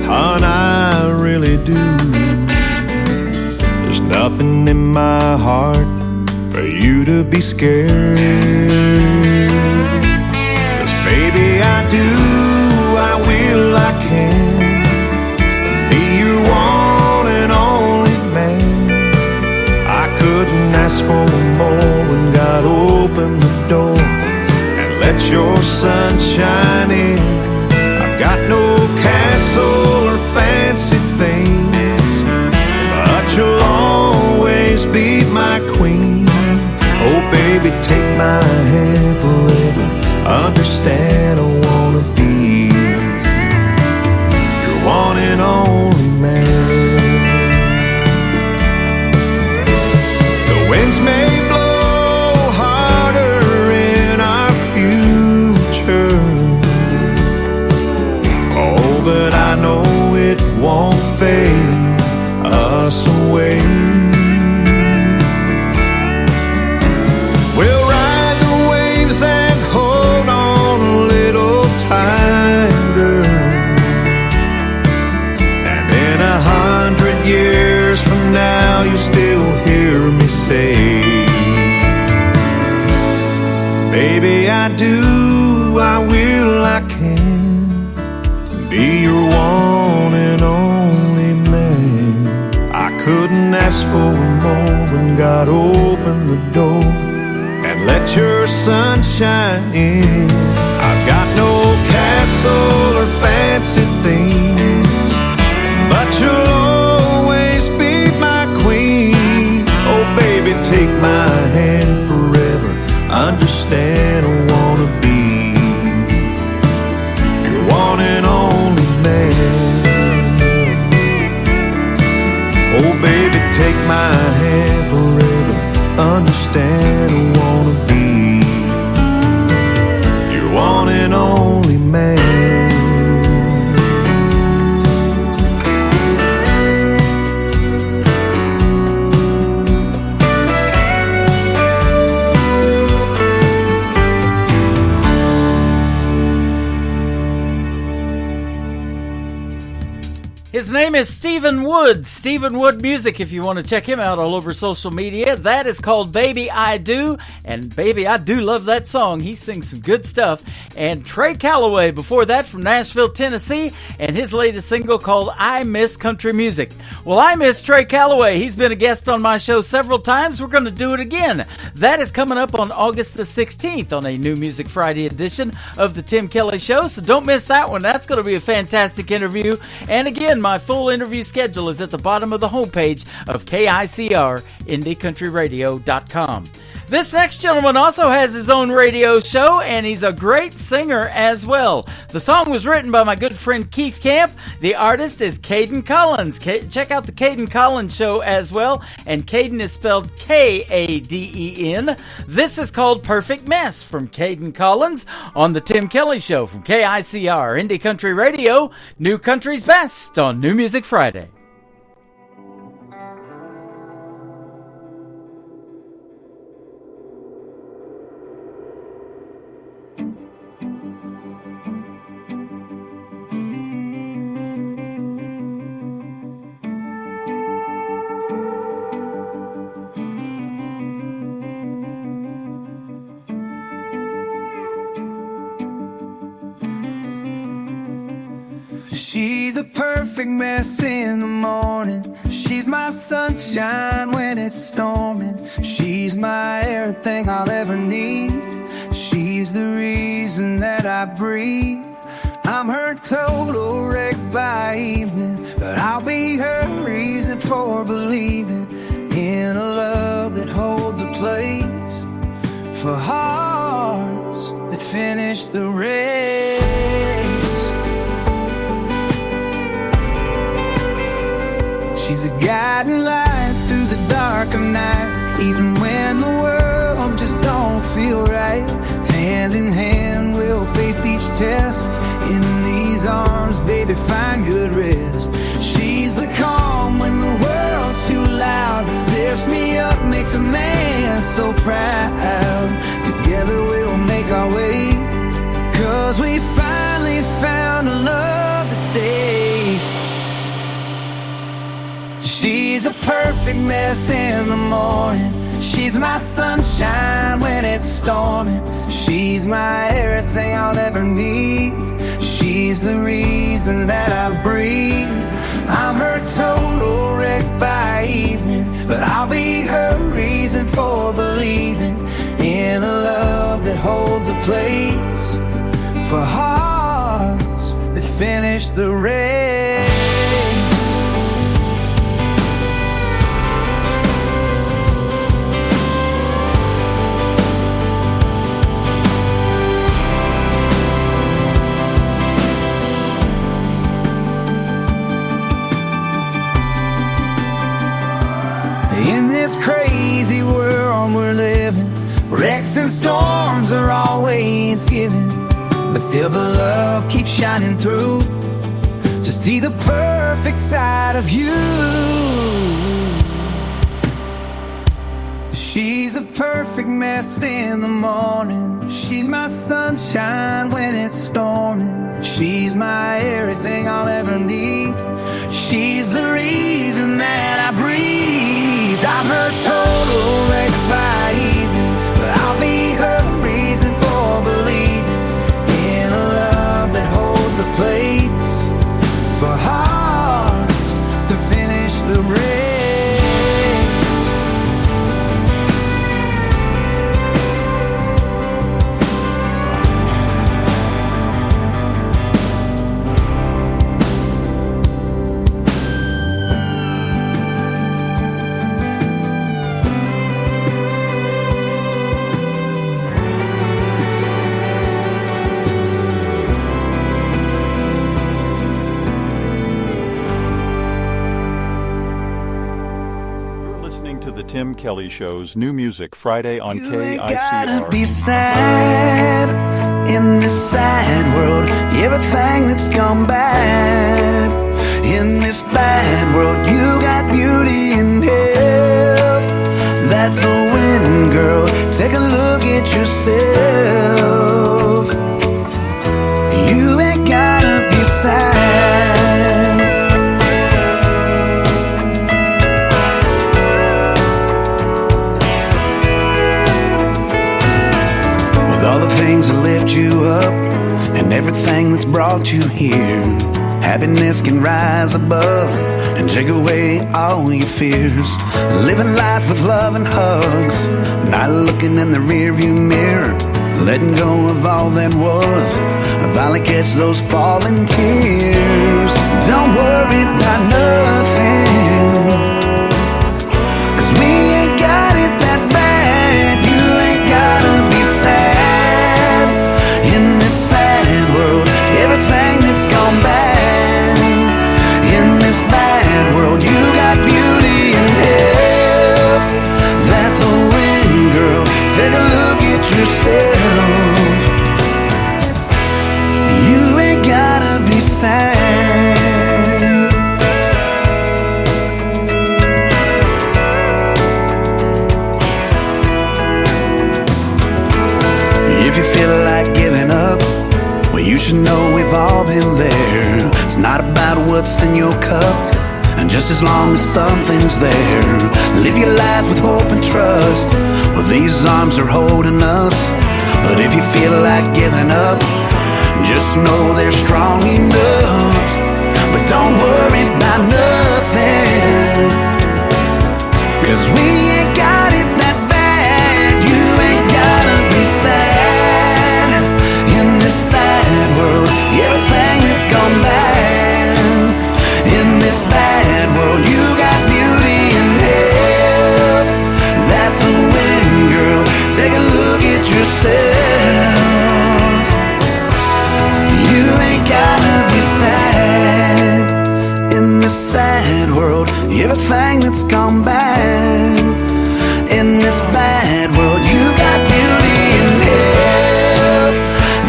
hon, I really do. There's nothing in my heart for you to be scared. 'Cause baby, I do, I will, I can. sunshine in. I've got no castle or fancy things, but you'll always be my queen. Oh baby, take my hand forever. Understand I wanna be your one and only man. The winds may blow harder in our future, oh, but I know it won't fade us away. We'll ride the waves and hold on a little tighter, and in 100 years from now you'll still hear me say, baby, I do, I will, I can be your one and only man. I couldn't ask for more when God opened the door and let your sunshine in. I've got no castle or fancy things, but you'll always be my queen. Oh baby, take my hand forever. Understand I wanna be your one and only man. Oh baby, take my hand forever. Understand I wanna be your one and only man. His name is Stephen Wood. Stephen Wood Music, if you want to check him out all over social media. That is called Baby I Do. And baby, I do love that song. He sings some good stuff. And Trey Calloway before that from Nashville, Tennessee. And his latest single called I Miss Country Music. Well, I miss Trey Calloway. He's been a guest on my show several times. We're going to do it again. That is coming up on August the 16th on a New Music Friday edition of the Tim Kelly Show. So don't miss that one. That's going to be a fantastic interview. And again, my full interview schedule is at the bottom of the homepage of KICR, IndieCountryRadio.com. This next gentleman also has his own radio show, and he's a great singer as well. The song was written by my good friend Keith Camp. The artist is Caden Collins. Check out the Caden Collins Show as well, and Caden is spelled K-A-D-E-N. This is called Perfect Mess from Caden Collins on the Tim Kelly Show from KICR, Indie Country Radio, New Country's Best on New Music Friday. She's a perfect mess in the morning. She's my sunshine when it's storming. She's my everything I'll ever need. She's the reason that I breathe. I'm her total wreck by evening, but I'll be her reason for believing in a love that holds a place for hearts that finish the race. She's a guiding light through the dark of night, even when the world just don't feel right. Hand in hand we'll face each test. In these arms, baby, find good rest. She's the calm when the world's too loud. Lifts me up, makes a man so proud. Together we'll make our way, 'cause we finally found a love that stays. She's a perfect mess in the morning. She's my sunshine when it's storming. She's my everything I'll ever need. She's the reason that I breathe. I'm her total wreck by evening, but I'll be her reason for believing in a love that holds a place for hearts that finish the race. In this crazy world we're living, wrecks and storms are always given, but still the love keeps shining through to see the perfect side of you. She's a perfect mess in the morning, she's my sunshine when it's storming, she's my everything I'll ever need, she's the reason that I breathe. I'm her total wreck by evening, but I'll be her reason for believing in a love that holds a place for hearts to finish the race. Tim Kelly Show's New Music Friday on KICR. Gotta be sad in this sad world. Everything that's gone bad in this bad world. You got beauty and health. That's a win, girl. Take a look at yourself. You ain't gotta be sad. All the things that lift you up and everything that's brought you here, happiness can rise above and take away all your fears. Living life with love and hugs, not looking in the rearview mirror, letting go of all that was. I finally catch those falling tears. Don't worry about nothing, 'cause we ain't got it that bad. You ain't gotta be sad in this sad world. Everything that's gone bad in this bad world. You got beauty and health. That's a win, girl. Take a look at yourself. You ain't gotta be sad. If you feel like giving up, well, you should know we've all been there. It's not about what's in your cup, and just as long as something's there, live your life with hope and trust. Well, these arms are holding us. But if you feel like giving up, just know they're strong enough. But don't worry about nothing, 'cause we ain't got it that bad. You ain't gotta be sad in this sad world. Everything that's gone bad in this bad world. You got beauty and health. That's a win, girl. Take a look at yourself. You ain't gotta be sad in this sad world. Everything that's gone bad in this bad world. You got beauty and health.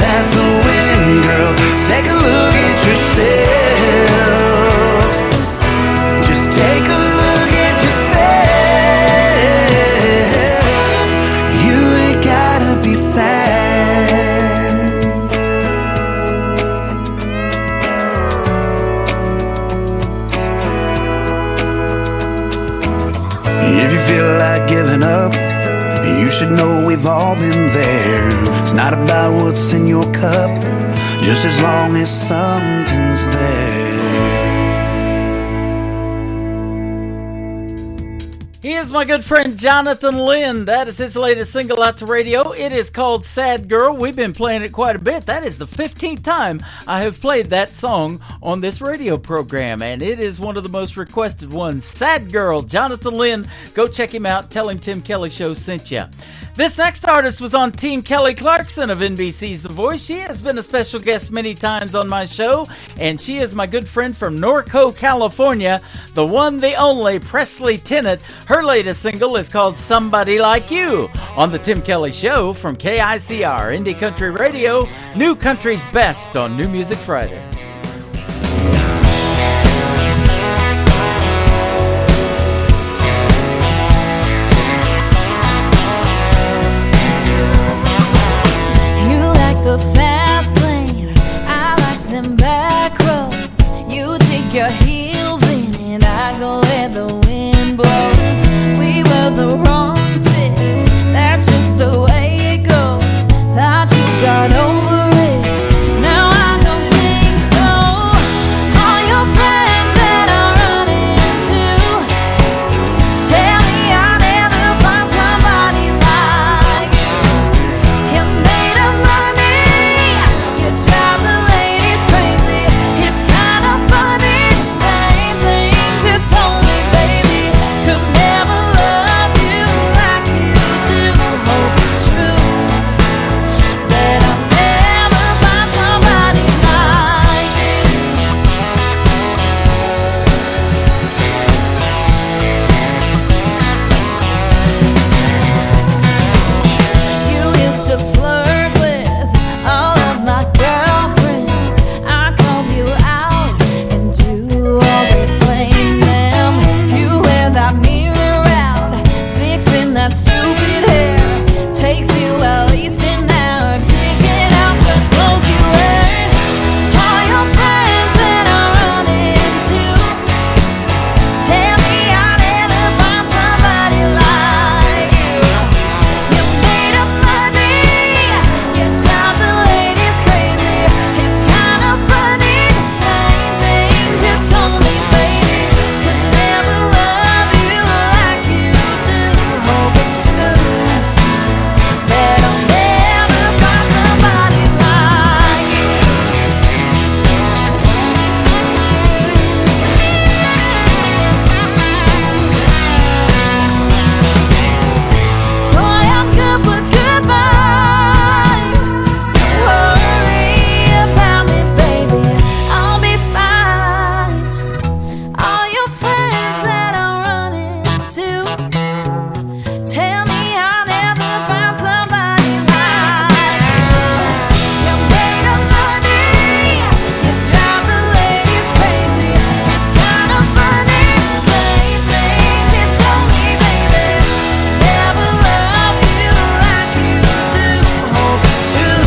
That's a win, girl. Take a look at yourself. Just take a look at yourself. You ain't gotta be sad. If you feel like giving up, you should know we've all been there. It's not about what's in your cup, just as long as something's there. He is my good friend Jonathan Lynn. That is his latest single out to radio. It is called Sad Girl. We've been playing it quite a bit. That is the 15th time I have played that song on this radio program, and it is one of the most requested ones. Sad Girl, Jonathan Lynn. Go check him out. Tell him Tim Kelly Show sent you. This next artist was on Team Kelly Clarkson of NBC's The Voice. She has been a special guest many times on my show, and she is my good friend from Norco, California, the one, the only Presley Tennant. Her latest single is called Somebody Like You on the Tim Kelly Show from KICR, Indie Country Radio, New Country's Best on New Music Friday. The fast lane, I like them back roads. You take your heels in and I go where the wind blows. We were the wrong fit, that's just the way it goes. Thought you got over it, now I don't think so. All your friends that I run into tell me I'll never find somebody like you. You made up money, you drive the ladies crazy. It's kind of funny, same things you told me, baby. Could never love you like you do. Hope it's true that I'll never find somebody like you. You used to flirt with all of my girlfriends. I called you out and you always blame them. You wear that mirror out, fixing that stupid hair. Takes you at least an hour picking out the clothes you wear. All your friends that I run into tell me I'll never find somebody like you. You made up money, you drive the ladies crazy. It's kind of funny, the same things you told me, baby. Could never love you like you do. Hope it's true that I'll never find somebody like you. Boy, I'm good, but goodbye. Don't worry about me, baby. I'll be fine. All your friends that I run into tell me I'll never find somebody like you. You made up money, you drive the ladies crazy. It's kind of funny, same things you told me, baby. Never love you like you do. Hope it's true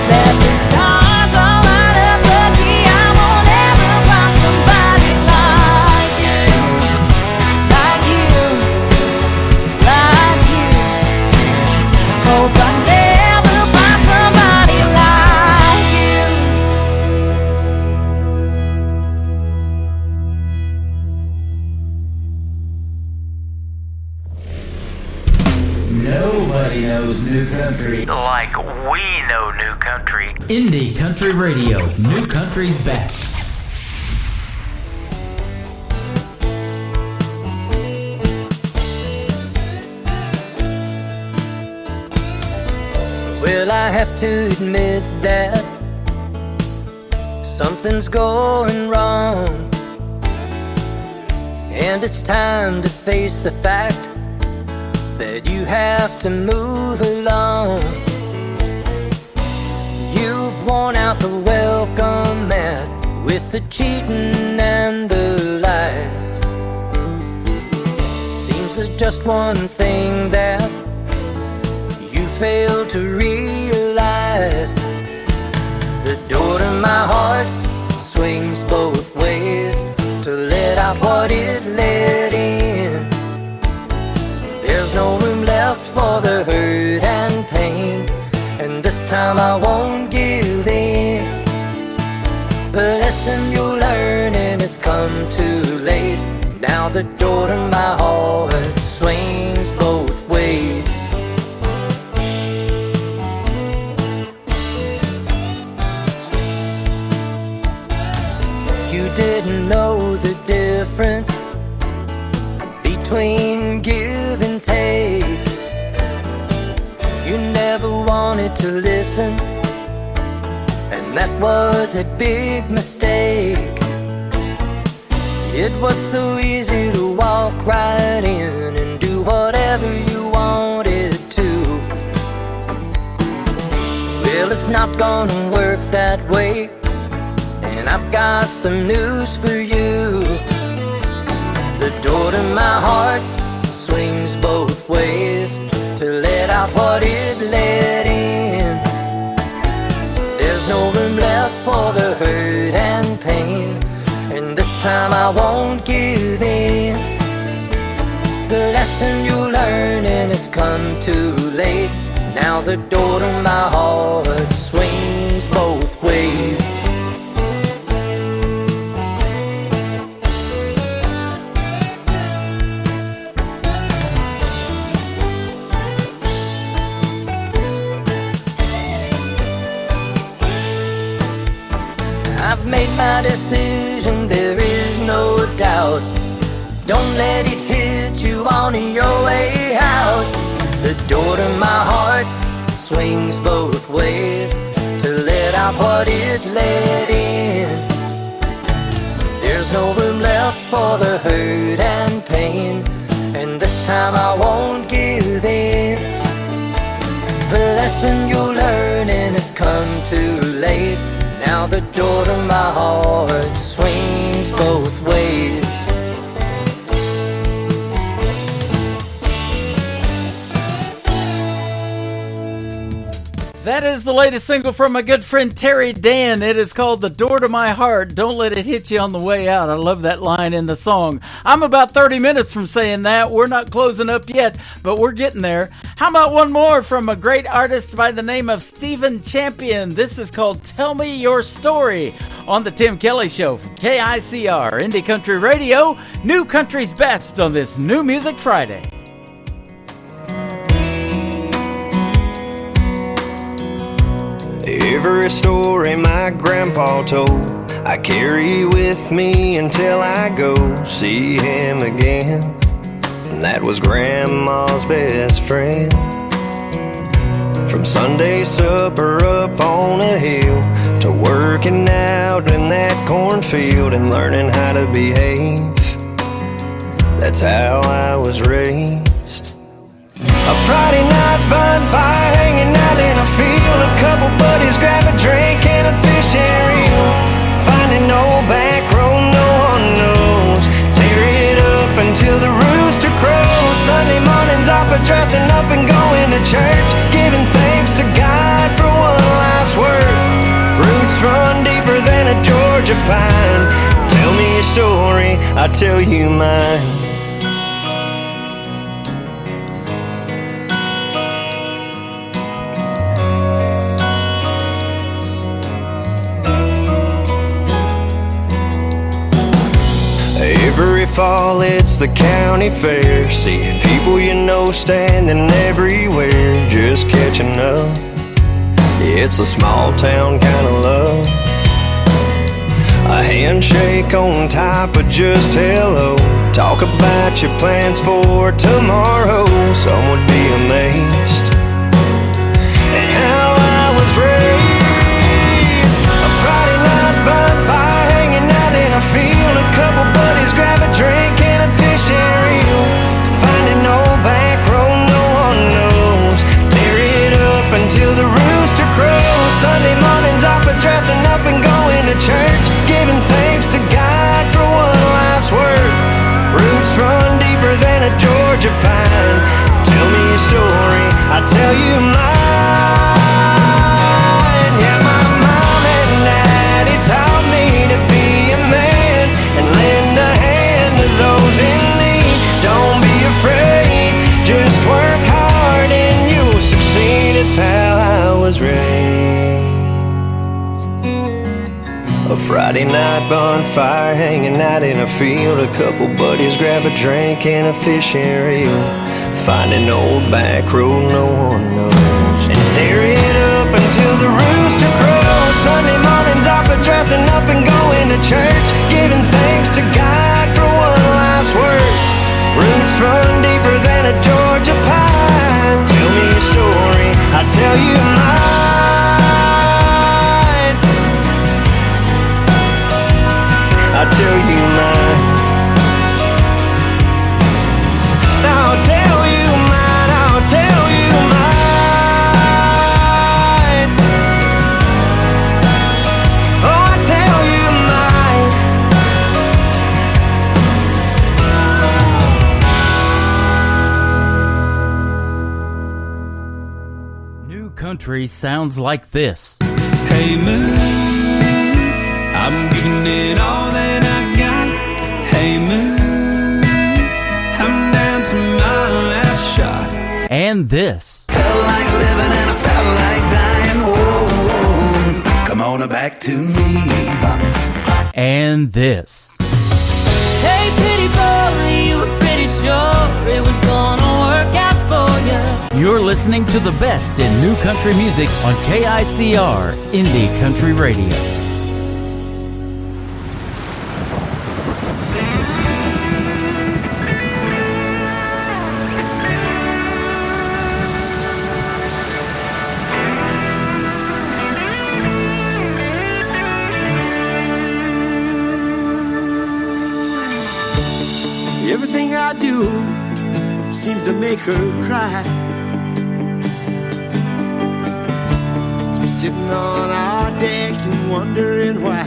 that the stars all line up lucky. I won't ever find somebody like you, like you, like you. Hope I never find somebody like you. Nobody knows new country like we know new country. Indie Country Radio, New Country's Best. Well, I have to admit that something's going wrong, and it's time to face the fact that you have to move along. You've worn out the welcome mat with the cheating and the lies. Seems there's just one thing that you fail to realize. The door to my heart swings both ways to let out what it let in. There's no room left for the hurt and pain, and this time I won't give in. The lesson you're learning has come too late. Now the door to my heart didn't know the difference between give and take. You never wanted to listen, and that was a big mistake. It was so easy to walk right in and do whatever you wanted to. Well, it's not gonna work that way, and I've got some news for you. The door to my heart swings both ways to let out what it let in. There's no room left for the hurt and pain, and this time I won't give in. The lesson you learn and it's come too late. Now the door to my heart swings both ways. I've made my decision, there is no doubt. Don't let it hit you on your way out. The door to my heart swings both ways to let out what it let in. There's no room left for the hurt and pain, and this time I won't give in. The lesson you learn and it's come too late. Now the door to my heart swings both ways. That is the latest single from my good friend Terry Dan. It is called The Door to My Heart. Don't let it hit you on the way out. I love that line in the song. I'm about 30 minutes from saying that. We're not closing up yet, but we're getting there. How about one more from a great artist by the name of Stephen Champion? This is called Tell Me Your Story on The Tim Kelly Show from KICR, Indie Country Radio, New Country's Best on this New Music Friday. Every story my grandpa told, I carry with me until I go see him again. And that was Grandma's best friend. From Sunday supper up on a hill to working out in that cornfield and learning how to behave, that's how I was raised. A Friday night bonfire hanging out in a field. A couple buddies grab a drink and a fish and reel. Finding no back road no one knows. Tear it up until the rooster crows. Sunday mornings off of dressing up and going to church, giving thanks to God for one life's work. Roots run deeper than a Georgia pine. Tell me your story, I'll tell you mine. Every fall it's the county fair, seeing people you know standing everywhere, just catching up. It's a small town kind of love. A handshake on top of just hello. Talk about your plans for tomorrow. Some would be amazed at how I was raised. A Friday night bonfire hanging out in a field. A couple buddies grab a drink and a fish and reel. Finding no back road no one knows. Tear it up until the rooster crows. Sunday mornings off of dressing up and going to church, giving thanks to God for one life's work. Roots run deeper than a Georgia pine. Tell me your story, I'll tell you mine. Yeah, my mom and daddy taught me to be a man and lend a hand to those in need. Don't be afraid, just work hard and you'll succeed. It's how I was raised. A Friday night bonfire hanging out in a field. A couple buddies grab a drink and a fish and reel. Finding old back road no one knows. And tear it up until the rooster crows. Sunday mornings off of dressing up and going to church, giving thanks New country sounds like this. Hey moon, I'm giving it all that I got. Hey moon, I'm down to my last shot. And this. Felt like living and I felt like dying. Oh, come on back to me. And this. Hey, pretty boy, you were pretty sure it was gonna work out for you. You're listening to the best in new country music on KICR, Indie Country Radio. Everything I do seems to make her cry. So I'm sitting on our deck and wondering why.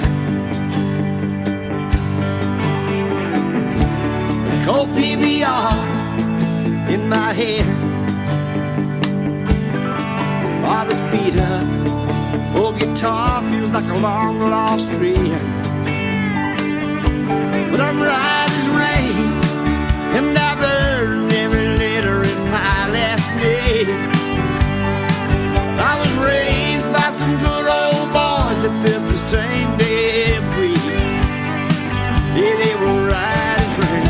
A cold PBR in my head, all this beat up old guitar feels like a long lost friend. But I'm right as rain, and I burned every letter in my last name. I was raised by some good old boys that felt the same damn way. Yeah, they were right as rain.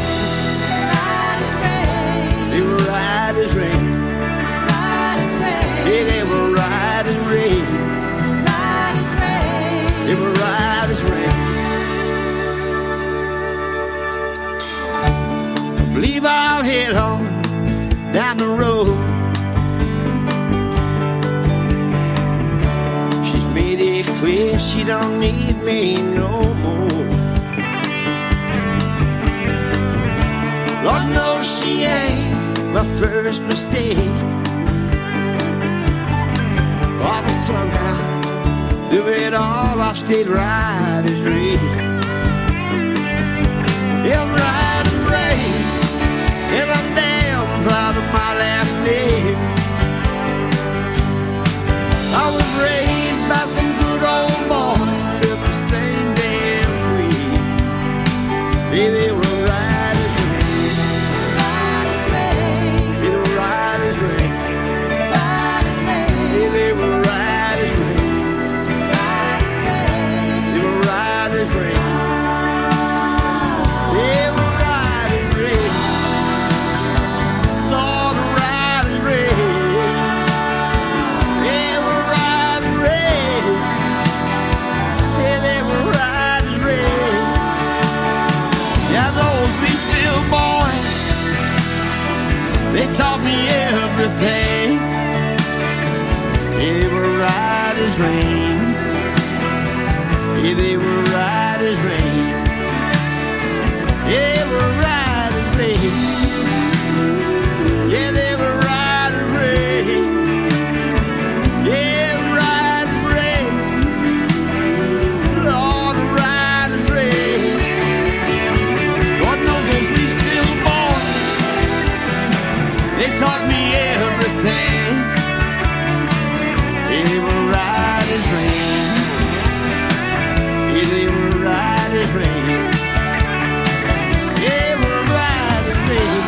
They were right as rain. Yeah, they were right as rain. They were right as rain. I believe I'll head on down the road. She's made it clear she don't need me no more. Lord knows she ain't my first mistake. Oh, but somehow through it all I stayed right as rain. Yeah, I'm right as rain, and I'm damn proud of my last name. I was raised by some good old boys that felt the same damn way. Yeah, they were right as rain. They were right as rain. Yeah, they were right as rain. They were right as rain. They taught me everything. They were right as rain. Yeah, they were right as rain. Yeah, they were right as rain. Yeah, they were right as rain. Yeah, right as rain. Lord, right as rain. Lord knows those three still boys, they taught me everything. They were right as rain. Yeah, they were right as rain. They were right as rain.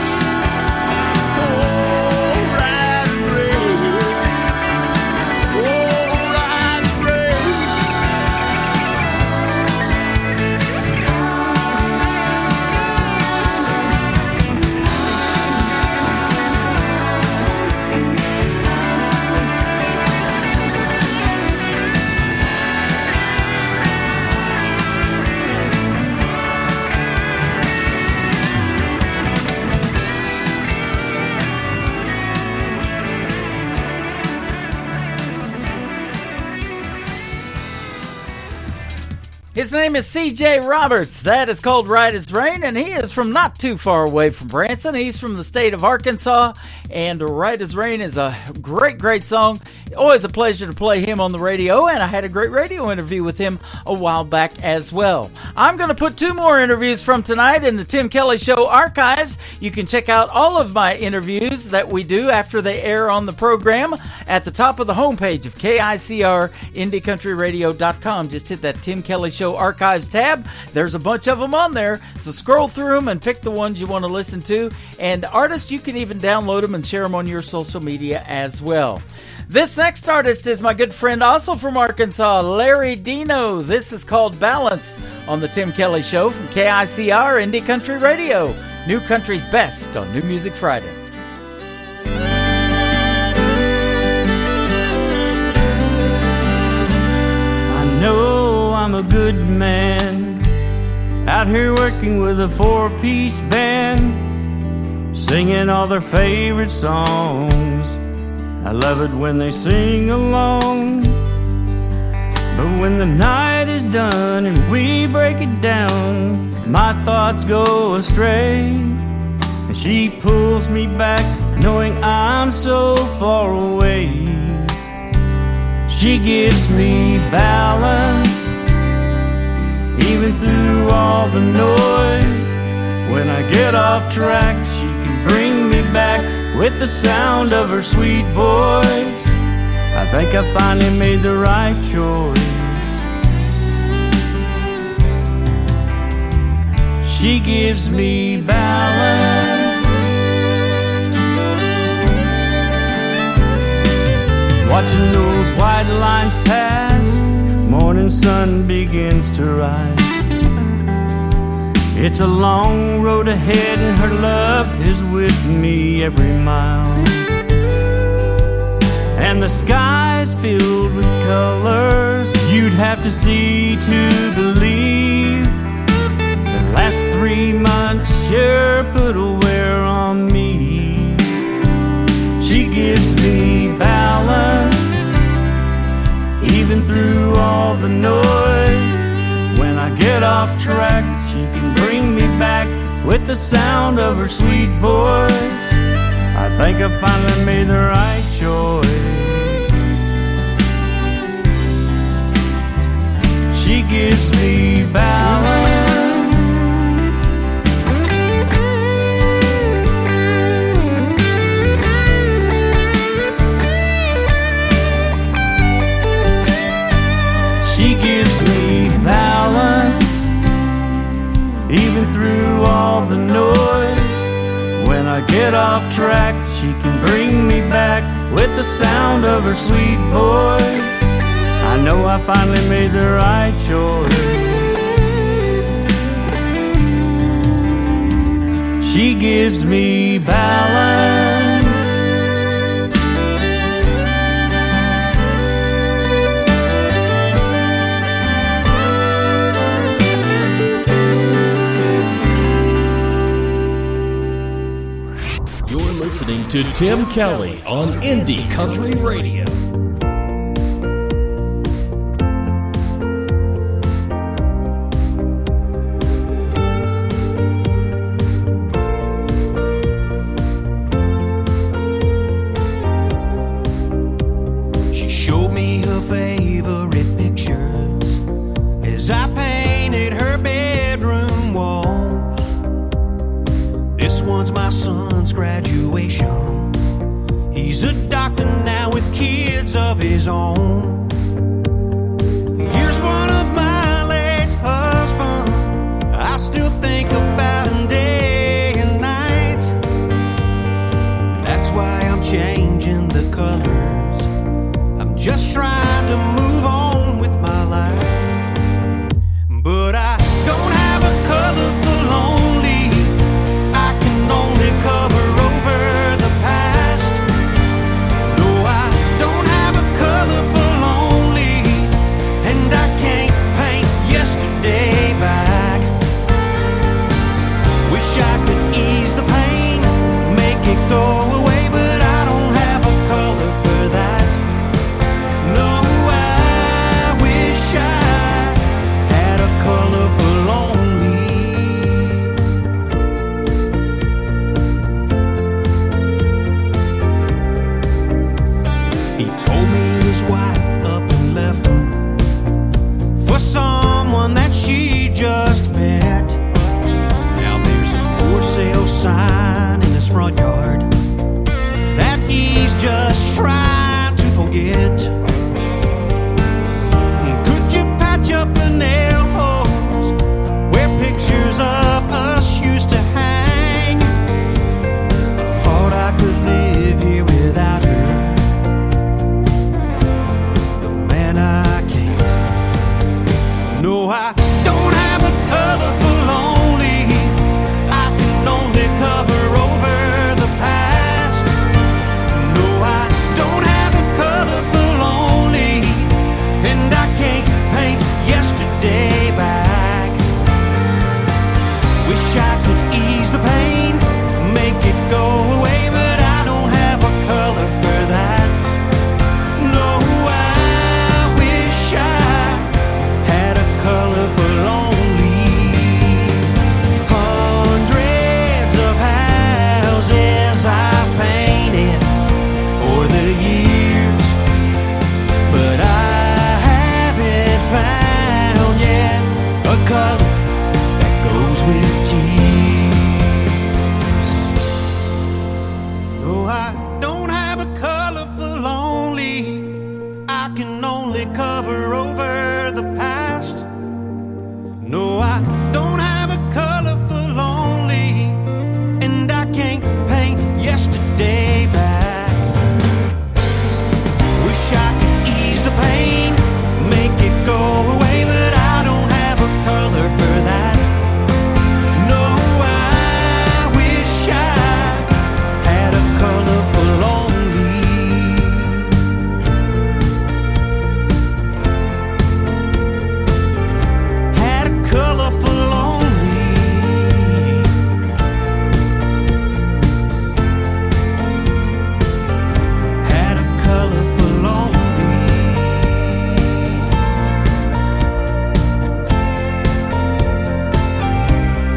His name is C.J. Roberts. That is called Right as Rain, and he is from not too far away from Branson. He's from the state of Arkansas, and Right as Rain is a great, great song. Always a pleasure to play him on the radio, and I had a great radio interview with him a while back as well. I'm going to put 2 more interviews from tonight in the Tim Kelly Show archives. You can check out all of my interviews that we do after they air on the program at the top of the homepage of KICR, IndieCountryRadio.com. Just hit that Tim Kelly Show archives tab. There's a bunch of them on there, so scroll through them and pick the ones you want to listen to. And artists, you can even download them and share them on your social media as well. This next artist is my good friend, also from Arkansas, Larry Dino. This is called Balance on the Tim Kelly Show from KICR Indie Country Radio. New Country's best on New Music Friday. I know I'm a good man, out here working with a 4-piece band, singing all their favorite songs. I love it when they sing along, but when the night is done and we break it down, my thoughts go astray, and she pulls me back knowing I'm so far away. She gives me balance, even through all the noise. When I get off track, she can bring me back with the sound of her sweet voice. I think I finally made the right choice. She gives me balance. Watching those white lines pass, morning sun begins to rise. It's a long road ahead and her love is with me every mile. And the sky's filled with colors you'd have to see to believe. The last 3 months sure put a wear on me. She gives me balance, even through all the noise. When I get off track, she can bring me back with the sound of her sweet voice. I think I finally made the right choice. She gives me balance. She gives me balance, even through all the noise. When I get off track, she can bring me back with the sound of her sweet voice. I know I finally made the right choice. She gives me balance. Listening to Tim Kelly on Indie Country Radio. She showed me her favorite pictures as I painted her bedroom walls. This one's my son's graduation. He's a doctor now with kids of his own. Here's one of my late husband. I still think about him day and night. That's why I'm changing the colors. I'm just trying to move on with my life. But I don't have a color for lonely. I can only cover over the past. No, I don't have a color for lonely, and I can't paint yesterday back. Wish I could ease the pain, make it go away, but I don't have a color for that. No, I told me his wife up and left him for someone that she just met. Now there's a for sale sign in his front yard that he's just trying to forget. Could you patch up the nail holes where pictures of us used to hang? Thought I could live here without her, but man, I can't. No, I don't have a color for lonely. I can only cover over the past. No, I don't have a color for lonely, and I can't paint yesterday back. Wish I could ease the pain, make it go away, but I don't have a color for that. No, I wish I had a color for lonely. Hundreds of houses I've painted over the years, but I haven't found yet a color that goes with tears. No, I don't have a color for lonely. I can only cover over the past. No, I don't have a color for lonely, and I can't paint yesterday back. Wish I could ease the pain, make it go away, but I don't have a color for that. No, I wish I had a color for lonely. Had a color for lonely. Had a color for lonely.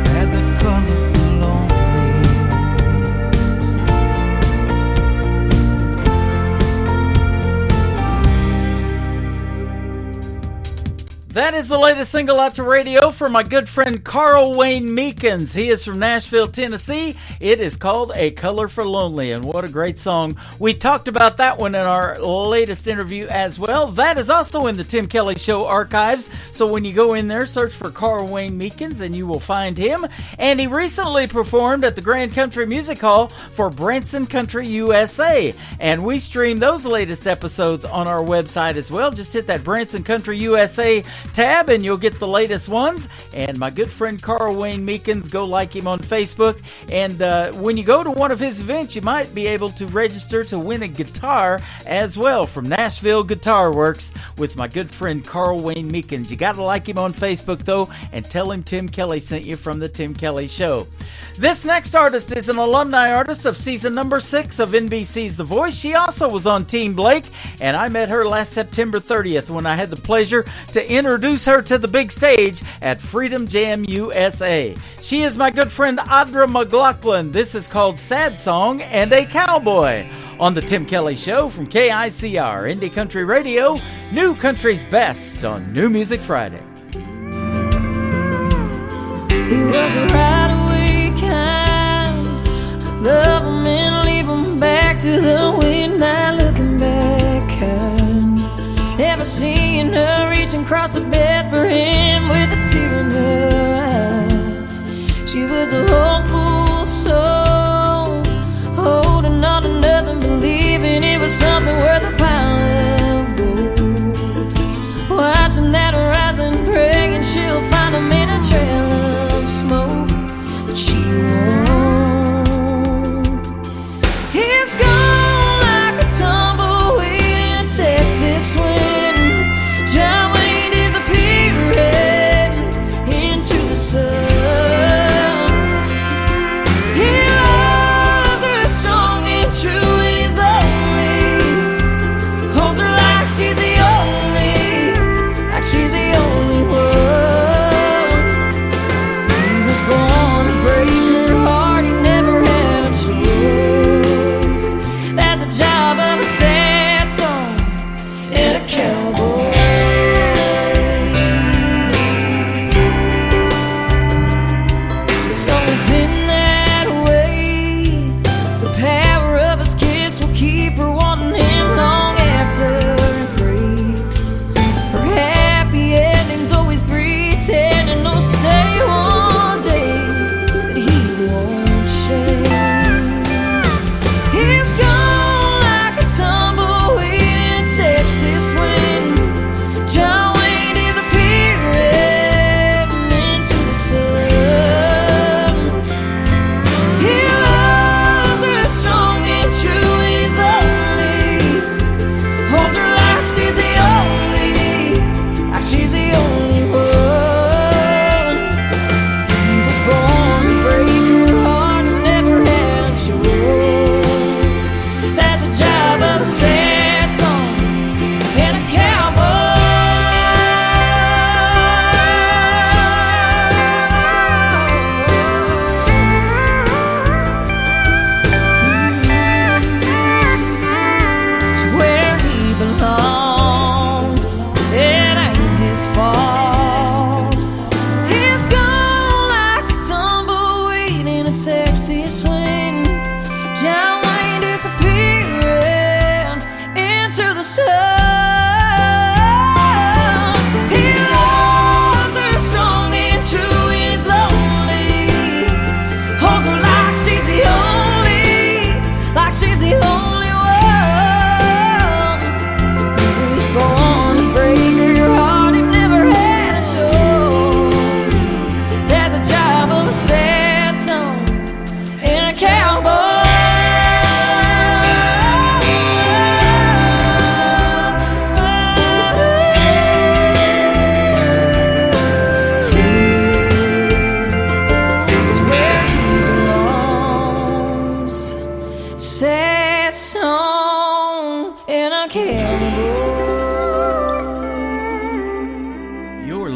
Had the color for lonely. That is the latest single out to radio from my good friend Carl Wayne Meekins. He is from Nashville, Tennessee. It is called A Color for Lonely, and what a great song. We talked about that one in our latest interview as well. That is also in the Tim Kelly Show archives, so when you go in there, search for Carl Wayne Meekins and you will find him. And he recently performed at the Grand Country Music Hall for Branson Country USA, and we stream those latest episodes on our website as well. Just hit that Branson Country USA tab and you'll get the latest ones. And my good friend Carl Wayne Meekins, go like him on Facebook, and when you go to one of his events, you might be able to register to win a guitar as well from Nashville Guitar Works with my good friend Carl Wayne Meekins. You gotta like him on Facebook though, and tell him Tim Kelly sent you from the Tim Kelly Show. This next artist is an alumni artist of season number 6 of NBC's The Voice. She also was on Team Blake, and I met her last September 30th when I had the pleasure to introduce her to the big stage at Freedom Jam USA. She is my good friend Audra McLaughlin. This is called Sad Song and a Cowboy on the Tim Kelly Show from KICR, Indie Country Radio, New Country's Best on New Music Friday. He was a right-away kind, love him and leave him back to the wind, not looking back kind. Never seeing her reaching across the bed for him with a tear in her eye. She was a hopeful soul, holding on to nothing, believing it was something worth a pile of gold. Watching that horizon, praying she'll find him in a trail of smoke, but she won't. He's gone like a tumbleweed in a Texas wind. John Wayne disappeared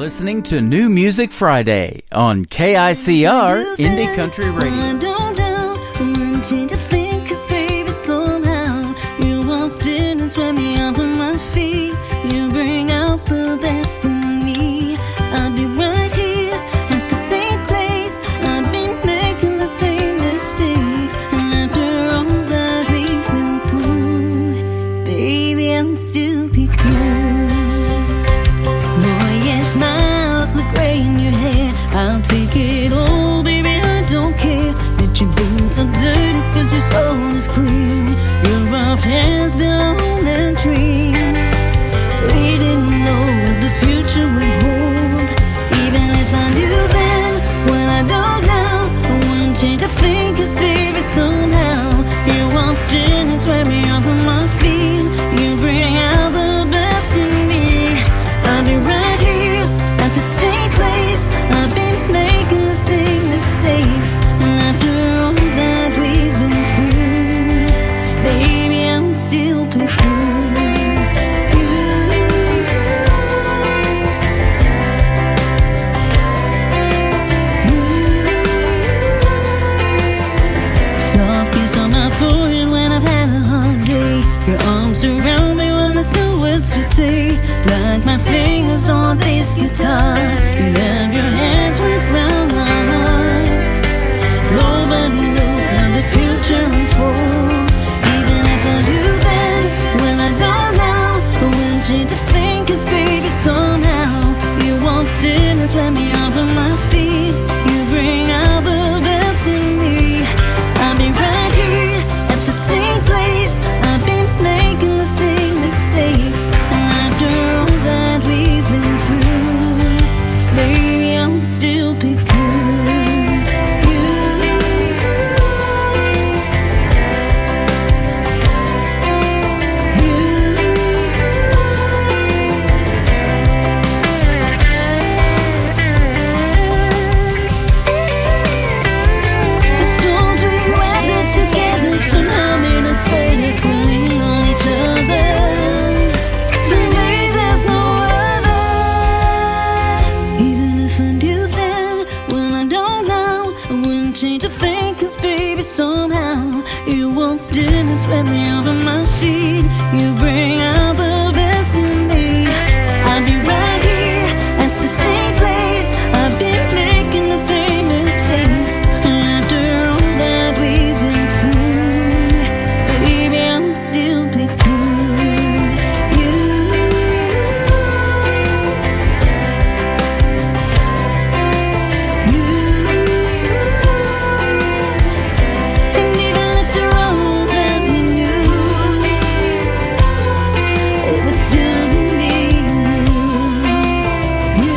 listening to New Music Friday on KICR Indie Country Radio. I don't know, I'm change to think, 'cause baby, somehow you walked in and swept me off of my feet. You bring out the best in me. I'll be right here at the same place. I've been making the same mistakes, and after all that we've been through, baby, I'm still pick you. Boy, yeah, smile, look gray in your hair. I'll take it all, baby, I don't care that your boots are dirty, 'cause your soul is clean. Your rough hands belong and dreams. We didn't know what the future would hold. Even if I knew then what I don't now, I wouldn't change a thing, 'cause baby, somehow you walked in and swept me off of my feet. You bring out the best in me. I'll be right here at the same place. I've been making the same mistakes, and after all that we've been through, baby, I'm still picking you. Soft kiss on my forehead when I've had a hard day. Your arms around me when there's no words to say. Like my fingers on this guitar, you have your hands wrapped around my heart. Nobody knows how the future unfolds. Even if I do then, when I don't now, I wouldn't change a thing, 'cause baby, somehow you walked in and swept me off of my feet. You bring out the best in me. I'll be right here at the same place. I've been making the same mistakes, and after all that we've been through, baby, I'm still picking you. The storms we weathered together somehow made us better, pulling on each other. The way there's no other. Even if I do then, when I don't now, I wouldn't change a thing, 'cause baby, somehow you walked in and swept me off of my feet. You bring out the best in me. I'll be right here at the same place. I've been making the same mistakes, and after all that we've been through, baby, I'm still picking you. And even after all that we knew, it would still be me and you.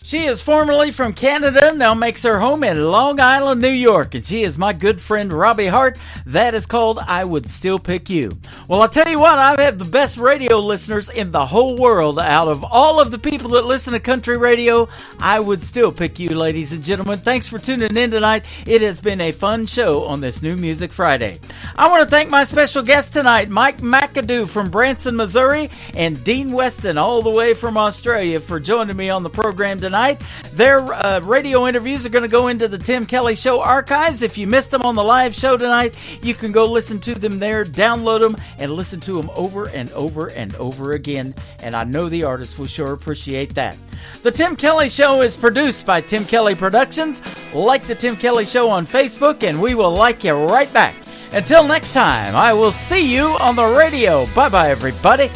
She is formerly from Canada, now makes her home in Long Island, New York, and she is my good friend Robbie Hart. That is called I Would Still Pick You. Well, I'll tell you what, I have the best radio listeners in the whole world. Out of all of the people that listen to country radio, I would still pick you, ladies and gentlemen. Thanks for tuning in tonight. It has been a fun show on this New Music Friday. I want to thank my special guest tonight, Mike McAdoo from Branson, Missouri, and Dean Weston all the way from Australia for joining me on the program tonight. Their radio interviews are going to go into the Tim Kelly Show archives. If you missed them on the live show tonight, you can go listen to them there, download them, and listen to them over and over and over again. And I know the artists will sure appreciate that. The Tim Kelly Show is produced by Tim Kelly Productions. Like the Tim Kelly Show on Facebook, and we will like you right back. Until next time, I will see you on the radio. Bye-bye, everybody.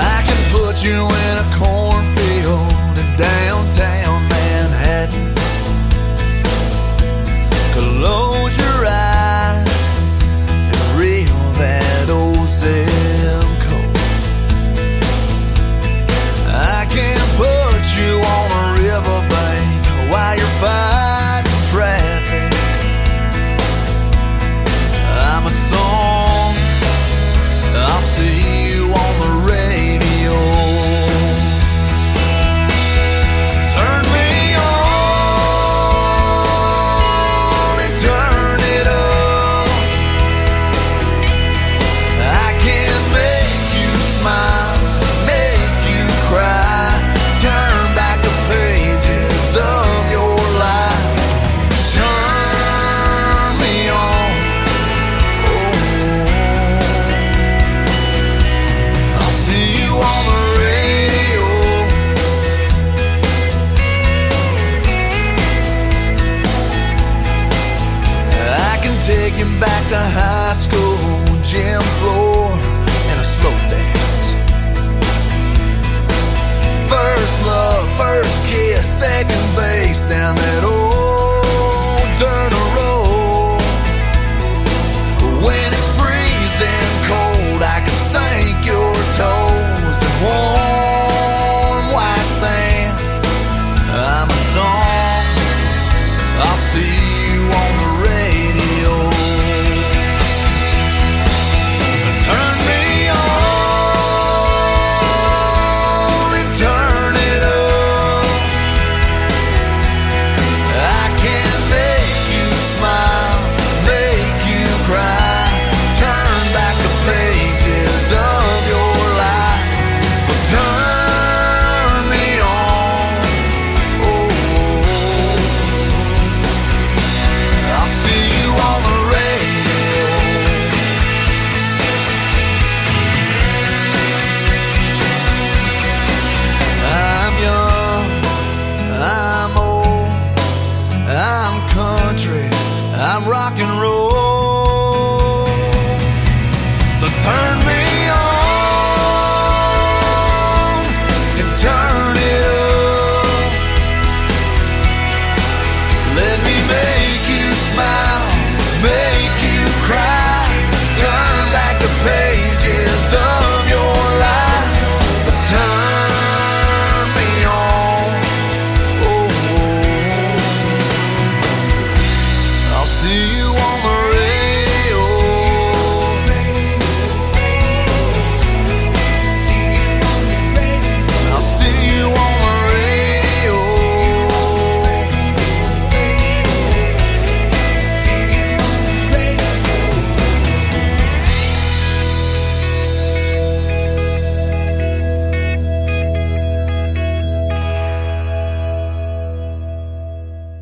I can put you in a corner